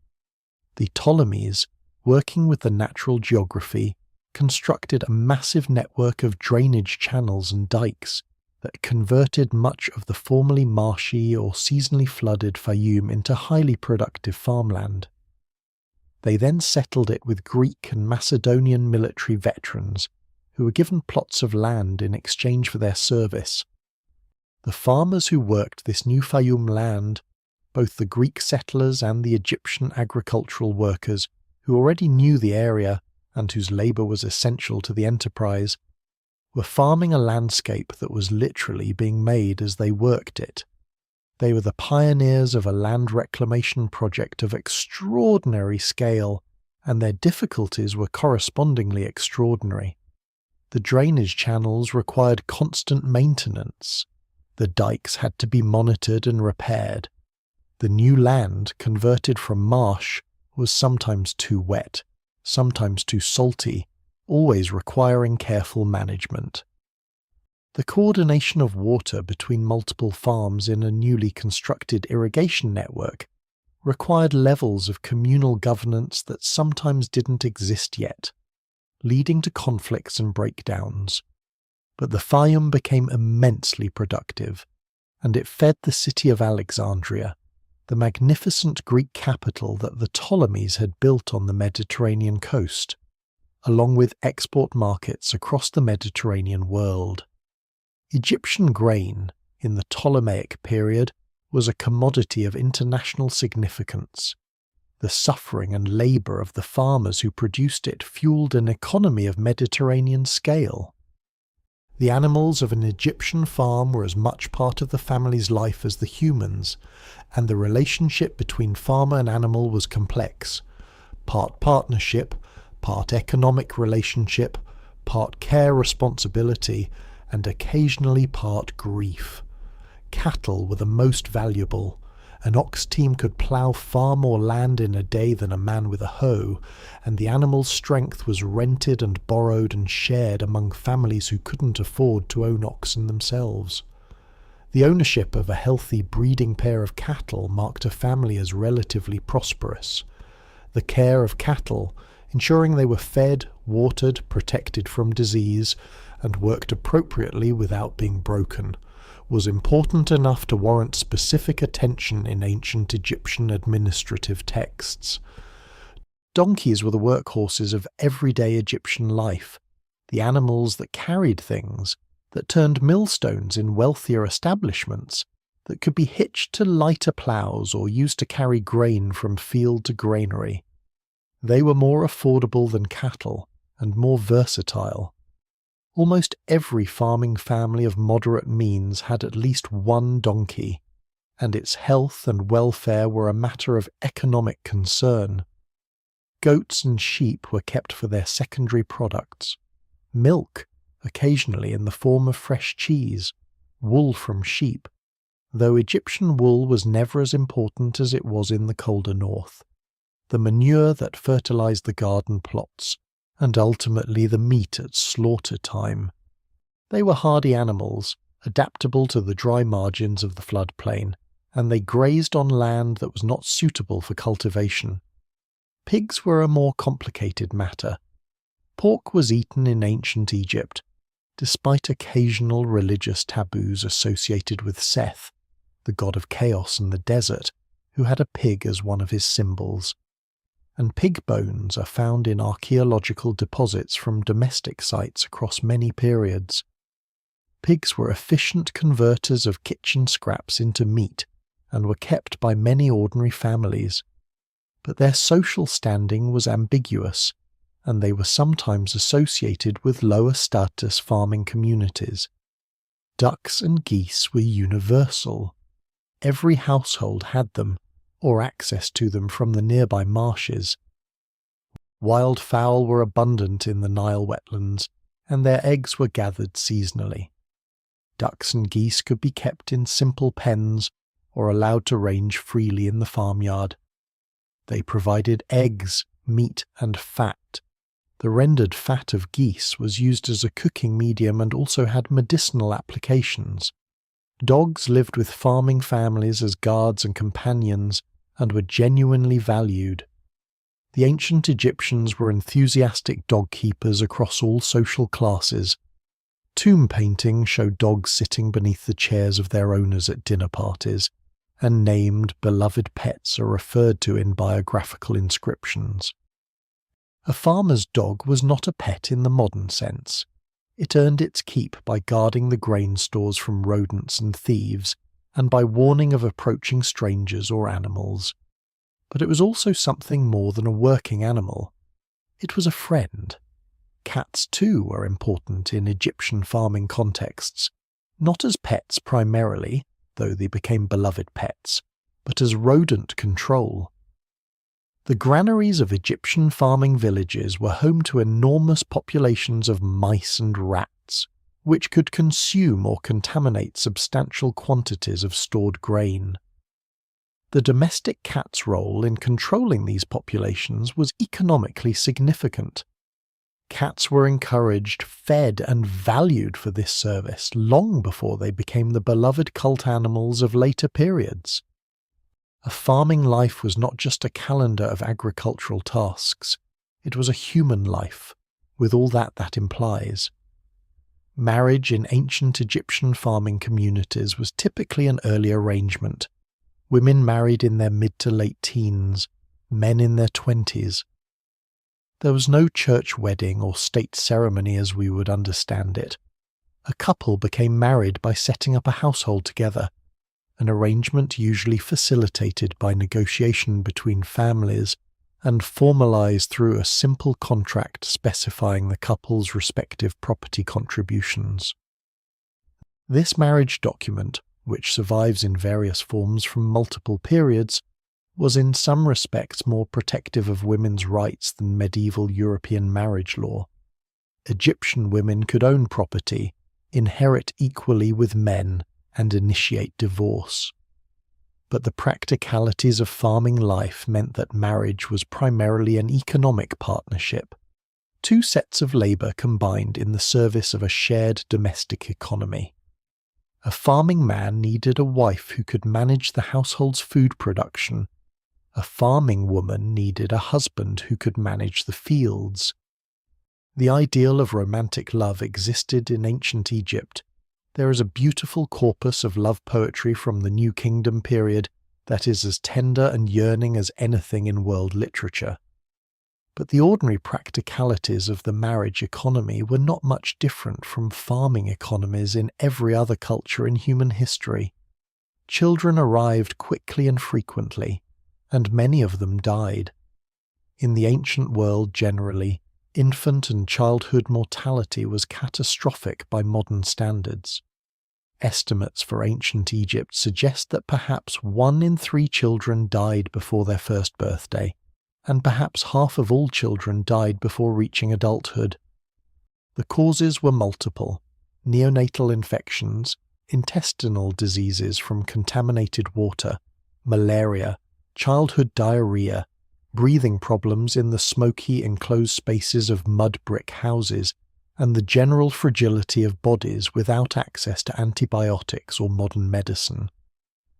The Ptolemies, working with the natural geography, constructed a massive network of drainage channels and dikes that converted much of the formerly marshy or seasonally flooded Fayum into highly productive farmland. They then settled it with Greek and Macedonian military veterans who were given plots of land in exchange for their service. The farmers who worked this new Fayum land, both the Greek settlers and the Egyptian agricultural workers who already knew the area and whose labour was essential to the enterprise, were farming a landscape that was literally being made as they worked it. They were the pioneers of a land reclamation project of extraordinary scale, and their difficulties were correspondingly extraordinary. The drainage channels required constant maintenance. The dikes had to be monitored and repaired. The new land, converted from marsh, was sometimes too wet, sometimes too salty, always requiring careful management. The coordination of water between multiple farms in a newly constructed irrigation network required levels of communal governance that sometimes didn't exist yet, leading to conflicts and breakdowns. But the Fayum became immensely productive, and it fed the city of Alexandria, the magnificent Greek capital that the Ptolemies had built on the Mediterranean coast, along with export markets across the Mediterranean world. Egyptian grain, in the Ptolemaic period, was a commodity of international significance. The suffering and labour of the farmers who produced it fueled an economy of Mediterranean scale. The animals of an Egyptian farm were as much part of the family's life as the humans, and the relationship between farmer and animal was complex, part partnership, part economic relationship, part care responsibility, and occasionally part grief. Cattle were the most valuable. An ox team could plough far more land in a day than a man with a hoe, and the animal's strength was rented and borrowed and shared among families who couldn't afford to own oxen themselves. The ownership of a healthy breeding pair of cattle marked a family as relatively prosperous. The care of cattle, ensuring they were fed, watered, protected from disease, and worked appropriately without being broken, was important enough to warrant specific attention in ancient Egyptian administrative texts. Donkeys were the workhorses of everyday Egyptian life, the animals that carried things, that turned millstones in wealthier establishments, that could be hitched to lighter ploughs or used to carry grain from field to granary. They were more affordable than cattle, and more versatile. Almost every farming family of moderate means had at least one donkey, and its health and welfare were a matter of economic concern. Goats and sheep were kept for their secondary products. Milk, occasionally in the form of fresh cheese, wool from sheep, though Egyptian wool was never as important as it was in the colder north. The manure that fertilized the garden plots, and ultimately the meat at slaughter time. They were hardy animals, adaptable to the dry margins of the floodplain, and they grazed on land that was not suitable for cultivation. Pigs were a more complicated matter. Pork was eaten in ancient Egypt, despite occasional religious taboos associated with Seth, the god of chaos and the desert, who had a pig as one of his symbols. And pig bones are found in archaeological deposits from domestic sites across many periods. Pigs were efficient converters of kitchen scraps into meat and were kept by many ordinary families. But their social standing was ambiguous, and they were sometimes associated with lower status farming communities. Ducks and geese were universal. Every household had them, or access to them from the nearby marshes. Wildfowl were abundant in the Nile wetlands, and their eggs were gathered seasonally. Ducks and geese could be kept in simple pens or allowed to range freely in the farmyard. They provided eggs, meat, and fat. The rendered fat of geese was used as a cooking medium and also had medicinal applications. Dogs lived with farming families as guards and companions and were genuinely valued. The ancient Egyptians were enthusiastic dog keepers across all social classes. Tomb paintings show dogs sitting beneath the chairs of their owners at dinner parties, and named, beloved pets are referred to in biographical inscriptions. A farmer's dog was not a pet in the modern sense. It earned its keep by guarding the grain stores from rodents and thieves, and by warning of approaching strangers or animals. But it was also something more than a working animal. It was a friend. Cats too were important in Egyptian farming contexts, not as pets primarily, though they became beloved pets, but as rodent control. The granaries of Egyptian farming villages were home to enormous populations of mice and rats, which could consume or contaminate substantial quantities of stored grain. The domestic cat's role in controlling these populations was economically significant. Cats were encouraged, fed, and valued for this service long before they became the beloved cult animals of later periods. A farming life was not just a calendar of agricultural tasks, it was a human life, with all that implies. Marriage in ancient Egyptian farming communities was typically an early arrangement. Women married in their mid to late teens, men in their 20s. There was no church wedding or state ceremony as we would understand it. A couple became married by setting up a household together, an arrangement usually facilitated by negotiation between families and formalized through a simple contract specifying the couple's respective property contributions. This marriage document, which survives in various forms from multiple periods, was in some respects more protective of women's rights than medieval European marriage law. Egyptian women could own property, inherit equally with men, and initiate divorce. But the practicalities of farming life meant that marriage was primarily an economic partnership, two sets of labour combined in the service of a shared domestic economy. A farming man needed a wife who could manage the household's food production. A farming woman needed a husband who could manage the fields. The ideal of romantic love existed in ancient Egypt. There is a beautiful corpus of love poetry from the New Kingdom period that is as tender and yearning as anything in world literature. But the ordinary practicalities of the marriage economy were not much different from farming economies in every other culture in human history. Children arrived quickly and frequently, and many of them died. In the ancient world generally, infant and childhood mortality was catastrophic by modern standards. Estimates for ancient Egypt suggest that perhaps 1 in 3 children died before their first birthday, and perhaps half of all children died before reaching adulthood. The causes were multiple: neonatal infections, intestinal diseases from contaminated water, malaria, childhood diarrhea, breathing problems in the smoky enclosed spaces of mud brick houses, and the general fragility of bodies without access to antibiotics or modern medicine.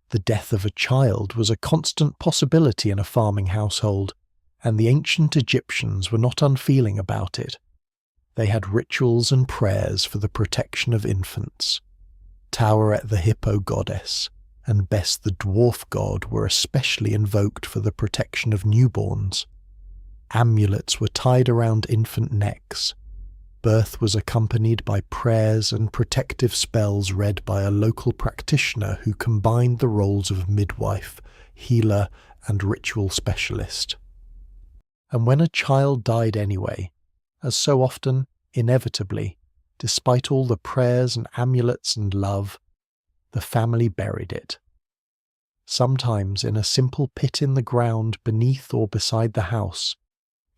The death of a child was a constant possibility in a farming household, and the ancient Egyptians were not unfeeling about it. They had rituals and prayers for the protection of infants. Taweret the hippo goddess and Bes the dwarf god were especially invoked for the protection of newborns. Amulets were tied around infant necks. Birth was accompanied by prayers and protective spells read by a local practitioner who combined the roles of midwife, healer, and ritual specialist. And when a child died anyway, as so often, inevitably, despite all the prayers and amulets and love, the family buried it. Sometimes in a simple pit in the ground beneath or beside the house,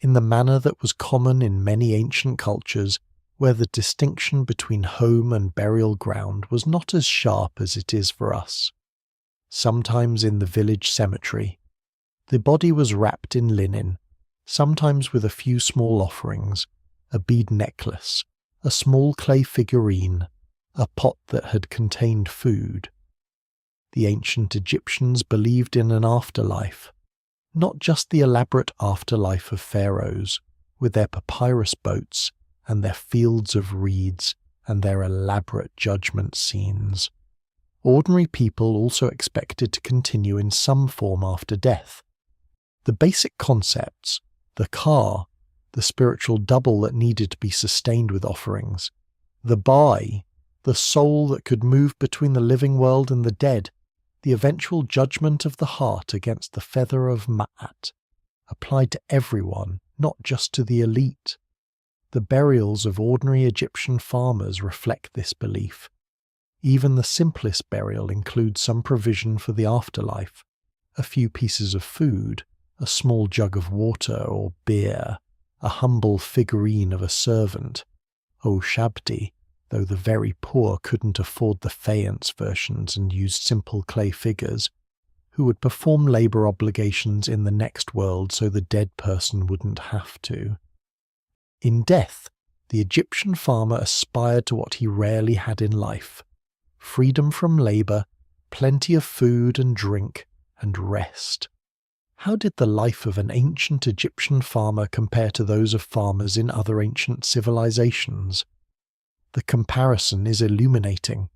in the manner that was common in many ancient cultures where the distinction between home and burial ground was not as sharp as it is for us. Sometimes in the village cemetery, the body was wrapped in linen, sometimes with a few small offerings, a bead necklace, a small clay figurine, a pot that had contained food. The ancient Egyptians believed in an afterlife, not just the elaborate afterlife of pharaohs, with their papyrus boats and their fields of reeds and their elaborate judgment scenes. Ordinary people also expected to continue in some form after death. The basic concepts, the ka, the spiritual double that needed to be sustained with offerings, the bai, the soul that could move between the living world and the dead, the eventual judgment of the heart against the feather of Ma'at, applied to everyone, not just to the elite. The burials of ordinary Egyptian farmers reflect this belief. Even the simplest burial includes some provision for the afterlife, a few pieces of food, a small jug of water or beer, a humble figurine of a servant, O Shabti, though the very poor couldn't afford the faience versions and used simple clay figures, who would perform labour obligations in the next world so the dead person wouldn't have to. In death, the Egyptian farmer aspired to what he rarely had in life: freedom from labour, plenty of food and drink, and rest. How did the life of an ancient Egyptian farmer compare to those of farmers in other ancient civilizations? The comparison is illuminating.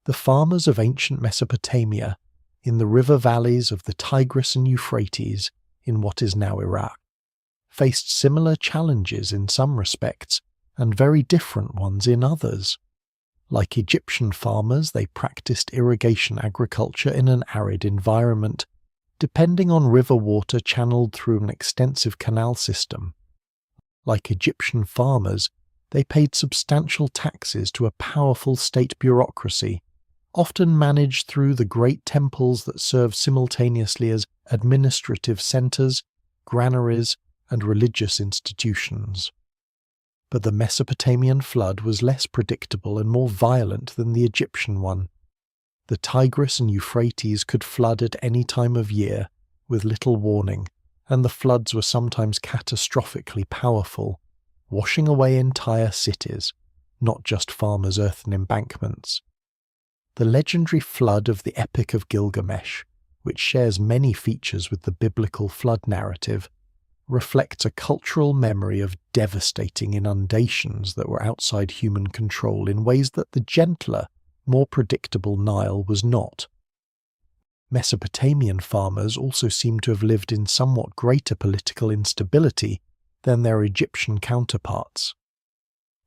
The farmers of ancient Mesopotamia, in the river valleys of the Tigris and Euphrates, in what is now Iraq, faced similar challenges in some respects and very different ones in others. Like Egyptian farmers, they practiced irrigation agriculture in an arid environment, depending on river water channeled through an extensive canal system. Like Egyptian farmers, they paid substantial taxes to a powerful state bureaucracy, often managed through the great temples that served simultaneously as administrative centres, granaries, and religious institutions. But the Mesopotamian flood was less predictable and more violent than the Egyptian one. The Tigris and Euphrates could flood at any time of year, with little warning, and the floods were sometimes catastrophically powerful, washing away entire cities, not just farmers' earthen embankments. The legendary flood of the Epic of Gilgamesh, which shares many features with the biblical flood narrative, reflects a cultural memory of devastating inundations that were outside human control in ways that the gentler, more predictable Nile was not. Mesopotamian farmers also seem to have lived in somewhat greater political instability than their Egyptian counterparts.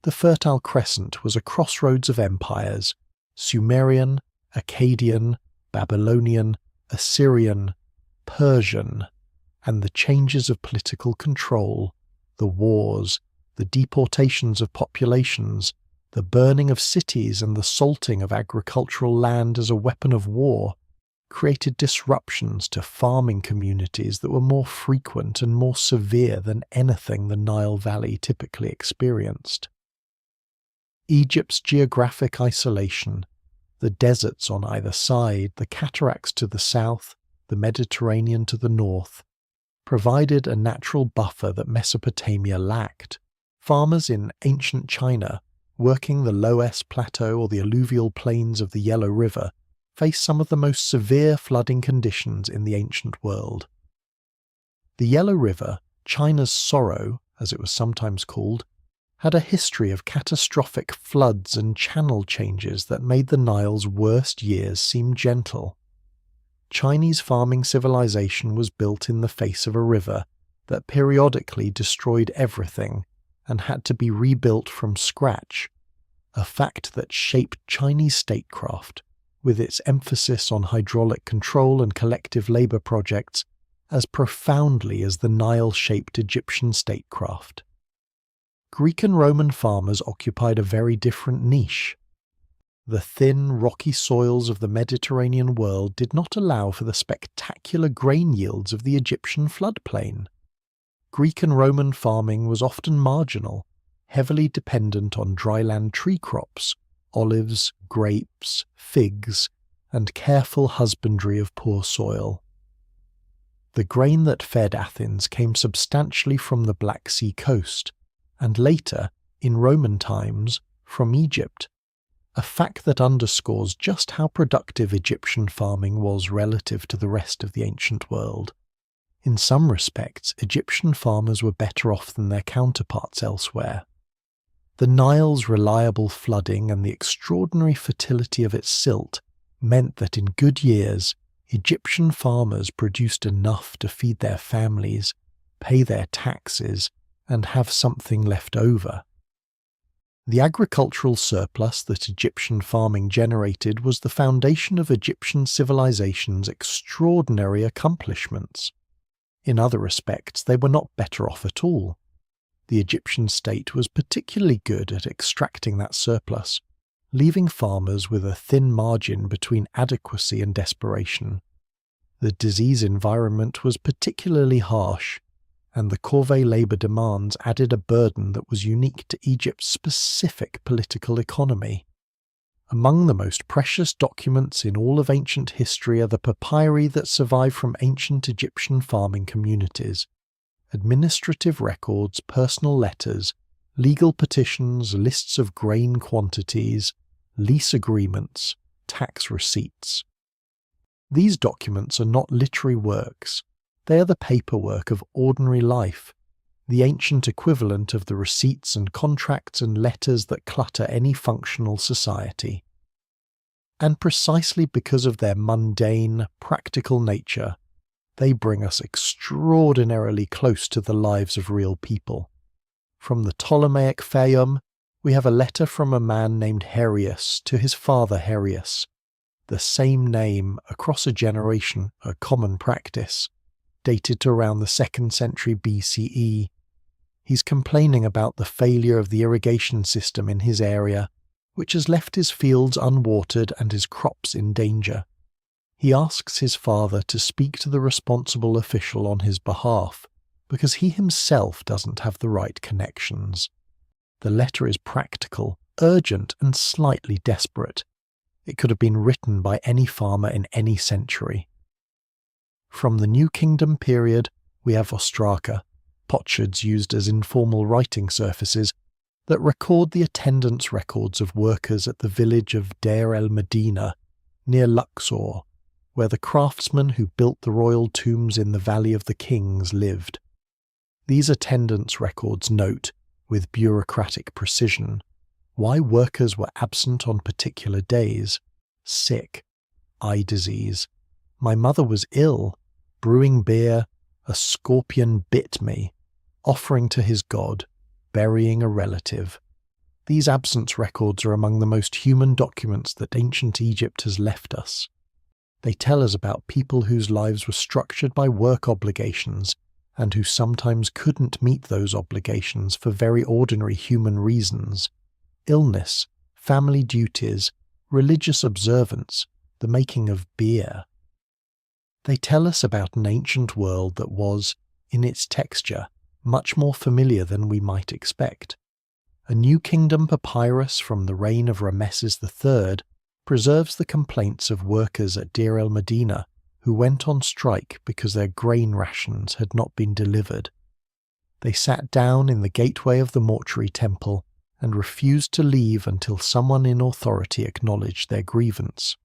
The Fertile Crescent was a crossroads of empires: Sumerian, Akkadian, Babylonian, Assyrian, Persian, and the changes of political control, the wars, the deportations of populations, the burning of cities and the salting of agricultural land as a weapon of war, created disruptions to farming communities that were more frequent and more severe than anything the Nile Valley typically experienced. Egypt's geographic isolation, the deserts on either side, the cataracts to the south, the Mediterranean to the north, provided a natural buffer that Mesopotamia lacked. Farmers in ancient China, working the Loess Plateau or the alluvial plains of the Yellow River, faced some of the most severe flooding conditions in the ancient world. The Yellow River, China's sorrow, as it was sometimes called, had a history of catastrophic floods and channel changes that made the Nile's worst years seem gentle. Chinese farming civilization was built in the face of a river that periodically destroyed everything and had to be rebuilt from scratch, a fact that shaped Chinese statecraft, with its emphasis on hydraulic control and collective labor projects, as profoundly as the Nile shaped Egyptian statecraft. Greek and Roman farmers occupied a very different niche. The thin, rocky soils of the Mediterranean world did not allow for the spectacular grain yields of the Egyptian floodplain. Greek and Roman farming was often marginal, heavily dependent on dryland tree crops, olives, grapes, figs, and careful husbandry of poor soil. The grain that fed Athens came substantially from the Black Sea coast, and later, in Roman times, from Egypt, a fact that underscores just how productive Egyptian farming was relative to the rest of the ancient world. In some respects, Egyptian farmers were better off than their counterparts elsewhere. The Nile's reliable flooding and the extraordinary fertility of its silt meant that in good years, Egyptian farmers produced enough to feed their families, pay their taxes, and have something left over. The agricultural surplus that Egyptian farming generated was the foundation of Egyptian civilization's extraordinary accomplishments. In other respects, they were not better off at all. The Egyptian state was particularly good at extracting that surplus, leaving farmers with a thin margin between adequacy and desperation. The disease environment was particularly harsh, and the corvée labour demands added a burden that was unique to Egypt's specific political economy. Among the most precious documents in all of ancient history are the papyri that survive from ancient Egyptian farming communities. Administrative records, personal letters, legal petitions, lists of grain quantities, lease agreements, tax receipts. These documents are not literary works. They are the paperwork of ordinary life, the ancient equivalent of the receipts and contracts and letters that clutter any functional society. And precisely because of their mundane, practical nature, they bring us extraordinarily close to the lives of real people. From the Ptolemaic Phaeum, we have a letter from a man named Herius to his father Herius, the same name across a generation, a common practice, dated to around the 2nd century BCE. He's complaining about the failure of the irrigation system in his area, which has left his fields unwatered and his crops in danger. He asks his father to speak to the responsible official on his behalf, because he himself doesn't have the right connections. The letter is practical, urgent, and slightly desperate. It could have been written by any farmer in any century. From the New Kingdom period, we have ostraka, potsherds used as informal writing surfaces, that record the attendance records of workers at the village of Deir el-Medina, near Luxor, where the craftsmen who built the royal tombs in the Valley of the Kings lived. These attendance records note, with bureaucratic precision, why workers were absent on particular days: sick, eye disease, my mother was ill, brewing beer, a scorpion bit me, offering to his god, burying a relative. These absence records are among the most human documents that ancient Egypt has left us. They tell us about people whose lives were structured by work obligations and who sometimes couldn't meet those obligations for very ordinary human reasons: illness, family duties, religious observance, the making of beer. They tell us about an ancient world that was, in its texture, much more familiar than we might expect. A New Kingdom papyrus from the reign of Rameses III preserves the complaints of workers at Deir el-Medina who went on strike because their grain rations had not been delivered. They sat down in the gateway of the mortuary temple and refused to leave until someone in authority acknowledged their grievance.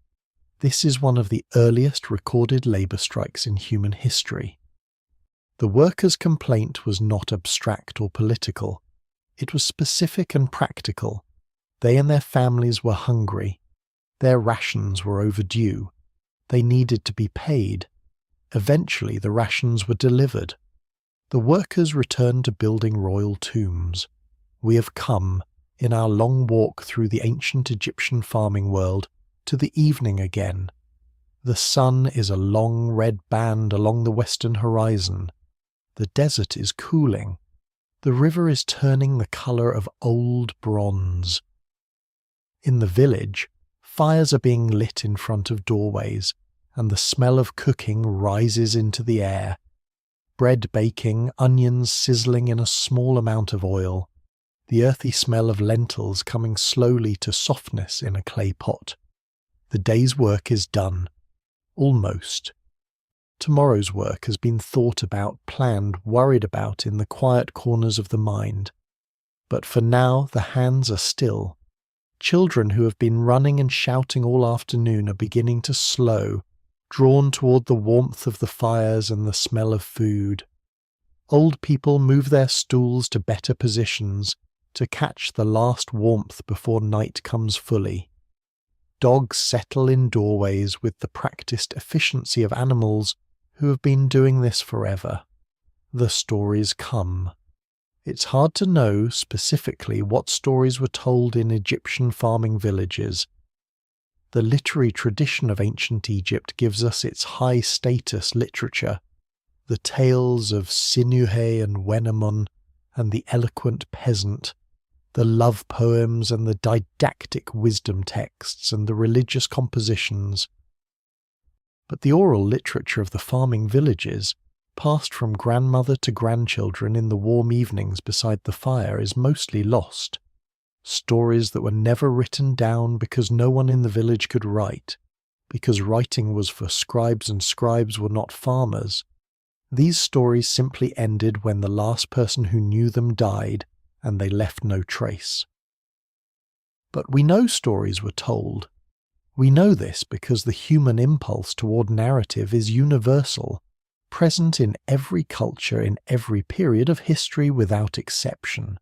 This is one of the earliest recorded labour strikes in human history. The workers' complaint was not abstract or political. It was specific and practical. They and their families were hungry. Their rations were overdue. They needed to be paid. Eventually the rations were delivered. The workers returned to building royal tombs. We have come, in our long walk through the ancient Egyptian farming world, to the evening again. The sun is a long red band along the western horizon. The desert is cooling. The river is turning the colour of old bronze. In the village, fires are being lit in front of doorways, and the smell of cooking rises into the air. Bread baking, onions sizzling in a small amount of oil, the earthy smell of lentils coming slowly to softness in a clay pot. The day's work is done. Almost. Tomorrow's work has been thought about, planned, worried about in the quiet corners of the mind. But for now the hands are still. Children who have been running and shouting all afternoon are beginning to slow, drawn toward the warmth of the fires and the smell of food. Old people move their stools to better positions to catch the last warmth before night comes fully. Dogs settle in doorways with the practiced efficiency of animals who have been doing this forever. The stories come. It's hard to know specifically what stories were told in Egyptian farming villages. The literary tradition of ancient Egypt gives us its high-status literature, the tales of Sinuhe and Wenemon and the eloquent peasant, the love poems and the didactic wisdom texts and the religious compositions. But the oral literature of the farming villages, passed from grandmother to grandchildren in the warm evenings beside the fire, is mostly lost. Stories that were never written down because no one in the village could write, because writing was for scribes and scribes were not farmers. These stories simply ended when the last person who knew them died, and they left no trace. But we know stories were told. We know this because the human impulse toward narrative is universal, present in every culture in every period of history without exception.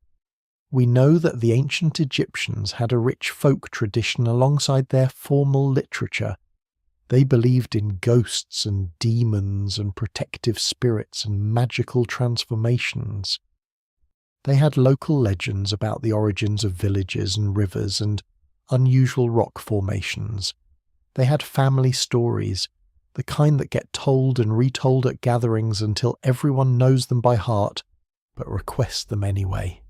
We know that the ancient Egyptians had a rich folk tradition alongside their formal literature. They believed in ghosts and demons and protective spirits and magical transformations. They had local legends about the origins of villages and rivers and unusual rock formations. They had family stories, the kind that get told and retold at gatherings until everyone knows them by heart, but requests them anyway.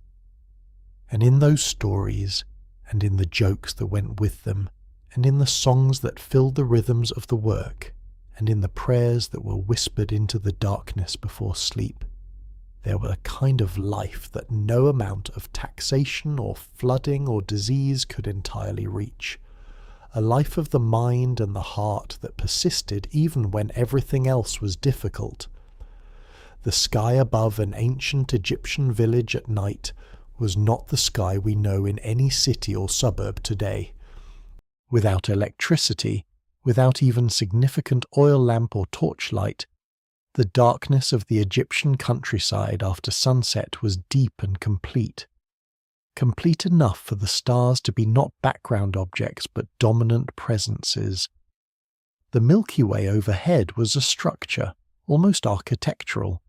And in those stories, and in the jokes that went with them, and in the songs that filled the rhythms of the work, and in the prayers that were whispered into the darkness before sleep, there were a kind of life that no amount of taxation or flooding or disease could entirely reach. A life of the mind and the heart that persisted even when everything else was difficult. The sky above an ancient Egyptian village at night was not the sky we know in any city or suburb today. Without electricity, without even significant oil lamp or torchlight, the darkness of the Egyptian countryside after sunset was deep and complete. Complete enough for the stars to be not background objects but dominant presences. The Milky Way overhead was a structure, almost architectural.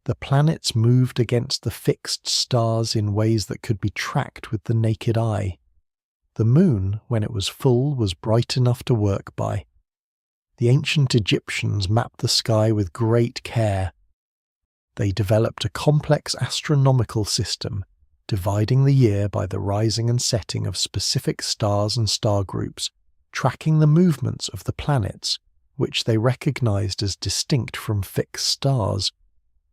The planets moved against the fixed stars in ways that could be tracked with the naked eye. The moon, when it was full, was bright enough to work by. The ancient Egyptians mapped the sky with great care. They developed a complex astronomical system, dividing the year by the rising and setting of specific stars and star groups, tracking the movements of the planets, which they recognized as distinct from fixed stars,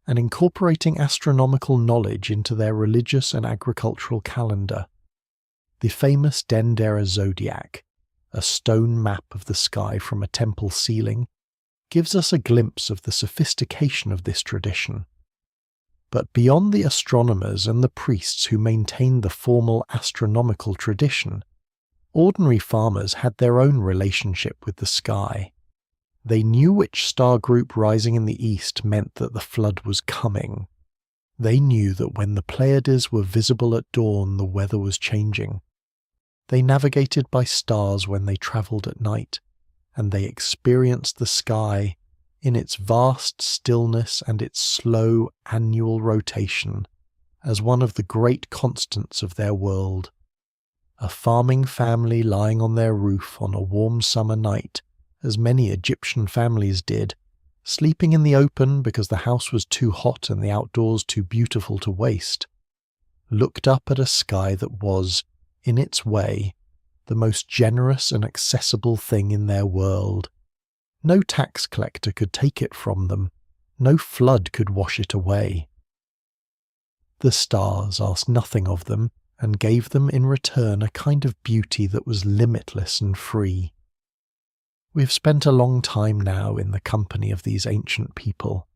and incorporating astronomical knowledge into their religious and agricultural calendar. The famous Dendera zodiac, a stone map of the sky from a temple ceiling, gives us a glimpse of the sophistication of this tradition. But beyond the astronomers and the priests who maintained the formal astronomical tradition, ordinary farmers had their own relationship with the sky. They knew which star group rising in the east meant that the flood was coming. They knew that when the Pleiades were visible at dawn, the weather was changing. They navigated by stars when they travelled at night, and they experienced the sky in its vast stillness and its slow annual rotation as one of the great constants of their world. A farming family lying on their roof on a warm summer night, as many Egyptian families did, sleeping in the open because the house was too hot and the outdoors too beautiful to waste, looked up at a sky that was, in its way, the most generous and accessible thing in their world. No tax collector could take it from them. No flood could wash it away. The stars asked nothing of them and gave them in return a kind of beauty that was limitless and free. We've spent a long time now in the company of these ancient people.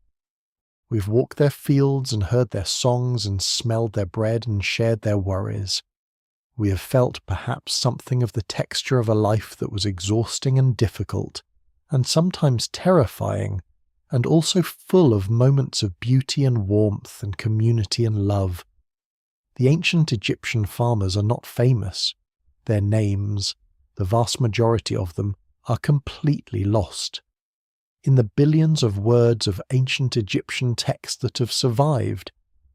We've walked their fields and heard their songs and smelled their bread and shared their worries. We have felt perhaps something of the texture of a life that was exhausting and difficult, and sometimes terrifying, and also full of moments of beauty and warmth and community and love. The ancient Egyptian farmers are not famous. Their names, the vast majority of them, are completely lost. In the billions of words of ancient Egyptian texts that have survived,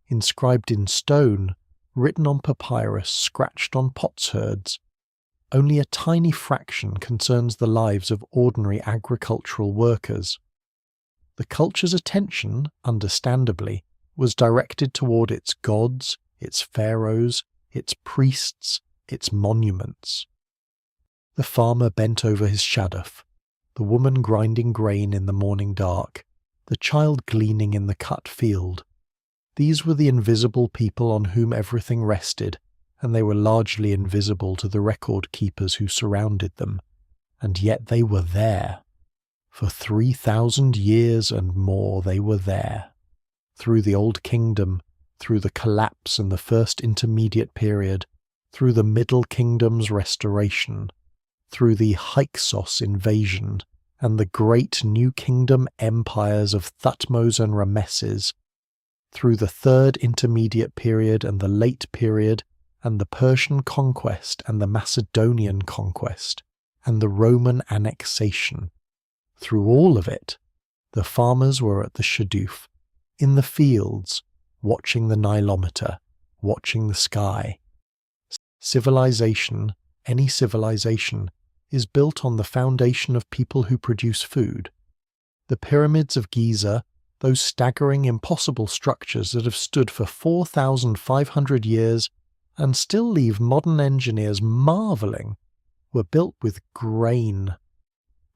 inscribed in stone, written on papyrus, scratched on potsherds, only a tiny fraction concerns the lives of ordinary agricultural workers. The culture's attention, understandably, was directed toward its gods, its pharaohs, its priests, its monuments. The farmer bent over his shaduf, the woman grinding grain in the morning dark, the child gleaning in the cut field. These were the invisible people on whom everything rested, and they were largely invisible to the record keepers who surrounded them, and yet they were there. For 3,000 years and more they were there. Through the Old Kingdom, through the collapse and the First Intermediate Period, through the Middle Kingdom's restoration, through the Hyksos invasion, and the great New Kingdom empires of Thutmose and Rameses, through the Third Intermediate Period and the Late Period, and the Persian conquest and the Macedonian conquest, and the Roman annexation. Through all of it, the farmers were at the shaduf, in the fields, watching the Nilometer, watching the sky. Civilization, any civilization, is built on the foundation of people who produce food. The pyramids of Giza, those staggering, impossible structures that have stood for 4,500 years and still leave modern engineers marvelling, were built with grain.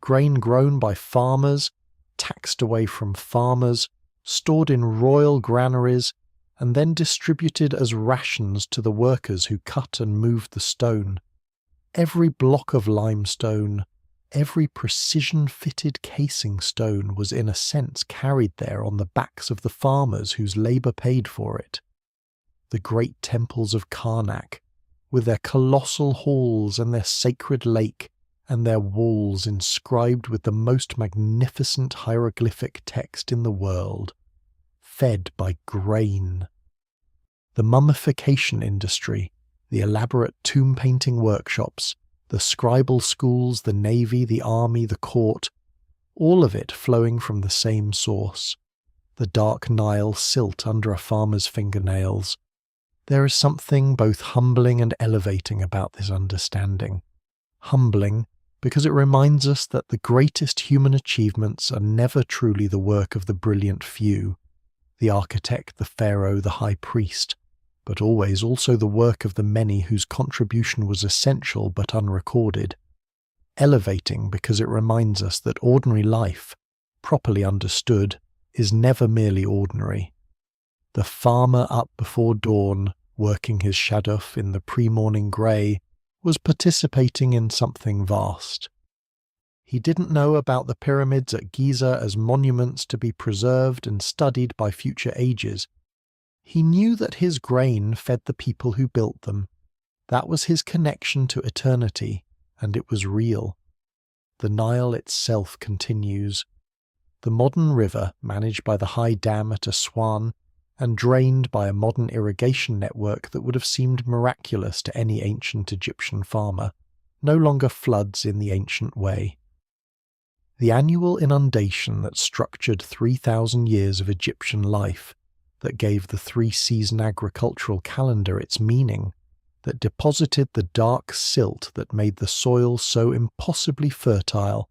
Grain grown by farmers, taxed away from farmers, stored in royal granaries, and then distributed as rations to the workers who cut and moved the stone. Every block of limestone, every precision-fitted casing stone was in a sense carried there on the backs of the farmers whose labour paid for it. The great temples of Karnak, with their colossal halls and their sacred lake, and their walls inscribed with the most magnificent hieroglyphic text in the world, fed by grain. The mummification industry, the elaborate tomb-painting workshops, the scribal schools, the navy, the army, the court, all of it flowing from the same source, the dark Nile silt under a farmer's fingernails. There is something both humbling and elevating about this understanding. Humbling, because it reminds us that the greatest human achievements are never truly the work of the brilliant few, the architect, the pharaoh, the high priest, but always also the work of the many whose contribution was essential but unrecorded. Elevating because it reminds us that ordinary life, properly understood, is never merely ordinary. The farmer up before dawn, working his shaduf in the pre-morning grey, was participating in something vast. He didn't know about the pyramids at Giza as monuments to be preserved and studied by future ages. He knew that his grain fed the people who built them. That was his connection to eternity, and it was real. The Nile itself continues. The modern river, managed by the high dam at Aswan, and drained by a modern irrigation network that would have seemed miraculous to any ancient Egyptian farmer, no longer floods in the ancient way. The annual inundation that structured 3,000 years of Egyptian life, that gave the three-season agricultural calendar its meaning, that deposited the dark silt that made the soil so impossibly fertile,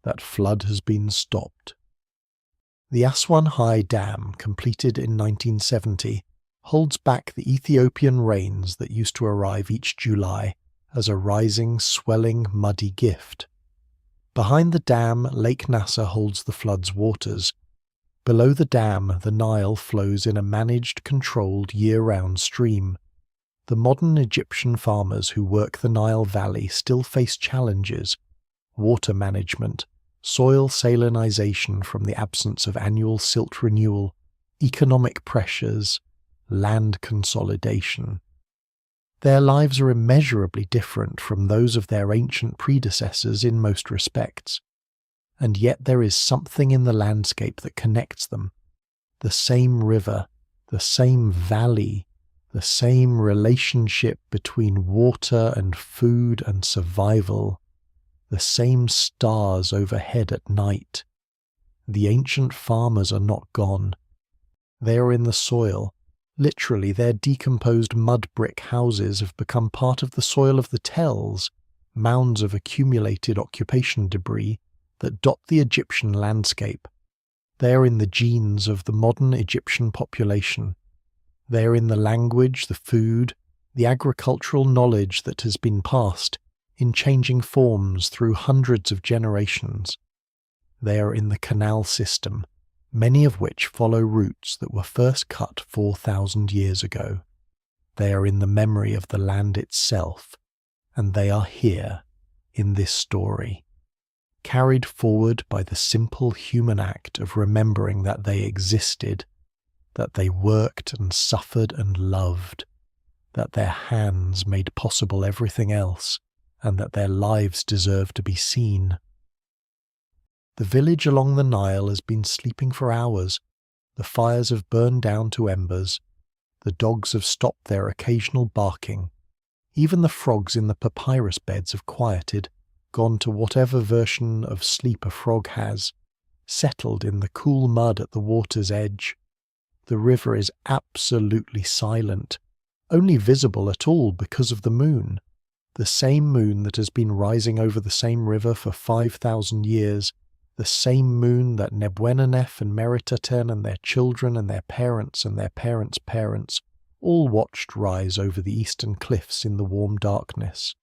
that flood has been stopped. The Aswan High Dam, completed in 1970, holds back the Ethiopian rains that used to arrive each July as a rising, swelling, muddy gift. Behind the dam, Lake Nasser holds the flood's waters. Below the dam, the Nile flows in a managed, controlled, year-round stream. The modern Egyptian farmers who work the Nile Valley still face challenges: water management, soil salinization from the absence of annual silt renewal, economic pressures, land consolidation. Their lives are immeasurably different from those of their ancient predecessors in most respects, and yet there is something in the landscape that connects them. The same river, the same valley, the same relationship between water and food and survival, the same stars overhead at night. The ancient farmers are not gone. They are in the soil. Literally, their decomposed mud brick houses have become part of the soil of the tells, mounds of accumulated occupation debris that dot the Egyptian landscape. They are in the genes of the modern Egyptian population. They are in the language, the food, the agricultural knowledge that has been passed in changing forms through hundreds of generations. They are in the canal system, many of which follow routes that were first cut 4,000 years ago. They are in the memory of the land itself, and they are here, in this story, carried forward by the simple human act of remembering that they existed, that they worked and suffered and loved, that their hands made possible everything else, and that their lives deserve to be seen. The village along the Nile has been sleeping for hours. The fires have burned down to embers. The dogs have stopped their occasional barking. Even the frogs in the papyrus beds have quieted, gone to whatever version of sleep a frog has, settled in the cool mud at the water's edge. The river is absolutely silent, only visible at all because of the moon. The same moon that has been rising over the same river for 5,000 years, the same moon that Nebuenanef and Meritaten and their children and their parents' parents all watched rise over the eastern cliffs in the warm darkness.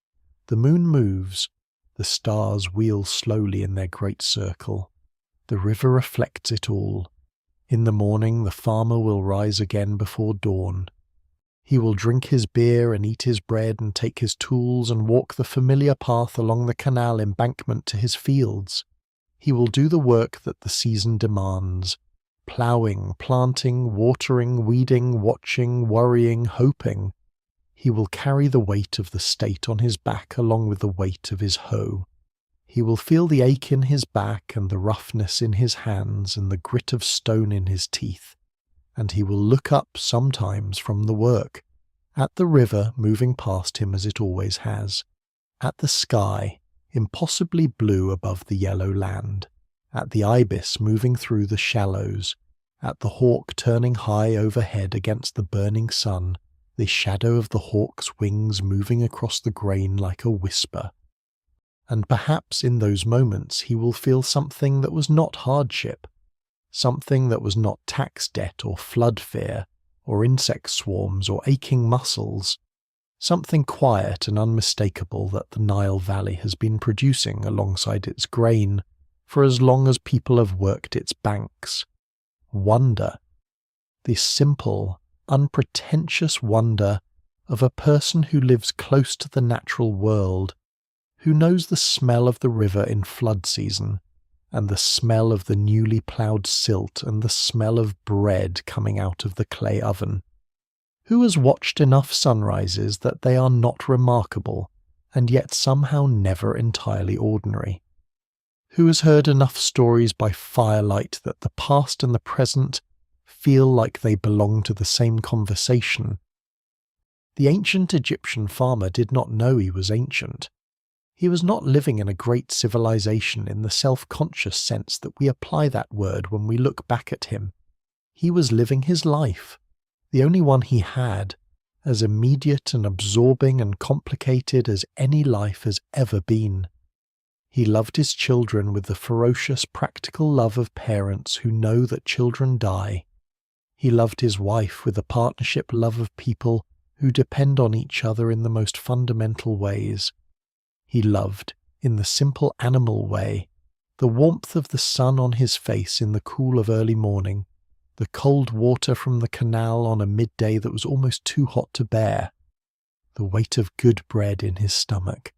The moon moves, the stars wheel slowly in their great circle. The river reflects it all. In the morning the farmer will rise again before dawn. He will drink his beer and eat his bread and take his tools and walk the familiar path along the canal embankment to his fields. He will do the work that the season demands, ploughing, planting, watering, weeding, watching, worrying, hoping. He will carry the weight of the state on his back along with the weight of his hoe. He will feel the ache in his back and the roughness in his hands and the grit of stone in his teeth. And he will look up sometimes from the work, at the river moving past him as it always has, at the sky, impossibly blue above the yellow land, at the ibis moving through the shallows, at the hawk turning high overhead against the burning sun, the shadow of the hawk's wings moving across the grain like a whisper. And perhaps in those moments he will feel something that was not hardship, something that was not tax debt or flood fear or insect swarms or aching muscles, something quiet and unmistakable that the Nile Valley has been producing alongside its grain for as long as people have worked its banks. Wonder. The simple, unpretentious wonder of a person who lives close to the natural world, who knows the smell of the river in flood season, and the smell of the newly ploughed silt and the smell of bread coming out of the clay oven? Who has watched enough sunrises that they are not remarkable, and yet somehow never entirely ordinary? Who has heard enough stories by firelight that the past and the present feel like they belong to the same conversation? The ancient Egyptian farmer did not know he was ancient. He was not living in a great civilization in the self-conscious sense that we apply that word when we look back at him. He was living his life, the only one he had, as immediate and absorbing and complicated as any life has ever been. He loved his children with the ferocious practical love of parents who know that children die. He loved his wife with the partnership love of people who depend on each other in the most fundamental ways. He loved, in the simple animal way, the warmth of the sun on his face in the cool of early morning, the cold water from the canal on a midday that was almost too hot to bear, the weight of good bread in his stomach.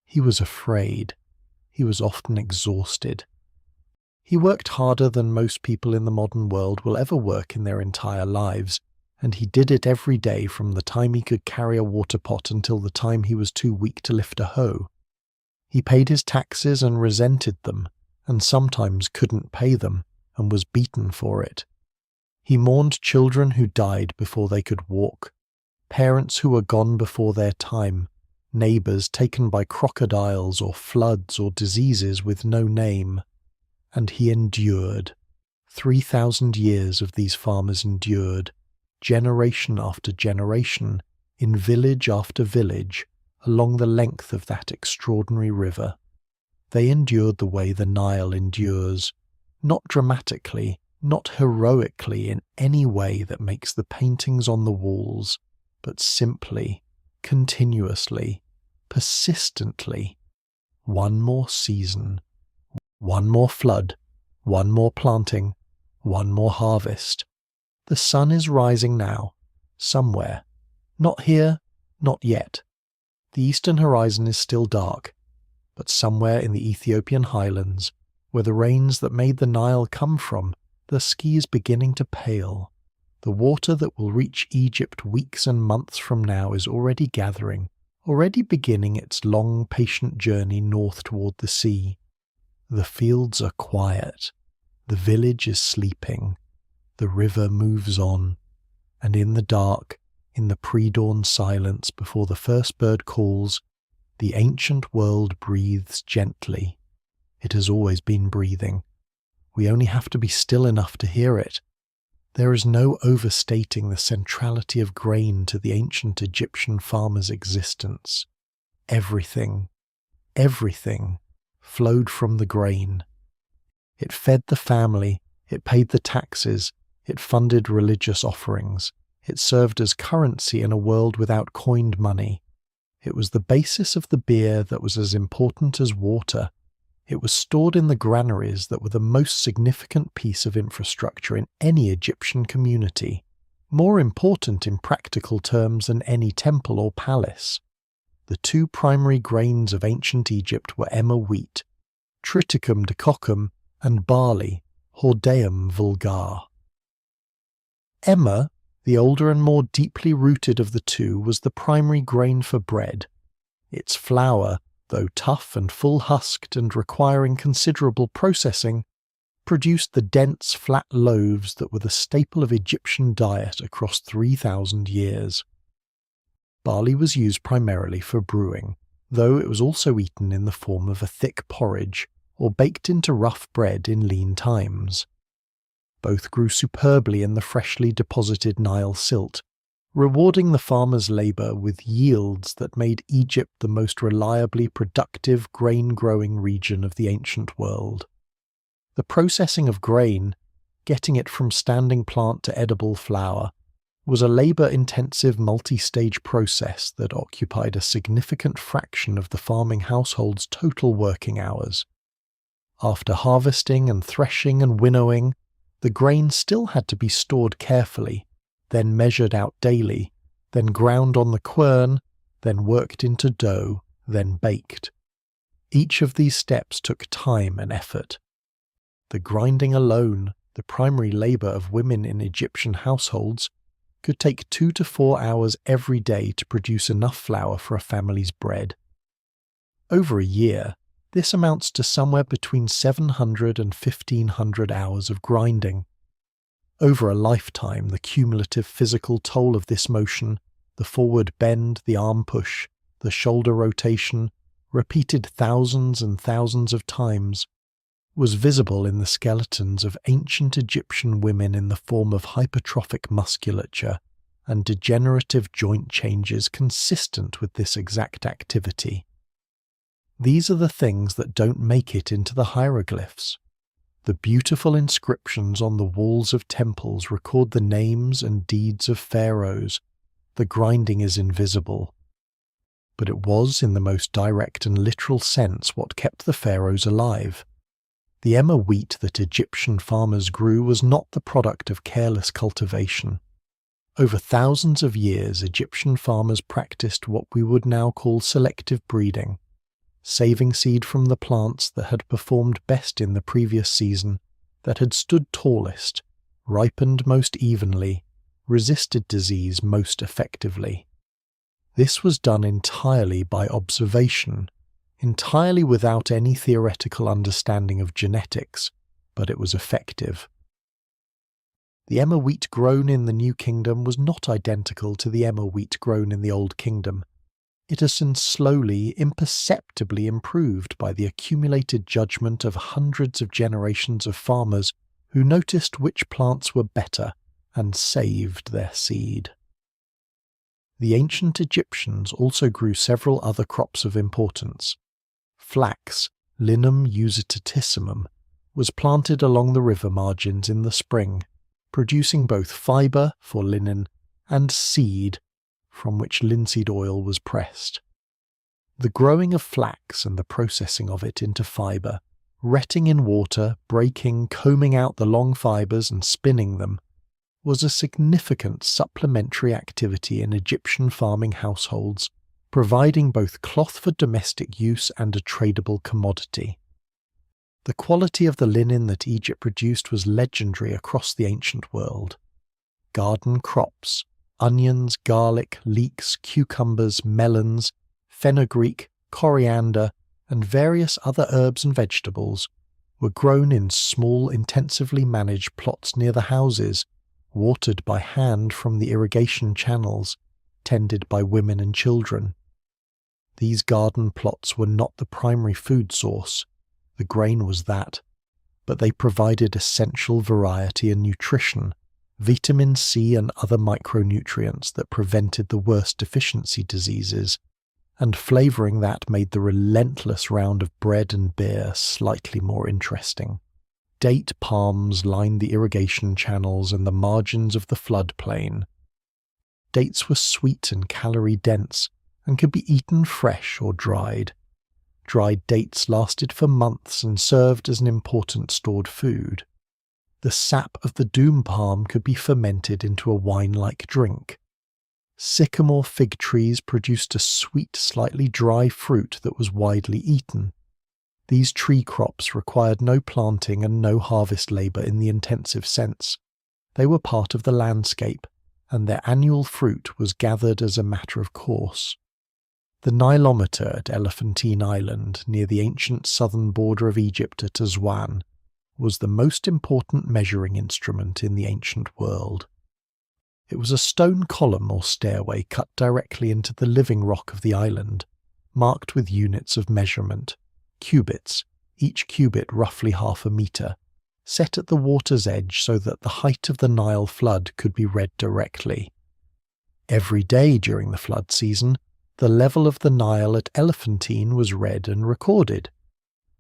He was afraid. He was often exhausted. He worked harder than most people in the modern world will ever work in their entire lives, and he did it every day from the time he could carry a water pot until the time he was too weak to lift a hoe. He paid his taxes and resented them, and sometimes couldn't pay them, and was beaten for it. He mourned children who died before they could walk, parents who were gone before their time, neighbours taken by crocodiles or floods or diseases with no name. And he endured. 3,000 years of these farmers endured, generation after generation, in village after village, along the length of that extraordinary river. They endured the way the Nile endures, not dramatically, not heroically in any way that makes the paintings on the walls, but simply, continuously, persistently. One more season, one more flood, one more planting, one more harvest. The sun is rising now, somewhere. Not here, not yet. The eastern horizon is still dark, but somewhere in the Ethiopian highlands, where the rains that made the Nile come from, the sky is beginning to pale. The water that will reach Egypt weeks and months from now is already gathering, already beginning its long, patient journey north toward the sea. The fields are quiet. The village is sleeping. The river moves on. And in the dark, in the pre-dawn silence before the first bird calls, the ancient world breathes gently. It has always been breathing. We only have to be still enough to hear it. There is no overstating the centrality of grain to the ancient Egyptian farmer's existence. Everything flowed from the grain. It fed the family, it paid the taxes, it funded religious offerings, it served as currency in a world without coined money. It was the basis of the beer that was as important as water. It was stored in the granaries that were the most significant piece of infrastructure in any Egyptian community, more important in practical terms than any temple or palace. The two primary grains of ancient Egypt were emmer wheat, Triticum decocum, and barley, Hordeum vulgar. Emmer, the older and more deeply rooted of the two, was the primary grain for bread. Its flour, though tough and full-husked and requiring considerable processing, produced the dense, flat loaves that were the staple of Egyptian diet across 3,000 years. Barley was used primarily for brewing, though it was also eaten in the form of a thick porridge, or baked into rough bread in lean times. Both grew superbly in the freshly deposited Nile silt, rewarding the farmer's labour with yields that made Egypt the most reliably productive grain-growing region of the ancient world. The processing of grain, getting it from standing plant to edible flour, was a labour-intensive multi-stage process that occupied a significant fraction of the farming household's total working hours. After harvesting and threshing and winnowing, the grain still had to be stored carefully, then measured out daily, then ground on the quern, then worked into dough, then baked. Each of these steps took time and effort. The grinding alone, the primary labor of women in Egyptian households, could take 2 to 4 hours every day to produce enough flour for a family's bread. Over a year, this amounts to somewhere between 700 and 1,500 hours of grinding. Over a lifetime, the cumulative physical toll of this motion, the forward bend, the arm push, the shoulder rotation, repeated thousands and thousands of times, was visible in the skeletons of ancient Egyptian women in the form of hypertrophic musculature and degenerative joint changes consistent with this exact activity. These are the things that don't make it into the hieroglyphs. The beautiful inscriptions on the walls of temples record the names and deeds of pharaohs. The grinding is invisible. But it was, in the most direct and literal sense, what kept the pharaohs alive. The emmer wheat that Egyptian farmers grew was not the product of careless cultivation. Over thousands of years, Egyptian farmers practiced what we would now call selective breeding, saving seed from the plants that had performed best in the previous season, that had stood tallest, ripened most evenly, resisted disease most effectively. This was done entirely by observation, entirely without any theoretical understanding of genetics, but it was effective. The emmer wheat grown in the New Kingdom was not identical to the emmer wheat grown in the Old Kingdom. It has been slowly, imperceptibly improved by the accumulated judgment of hundreds of generations of farmers who noticed which plants were better and saved their seed. The ancient Egyptians also grew several other crops of importance. Flax, Linum usitatissimum, was planted along the river margins in the spring, producing both fibre for linen and seed from which linseed oil was pressed. The growing of flax and the processing of it into fibre, retting in water, breaking, combing out the long fibres and spinning them, was a significant supplementary activity in Egyptian farming households, providing both cloth for domestic use and a tradable commodity. The quality of the linen that Egypt produced was legendary across the ancient world. Garden crops, onions, garlic, leeks, cucumbers, melons, fenugreek, coriander, and various other herbs and vegetables were grown in small, intensively managed plots near the houses, watered by hand from the irrigation channels, tended by women and children. These garden plots were not the primary food source, the grain was that, but they provided essential variety and nutrition, vitamin C and other micronutrients that prevented the worst deficiency diseases, and flavouring that made the relentless round of bread and beer slightly more interesting. Date palms lined the irrigation channels and the margins of the floodplain. Dates were sweet and calorie-dense, and could be eaten fresh or dried. Dried dates lasted for months and served as an important stored food. The sap of the doom palm could be fermented into a wine-like drink. Sycamore fig trees produced a sweet, slightly dry fruit that was widely eaten. These tree crops required no planting and no harvest labour in the intensive sense. They were part of the landscape, and their annual fruit was gathered as a matter of course. The Nilometer at Elephantine Island, near the ancient southern border of Egypt at Aswan, was the most important measuring instrument in the ancient world. It was a stone column or stairway cut directly into the living rock of the island, marked with units of measurement, cubits, each cubit roughly 1/2 metre, set at the water's edge so that the height of the Nile flood could be read directly. Every day during the flood season, the level of the Nile at Elephantine was read and recorded.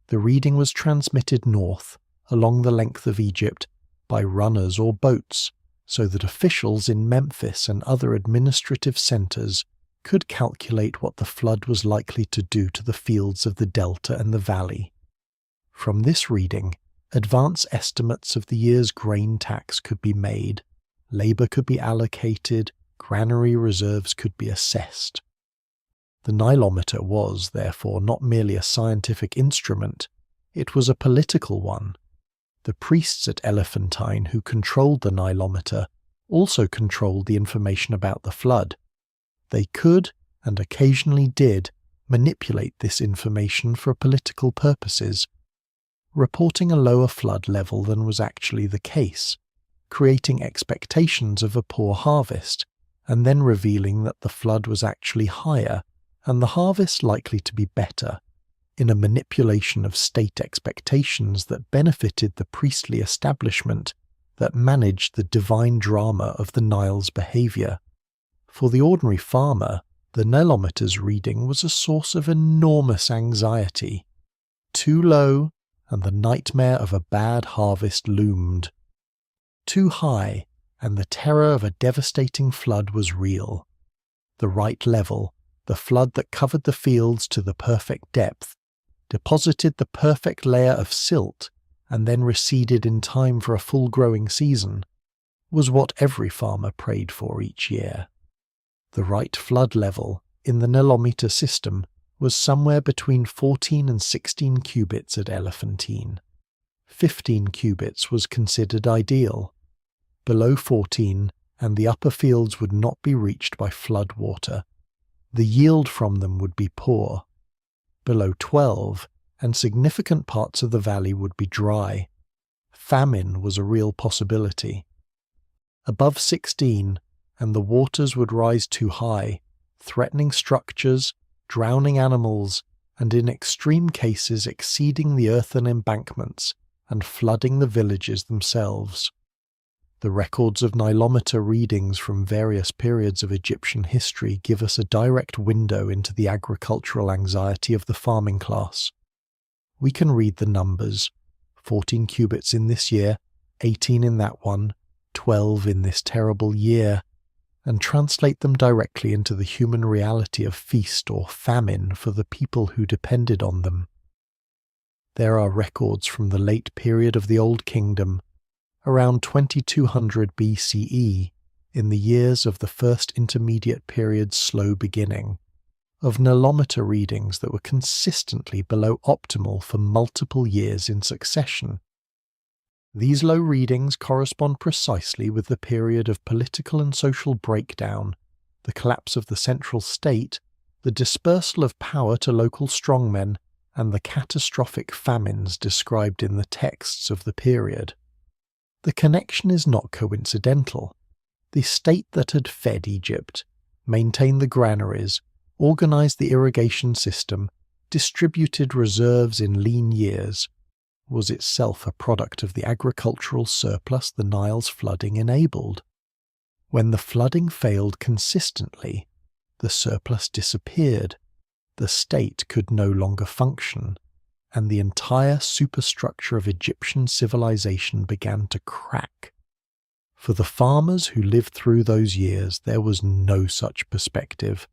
The reading was transmitted north, along the length of Egypt, by runners or boats, so that officials in Memphis and other administrative centres could calculate what the flood was likely to do to the fields of the delta and the valley. From this reading, advance estimates of the year's grain tax could be made, labour could be allocated, granary reserves could be assessed. The Nilometer was, therefore, not merely a scientific instrument, it was a political one. The priests at Elephantine who controlled the Nilometer also controlled the information about the flood. They could, and occasionally did, manipulate this information for political purposes, reporting a lower flood level than was actually the case, creating expectations of a poor harvest, and then revealing that the flood was actually higher and the harvest likely to be better, in a manipulation of state expectations that benefited the priestly establishment that managed the divine drama of the Nile's behaviour. For the ordinary farmer, the Nilometer's reading was a source of enormous anxiety. Too low, and the nightmare of a bad harvest loomed. Too high, and the terror of a devastating flood was real. The right level, the flood that covered the fields to the perfect depth, deposited the perfect layer of silt, and then receded in time for a full growing season, was what every farmer prayed for each year. The right flood level in the Nilometer system was somewhere between 14 and 16 cubits at Elephantine. 15 cubits was considered ideal. Below 14, and the upper fields would not be reached by flood water. The yield from them would be poor. Below 12, and significant parts of the valley would be dry. Famine was a real possibility. Above 16, and the waters would rise too high, threatening structures, drowning animals, and in extreme cases exceeding the earthen embankments and flooding the villages themselves. The records of Nilometer readings from various periods of Egyptian history give us a direct window into the agricultural anxiety of the farming class. We can read the numbers: 14 cubits in this year, 18 in that one, 12 in this terrible year, and translate them directly into the human reality of feast or famine for the people who depended on them. There are records from the late period of the Old Kingdom, around 2200 BCE, in the years of the first intermediate period's slow beginning, of Nilometer readings that were consistently below optimal for multiple years in succession. These low readings correspond precisely with the period of political and social breakdown, the collapse of the central state, the dispersal of power to local strongmen, and the catastrophic famines described in the texts of the period. The connection is not coincidental. The state that had fed Egypt, maintained the granaries, organized the irrigation system, distributed reserves in lean years, was itself a product of the agricultural surplus the Nile's flooding enabled. When the flooding failed consistently, the surplus disappeared, the state could no longer function, and the entire superstructure of Egyptian civilization began to crack. For the farmers who lived through those years, there was no such perspective.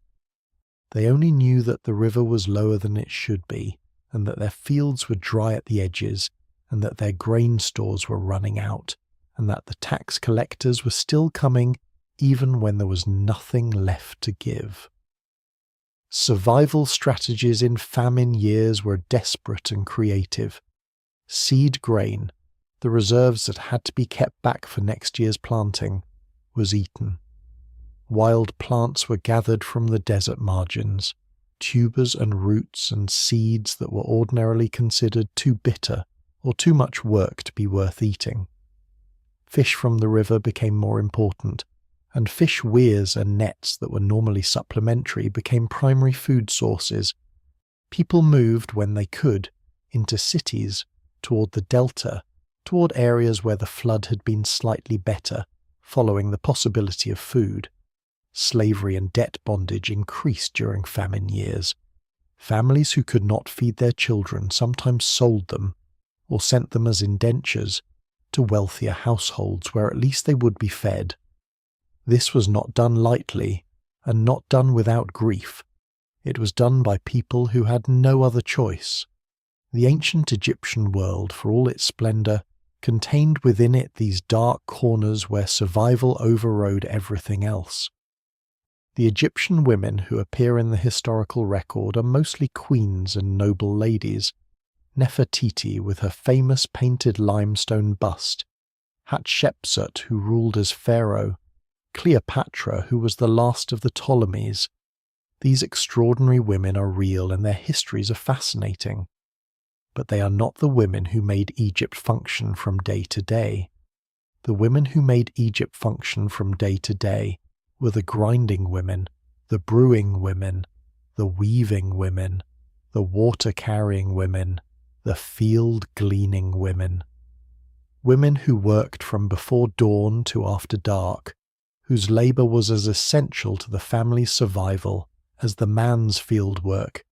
They only knew that the river was lower than it should be, and that their fields were dry at the edges, and that their grain stores were running out, and that the tax collectors were still coming even when there was nothing left to give. Survival strategies in famine years were desperate and creative. Seed grain, the reserves that had to be kept back for next year's planting, was eaten. Wild plants were gathered from the desert margins, tubers and roots and seeds that were ordinarily considered too bitter or too much work to be worth eating. Fish from the river became more important, and fish weirs and nets that were normally supplementary became primary food sources. People moved, when they could, into cities, toward the delta, toward areas where the flood had been slightly better, following the possibility of food. Slavery and debt bondage increased during famine years. Families who could not feed their children sometimes sold them, or sent them as indentures, to wealthier households where at least they would be fed. This was not done lightly, and not done without grief. It was done by people who had no other choice. The ancient Egyptian world, for all its splendour, contained within it these dark corners where survival overrode everything else. The Egyptian women who appear in the historical record are mostly queens and noble ladies. Nefertiti with her famous painted limestone bust, Hatshepsut who ruled as pharaoh, Cleopatra who was the last of the Ptolemies. These extraordinary women are real and their histories are fascinating. But they are not the women who made Egypt function from day to day. The women who made Egypt function from day to day were the grinding women, the brewing women, the weaving women, the water-carrying women, the field-gleaning women. Women who worked from before dawn to after dark, whose labour was as essential to the family's survival as the man's field work,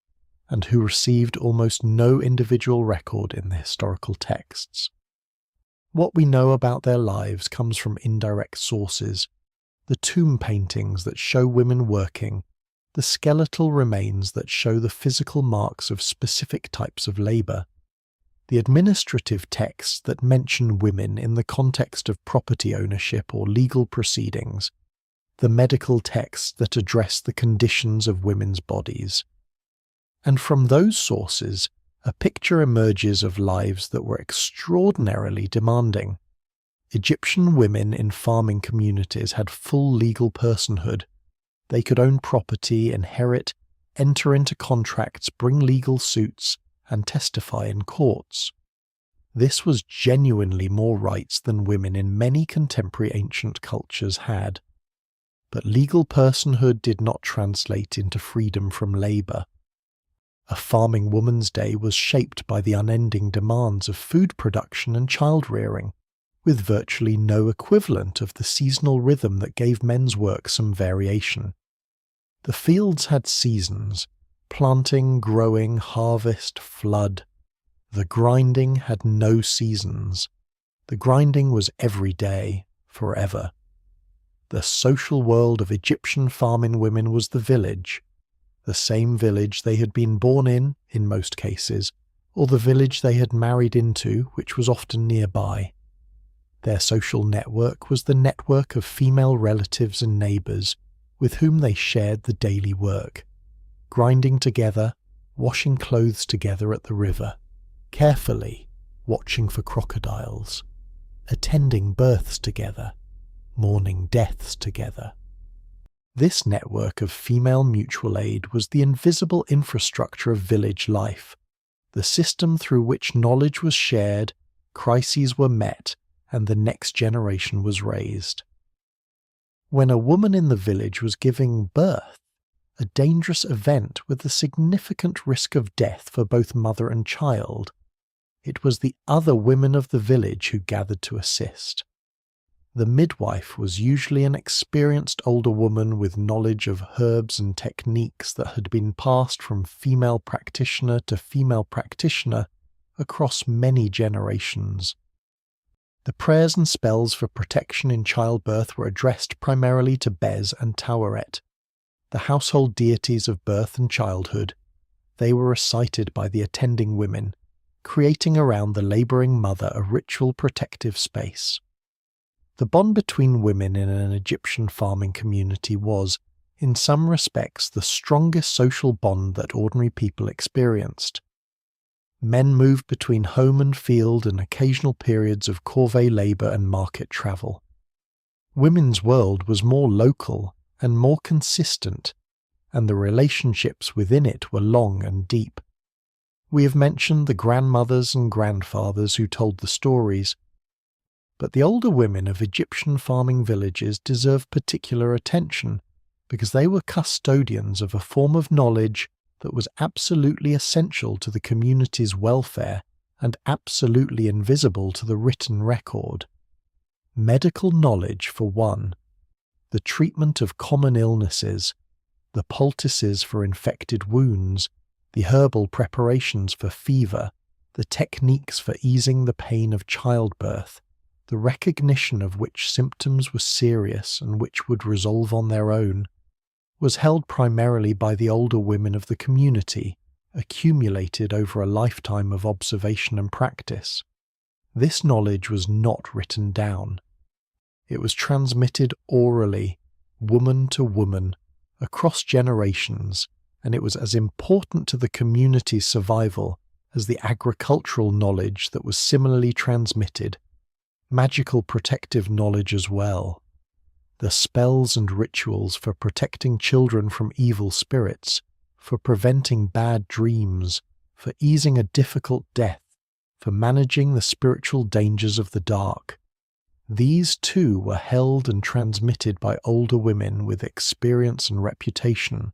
and who received almost no individual record in the historical texts. What we know about their lives comes from indirect sources: the tomb paintings that show women working, the skeletal remains that show the physical marks of specific types of labour, the administrative texts that mention women in the context of property ownership or legal proceedings, the medical texts that address the conditions of women's bodies. And from those sources, a picture emerges of lives that were extraordinarily demanding. Egyptian women in farming communities had full legal personhood. They could own property, inherit, enter into contracts, bring legal suits, and testify in courts. This was genuinely more rights than women in many contemporary ancient cultures had. But legal personhood did not translate into freedom from labour. A farming woman's day was shaped by the unending demands of food production and child-rearing, with virtually no equivalent of the seasonal rhythm that gave men's work some variation. The fields had seasons: planting, growing, harvest, flood. The grinding had no seasons. The grinding was every day, forever. The social world of Egyptian farming women was the village, the same village they had been born in most cases, or the village they had married into, which was often nearby. Their social network was the network of female relatives and neighbours with whom they shared the daily work, grinding together, washing clothes together at the river, carefully watching for crocodiles, attending births together, mourning deaths together. This network of female mutual aid was the invisible infrastructure of village life, the system through which knowledge was shared, crises were met, and the next generation was raised. When a woman in the village was giving birth, a dangerous event with a significant risk of death for both mother and child, it was the other women of the village who gathered to assist. The midwife was usually an experienced older woman with knowledge of herbs and techniques that had been passed from female practitioner to female practitioner across many generations. The prayers and spells for protection in childbirth were addressed primarily to Bez and Taweret, the household deities of birth and childhood. They were recited by the attending women, creating around the labouring mother a ritual protective space. The bond between women in an Egyptian farming community was, in some respects, the strongest social bond that ordinary people experienced. Men moved between home and field in occasional periods of corvée labour and market travel. Women's world was more local and more consistent, and the relationships within it were long and deep. We have mentioned the grandmothers and grandfathers who told the stories, but the older women of Egyptian farming villages deserve particular attention because they were custodians of a form of knowledge that was absolutely essential to the community's welfare and absolutely invisible to the written record. Medical knowledge, for one, the treatment of common illnesses, the poultices for infected wounds, the herbal preparations for fever, the techniques for easing the pain of childbirth, the recognition of which symptoms were serious and which would resolve on their own, was held primarily by the older women of the community, accumulated over a lifetime of observation and practice. This knowledge was not written down. It was transmitted orally, woman to woman, across generations, and it was as important to the community's survival as the agricultural knowledge that was similarly transmitted, magical protective knowledge as well. The spells and rituals for protecting children from evil spirits, for preventing bad dreams, for easing a difficult death, for managing the spiritual dangers of the dark. These too were held and transmitted by older women with experience and reputation,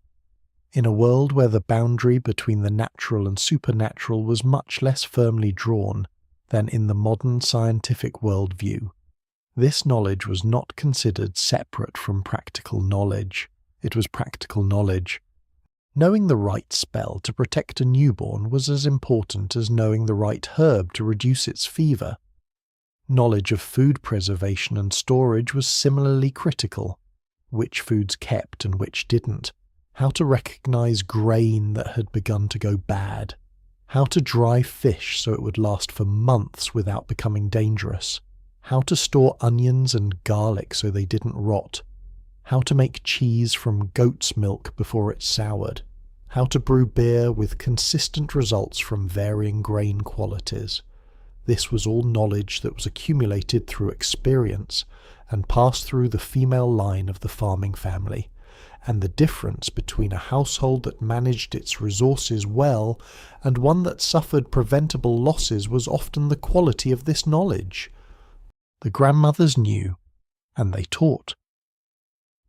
in a world where the boundary between the natural and supernatural was much less firmly drawn than in the modern scientific worldview. This knowledge was not considered separate from practical knowledge. It was practical knowledge. Knowing the right spell to protect a newborn was as important as knowing the right herb to reduce its fever. Knowledge of food preservation and storage was similarly critical. Which foods kept and which didn't. How to recognize grain that had begun to go bad. How to dry fish so it would last for months without becoming dangerous. How to store onions and garlic so they didn't rot. How to make cheese from goat's milk before it's soured. How to brew beer with consistent results from varying grain qualities. This was all knowledge that was accumulated through experience and passed through the female line of the farming family, and the difference between a household that managed its resources well and one that suffered preventable losses was often the quality of this knowledge. The grandmothers knew, and they taught.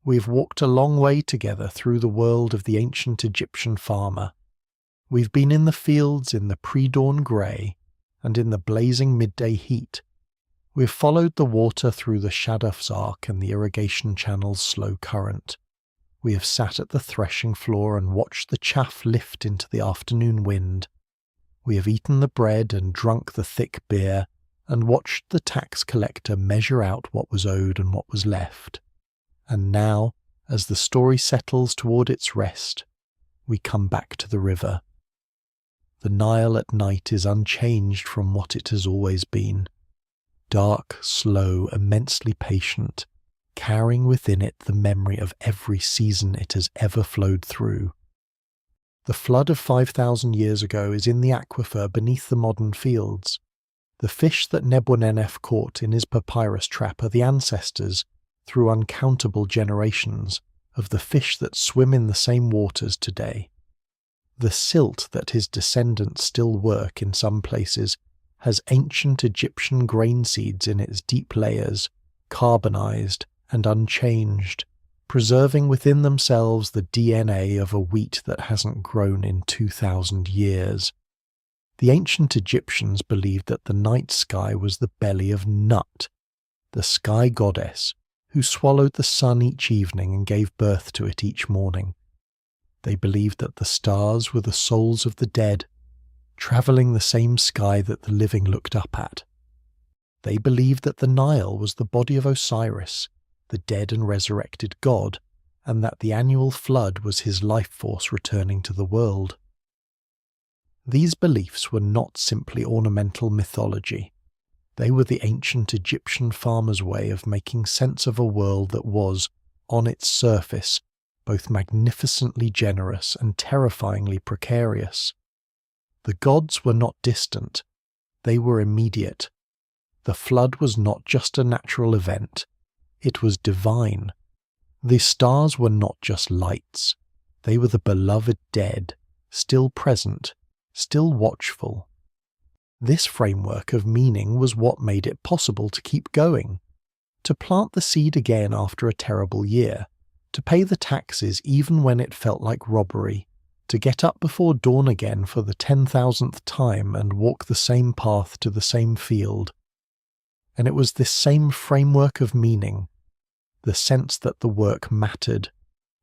We have walked a long way together through the world of the ancient Egyptian farmer. We've been in the fields in the pre-dawn grey and in the blazing midday heat. We've followed the water through the Shadduf's arc and the irrigation channel's slow current. We have sat at the threshing floor and watched the chaff lift into the afternoon wind. We have eaten the bread and drunk the thick beer, and watched the tax collector measure out what was owed and what was left. And now, as the story settles toward its rest, we come back to the river. The Nile at night is unchanged from what it has always been. Dark, slow, immensely patient, carrying within it the memory of every season it has ever flowed through. The flood of 5,000 years ago is in the aquifer beneath the modern fields. The fish that Nebuchadnezzar caught in his papyrus trap are the ancestors, through uncountable generations, of the fish that swim in the same waters today. The silt that his descendants still work in some places has ancient Egyptian grain seeds in its deep layers, carbonized and unchanged, preserving within themselves the DNA of a wheat that hasn't grown in 2,000 years. The ancient Egyptians believed that the night sky was the belly of Nut, the sky goddess, who swallowed the sun each evening and gave birth to it each morning. They believed that the stars were the souls of the dead, travelling the same sky that the living looked up at. They believed that the Nile was the body of Osiris, the dead and resurrected god, and that the annual flood was his life force returning to the world. These beliefs were not simply ornamental mythology. They were the ancient Egyptian farmer's way of making sense of a world that was, on its surface, both magnificently generous and terrifyingly precarious. The gods were not distant, they were immediate. The flood was not just a natural event, it was divine. The stars were not just lights, they were the beloved dead, still present, still watchful. This framework of meaning was what made it possible to keep going, to plant the seed again after a terrible year, to pay the taxes even when it felt like robbery, to get up before dawn again for the 10,000th time and walk the same path to the same field. And it was this same framework of meaning, the sense that the work mattered,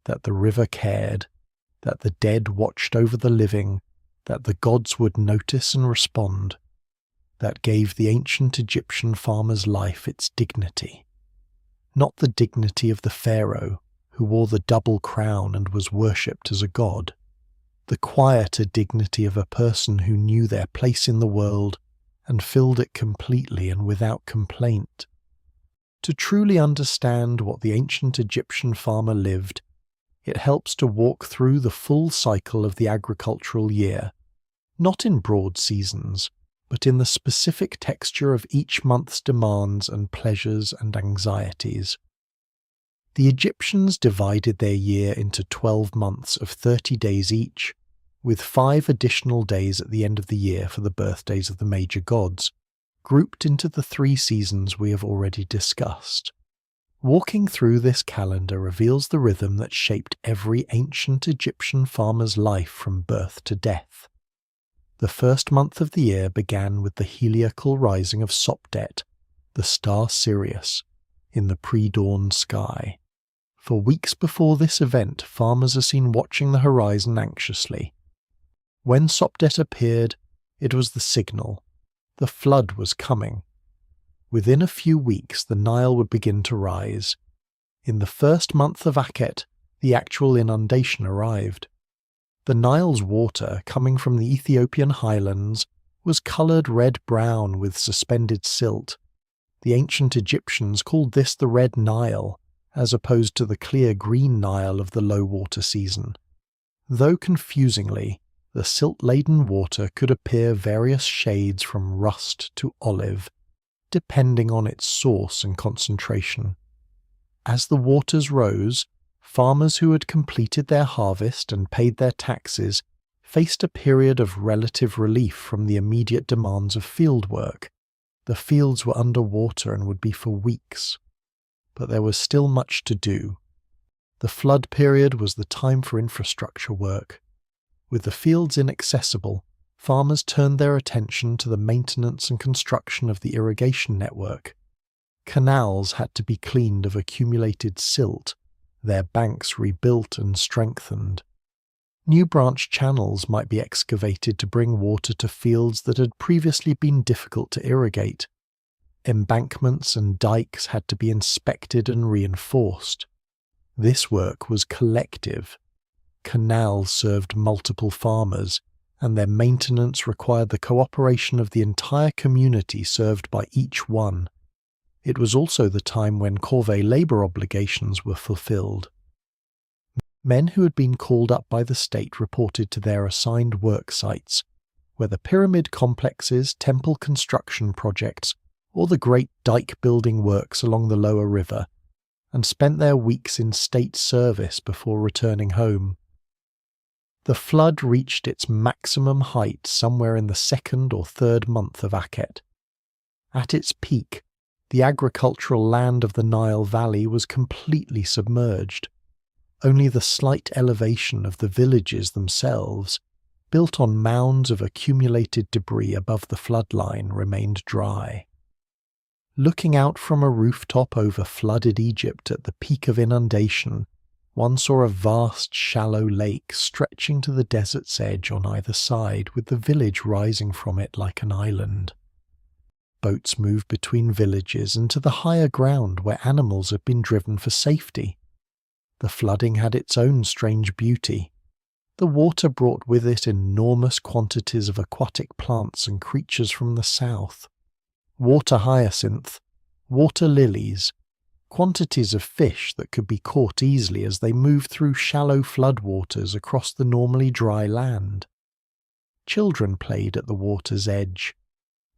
that the river cared, that the dead watched over the living, that the gods would notice and respond, that gave the ancient Egyptian farmer's life its dignity. Not the dignity of the pharaoh, who wore the double crown and was worshipped as a god. The quieter dignity of a person who knew their place in the world and filled it completely and without complaint. To truly understand what the ancient Egyptian farmer lived, It helps to walk through the full cycle of the agricultural year, not in broad seasons, but in the specific texture of each month's demands and pleasures and anxieties. The Egyptians divided their year into 12 months of 30 days each, with 5 additional days at the end of the year for the birthdays of the major gods, grouped into the 3 seasons we have already discussed. Walking through this calendar reveals the rhythm that shaped every ancient Egyptian farmer's life from birth to death. The first month of the year began with the heliacal rising of Sopdet, the star Sirius, in the pre-dawn sky. For weeks before this event, farmers are seen watching the horizon anxiously. When Sopdet appeared, it was the signal. The flood was coming. Within a few weeks, the Nile would begin to rise. In the first month of Akhet, the actual inundation arrived. The Nile's water, coming from the Ethiopian highlands, was coloured red-brown with suspended silt. The ancient Egyptians called this the Red Nile, as opposed to the clear green Nile of the low-water season. Though confusingly, the silt-laden water could appear various shades from rust to olive, depending on its source and concentration. As the waters rose, farmers who had completed their harvest and paid their taxes faced a period of relative relief from the immediate demands of field work. The fields were under water and would be for weeks. But there was still much to do. The flood period was the time for infrastructure work. With the fields inaccessible, farmers turned their attention to the maintenance and construction of the irrigation network. Canals had to be cleaned of accumulated silt, their banks rebuilt and strengthened. New branch channels might be excavated to bring water to fields that had previously been difficult to irrigate. Embankments and dikes had to be inspected and reinforced. This work was collective. Canals served multiple farmers, and their maintenance required the cooperation of the entire community served by each one. It was also the time when corvée labour obligations were fulfilled. Men who had been called up by the state reported to their assigned work sites, whether pyramid complexes, temple construction projects, or the great dike-building works along the lower river, and spent their weeks in state service before returning home. The flood reached its maximum height somewhere in the 2nd or 3rd month of Akhet. At its peak, the agricultural land of the Nile Valley was completely submerged. Only the slight elevation of the villages themselves, built on mounds of accumulated debris above the floodline, remained dry. Looking out from a rooftop over flooded Egypt at the peak of inundation, one saw a vast shallow lake stretching to the desert's edge on either side, with the village rising from it like an island. Boats moved between villages and to the higher ground where animals had been driven for safety. The flooding had its own strange beauty. The water brought with it enormous quantities of aquatic plants and creatures from the south. Water hyacinth, water lilies, quantities of fish that could be caught easily as they moved through shallow floodwaters across the normally dry land. Children played at the water's edge.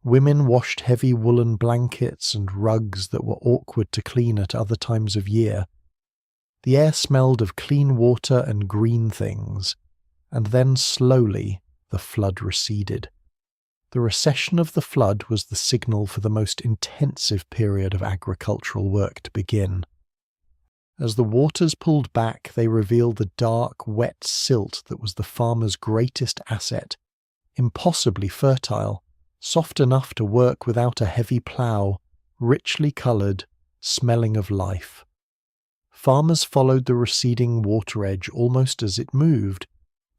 Women washed heavy woolen blankets and rugs that were awkward to clean at other times of year. The air smelled of clean water and green things, and then slowly the flood receded. The recession of the flood was the signal for the most intensive period of agricultural work to begin. As the waters pulled back, they revealed the dark, wet silt that was the farmer's greatest asset, impossibly fertile, soft enough to work without a heavy plough, richly coloured, smelling of life. Farmers followed the receding water edge almost as it moved,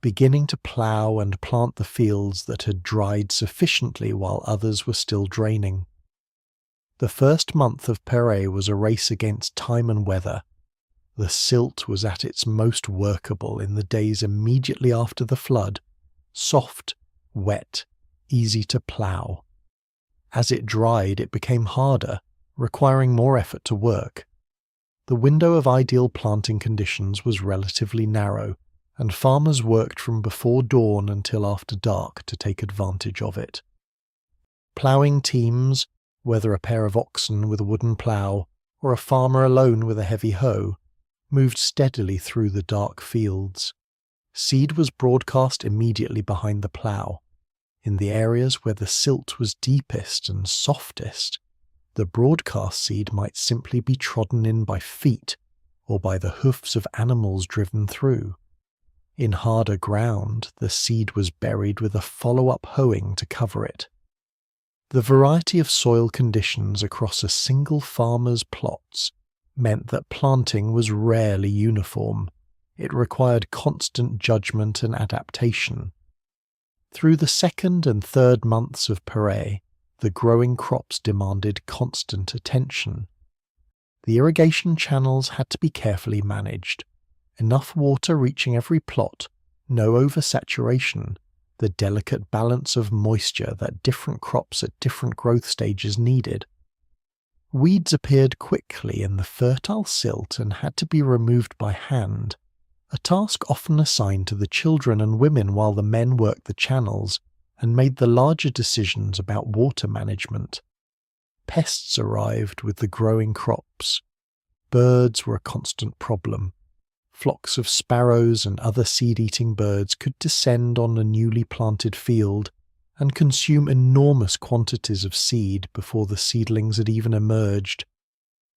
beginning to plough and plant the fields that had dried sufficiently while others were still draining. The first month of Pere was a race against time and weather. The silt was at its most workable in the days immediately after the flood, soft, wet, easy to plough. As it dried, it became harder, requiring more effort to work. the window of ideal planting conditions was relatively narrow, and farmers worked from before dawn until after dark to take advantage of it. Ploughing teams, whether a pair of oxen with a wooden plough or a farmer alone with a heavy hoe, moved steadily through the dark fields. Seed was broadcast immediately behind the plough. In the areas where the silt was deepest and softest, the broadcast seed might simply be trodden in by feet or by the hoofs of animals driven through. In harder ground, the seed was buried with a follow-up hoeing to cover it. The variety of soil conditions across a single farmer's plots meant that planting was rarely uniform. It required constant judgment and adaptation. Through the second and third months of Purée, the growing crops demanded constant attention. The irrigation channels had to be carefully managed, enough water reaching every plot, no oversaturation, the delicate balance of moisture that different crops at different growth stages needed. Weeds appeared quickly in the fertile silt and had to be removed by hand, a task often assigned to the children and women while the men worked the channels and made the larger decisions about water management. Pests arrived with the growing crops. Birds were a constant problem. Flocks of sparrows and other seed-eating birds could descend on a newly planted field and consume enormous quantities of seed before the seedlings had even emerged.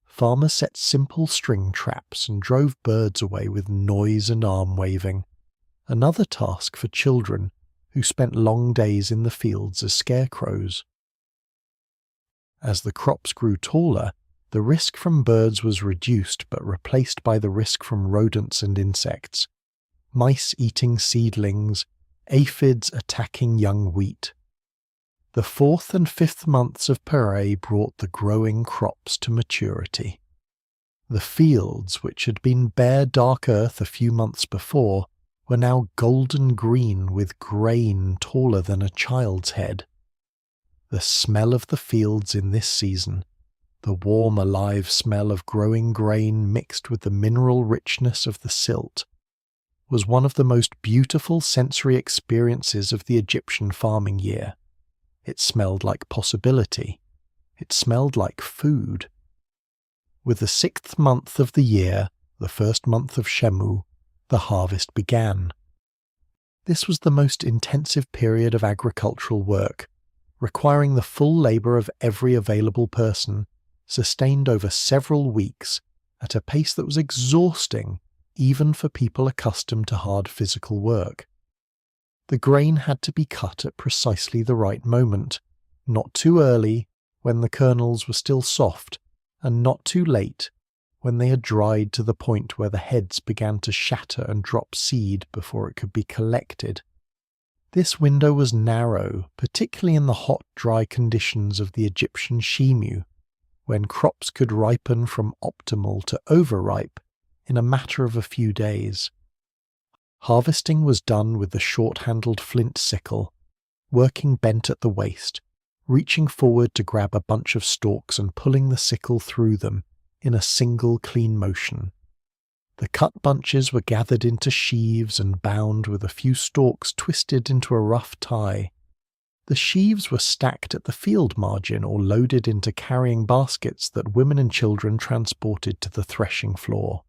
Farmers set simple string traps and drove birds away with noise and arm waving, another task for children who spent long days in the fields as scarecrows. As the crops grew taller, the risk from birds was reduced but replaced by the risk from rodents and insects, mice eating seedlings, aphids attacking young wheat. The fourth and fifth months of Purée brought the growing crops to maturity. The fields, which had been bare dark earth a few months before, were now golden green with grain taller than a child's head. The smell of the fields in this season, the warm, alive smell of growing grain mixed with the mineral richness of the silt, was one of the most beautiful sensory experiences of the Egyptian farming year. It smelled like possibility. It smelled like food. With the 6th month of the year, the first month of Shemu, the harvest began. This was the most intensive period of agricultural work, requiring the full labour of every available person, sustained over several weeks at a pace that was exhausting even for people accustomed to hard physical work. The grain had to be cut at precisely the right moment, not too early when the kernels were still soft, and not too late when they had dried to the point where the heads began to shatter and drop seed before it could be collected. This window was narrow, particularly in the hot, dry conditions of the Egyptian Shemu, when crops could ripen from optimal to overripe in a matter of a few days. Harvesting was done with the short-handled flint sickle, working bent at the waist, reaching forward to grab a bunch of stalks and pulling the sickle through them in a single clean motion. The cut bunches were gathered into sheaves and bound with a few stalks twisted into a rough tie. The sheaves were stacked at the field margin or loaded into carrying baskets that women and children transported to the threshing floor.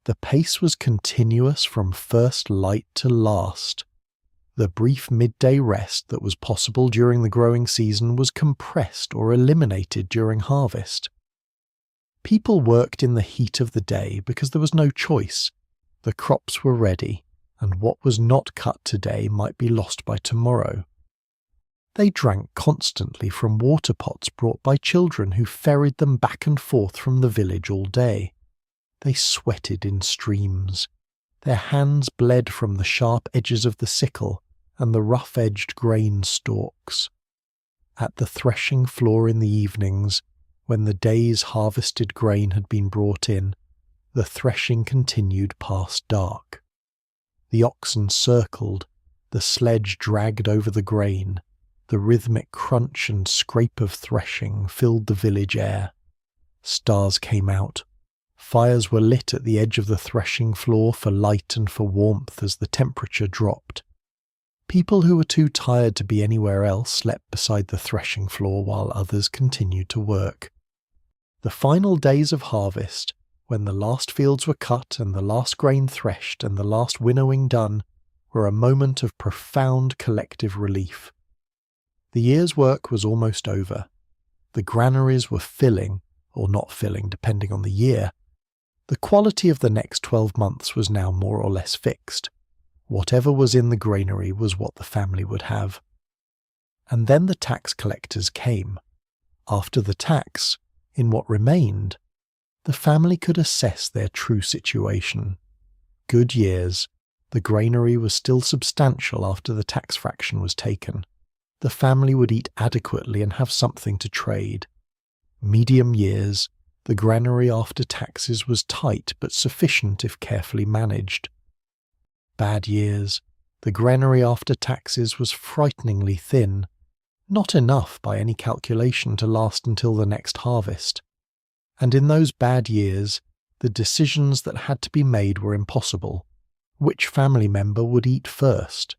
The pace was continuous from first light to last. The brief midday rest that was possible during the growing season was compressed or eliminated during harvest. People worked in the heat of the day because there was no choice. The crops were ready, and what was not cut today might be lost by tomorrow. They drank constantly from water pots brought by children who ferried them back and forth from the village all day. They sweated in streams. Their hands bled from the sharp edges of the sickle and the rough-edged grain stalks. At the threshing floor in the evenings, when the day's harvested grain had been brought in, the threshing continued past dark. The oxen circled, the sledge dragged over the grain, the rhythmic crunch and scrape of threshing filled the village air. Stars came out, Fires were lit at the edge of the threshing floor for light and for warmth as the temperature dropped. People who were too tired to be anywhere else slept beside the threshing floor while others continued to work. The final days of harvest, when the last fields were cut and the last grain threshed and the last winnowing done, were a moment of profound collective relief. The year's work was almost over. The granaries were filling, or not filling depending on the year. The quality of the next 12 months was now more or less fixed. Whatever was in the granary was what the family would have. And then the tax collectors came. After the tax, in what remained, the family could assess their true situation. Good years. The granary was still substantial after the tax fraction was taken. The family would eat adequately and have something to trade. Medium years. The granary after taxes was tight but sufficient if carefully managed. Bad years. The granary after taxes was frighteningly thin, not enough by any calculation to last until the next harvest. And in those bad years, the decisions that had to be made were impossible. Which family member would eat first?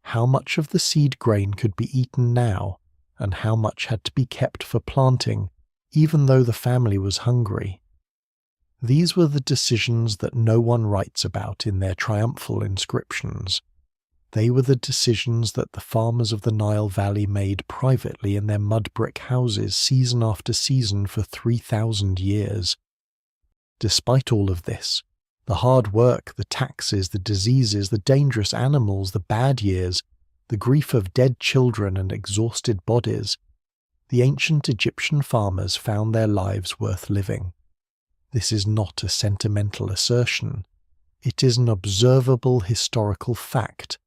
How much of the seed grain could be eaten now, and how much had to be kept for planting, even though the family was hungry? These were the decisions that no one writes about in their triumphal inscriptions. They were the decisions that the farmers of the Nile Valley made privately in their mud brick houses season after season for 3,000 years. Despite all of this, the hard work, the taxes, the diseases, the dangerous animals, the bad years, the grief of dead children and exhausted bodies, the ancient Egyptian farmers found their lives worth living. This is not a sentimental assertion. It is an observable historical fact.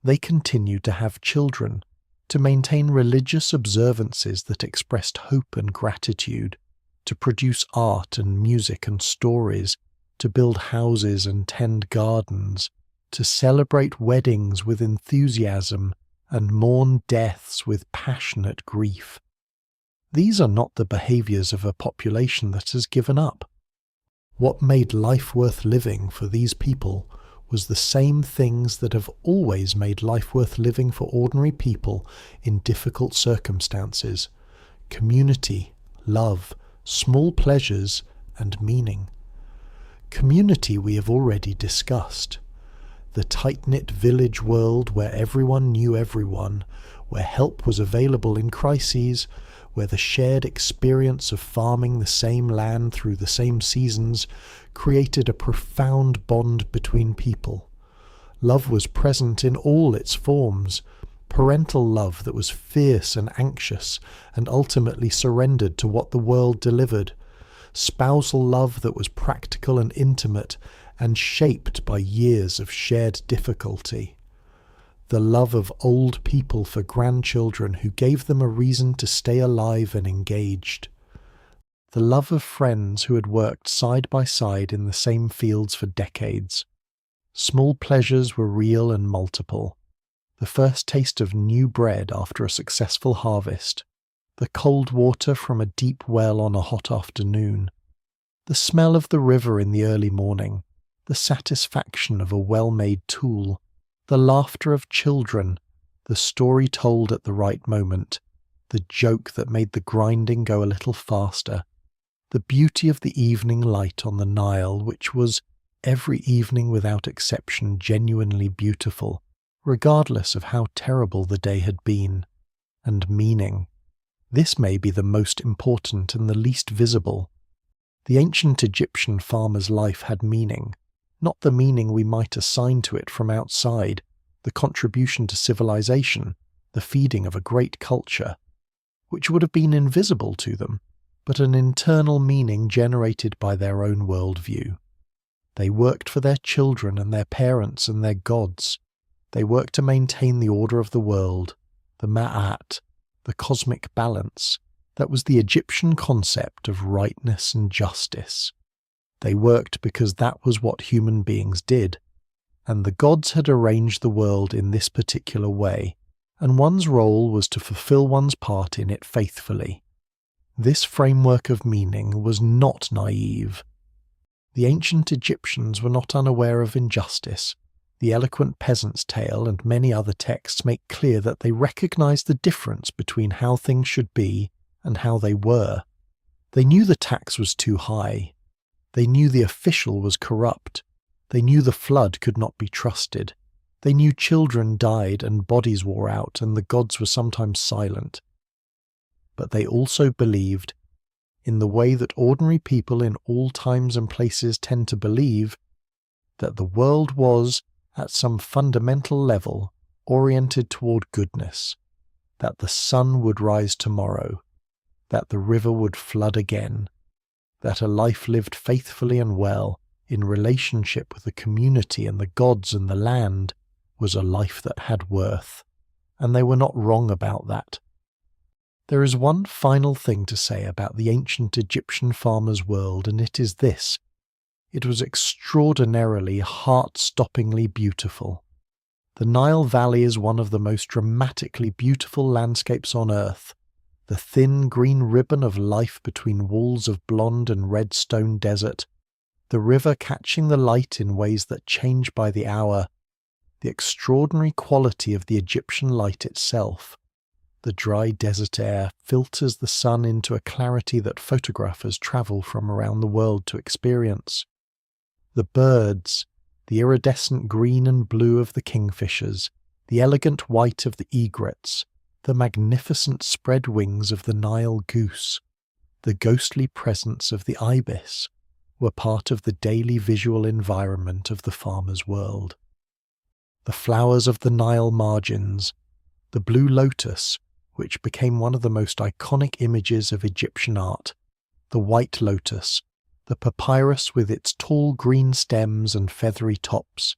They continued to have children, to maintain religious observances that expressed hope and gratitude, to produce art and music and stories, to build houses and tend gardens, to celebrate weddings with enthusiasm and mourn deaths with passionate grief. These are not the behaviours of a population that has given up. What made life worth living for these people was the same things that have always made life worth living for ordinary people in difficult circumstances: community, love, small pleasures, and meaning. Community we have already discussed. The tight-knit village world where everyone knew everyone, where help was available in crises, where the shared experience of farming the same land through the same seasons created a profound bond between people. Love was present in all its forms, parental love that was fierce and anxious and ultimately surrendered to what the world delivered, spousal love that was practical and intimate and shaped by years of shared difficulty, the love of old people for grandchildren who gave them a reason to stay alive and engaged, the love of friends who had worked side by side in the same fields for decades. Small pleasures were real and multiple. The first taste of new bread after a successful harvest, the cold water from a deep well on a hot afternoon, the smell of the river in the early morning, the satisfaction of a well-made tool, the laughter of children, the story told at the right moment, the joke that made the grinding go a little faster, the beauty of the evening light on the Nile, which was, every evening without exception, genuinely beautiful, regardless of how terrible the day had been, and meaning. This may be the most important and the least visible. The ancient Egyptian farmer's life had meaning, not the meaning we might assign to it from outside, the contribution to civilization, the feeding of a great culture, which would have been invisible to them, but an internal meaning generated by their own worldview. They worked for their children and their parents and their gods. They worked to maintain the order of the world, the ma'at, the cosmic balance. That was the Egyptian concept of rightness and justice. They worked because that was what human beings did, and the gods had arranged the world in this particular way, and one's role was to fulfill one's part in it faithfully. This framework of meaning was not naive. The ancient Egyptians were not unaware of injustice. The eloquent peasant's tale and many other texts make clear that they recognized the difference between how things should be and how they were. They knew the tax was too high. They knew the official was corrupt. They knew the flood could not be trusted. They knew children died and bodies wore out and the gods were sometimes silent. But they also believed, in the way that ordinary people in all times and places tend to believe, that the world was, at some fundamental level, oriented toward goodness, that the sun would rise tomorrow, that the river would flood again, that a life lived faithfully and well, in relationship with the community and the gods and the land, was a life that had worth, and they were not wrong about that. There is one final thing to say about the ancient Egyptian farmer's world, and it is this: it was extraordinarily, heart-stoppingly beautiful. The Nile Valley is one of the most dramatically beautiful landscapes on earth. The thin green ribbon of life between walls of blonde and red stone desert, the river catching the light in ways that change by the hour, the extraordinary quality of the Egyptian light itself. The dry desert air filters the sun into a clarity that photographers travel from around the world to experience. The birds, the iridescent green and blue of the kingfishers, the elegant white of the egrets, the magnificent spread wings of the Nile goose, the ghostly presence of the ibis, were part of the daily visual environment of the farmer's world. The flowers of the Nile margins, the blue lotus, which became one of the most iconic images of Egyptian art, the white lotus, the papyrus with its tall green stems and feathery tops,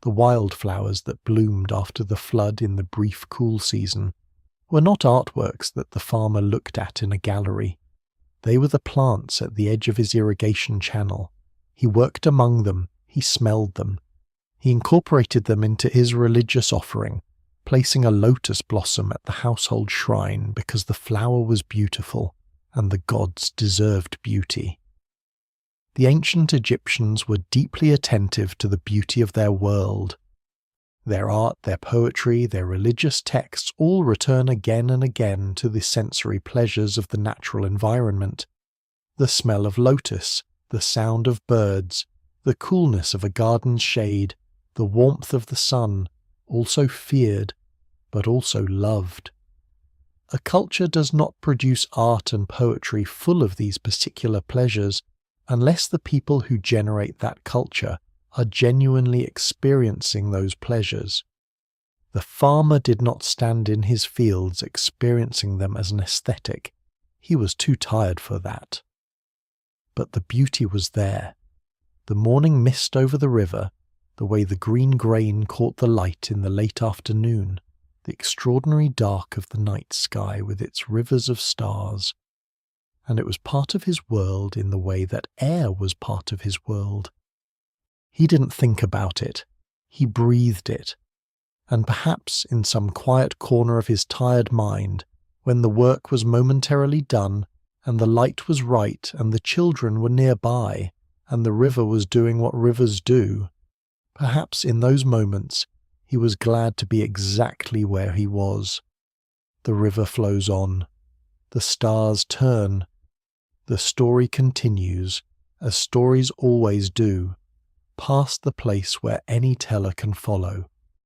the wildflowers that bloomed after the flood in the brief cool season, were not artworks that the farmer looked at in a gallery. They were the plants at the edge of his irrigation channel. He worked among them, he smelled them. He incorporated them into his religious offering, placing a lotus blossom at the household shrine because the flower was beautiful and the gods deserved beauty. The ancient Egyptians were deeply attentive to the beauty of their world. Their art, their poetry, their religious texts all return again and again to the sensory pleasures of the natural environment. The smell of lotus, the sound of birds, the coolness of a garden's shade, the warmth of the sun, also feared, but also loved. A culture does not produce art and poetry full of these particular pleasures unless the people who generate that culture are genuinely experiencing those pleasures. The farmer did not stand in his fields experiencing them as an aesthetic. He was too tired for that. But the beauty was there. The morning mist over the river, the way the green grain caught the light in the late afternoon, the extraordinary dark of the night sky with its rivers of stars. And it was part of his world in the way that air was part of his world. He didn't think about it. He breathed it. And perhaps in some quiet corner of his tired mind, when the work was momentarily done, and the light was right, and the children were nearby, and the river was doing what rivers do, perhaps in those moments he was glad to be exactly where he was. The river flows on. The stars turn. The story continues, as stories always do, past the place where any teller can follow.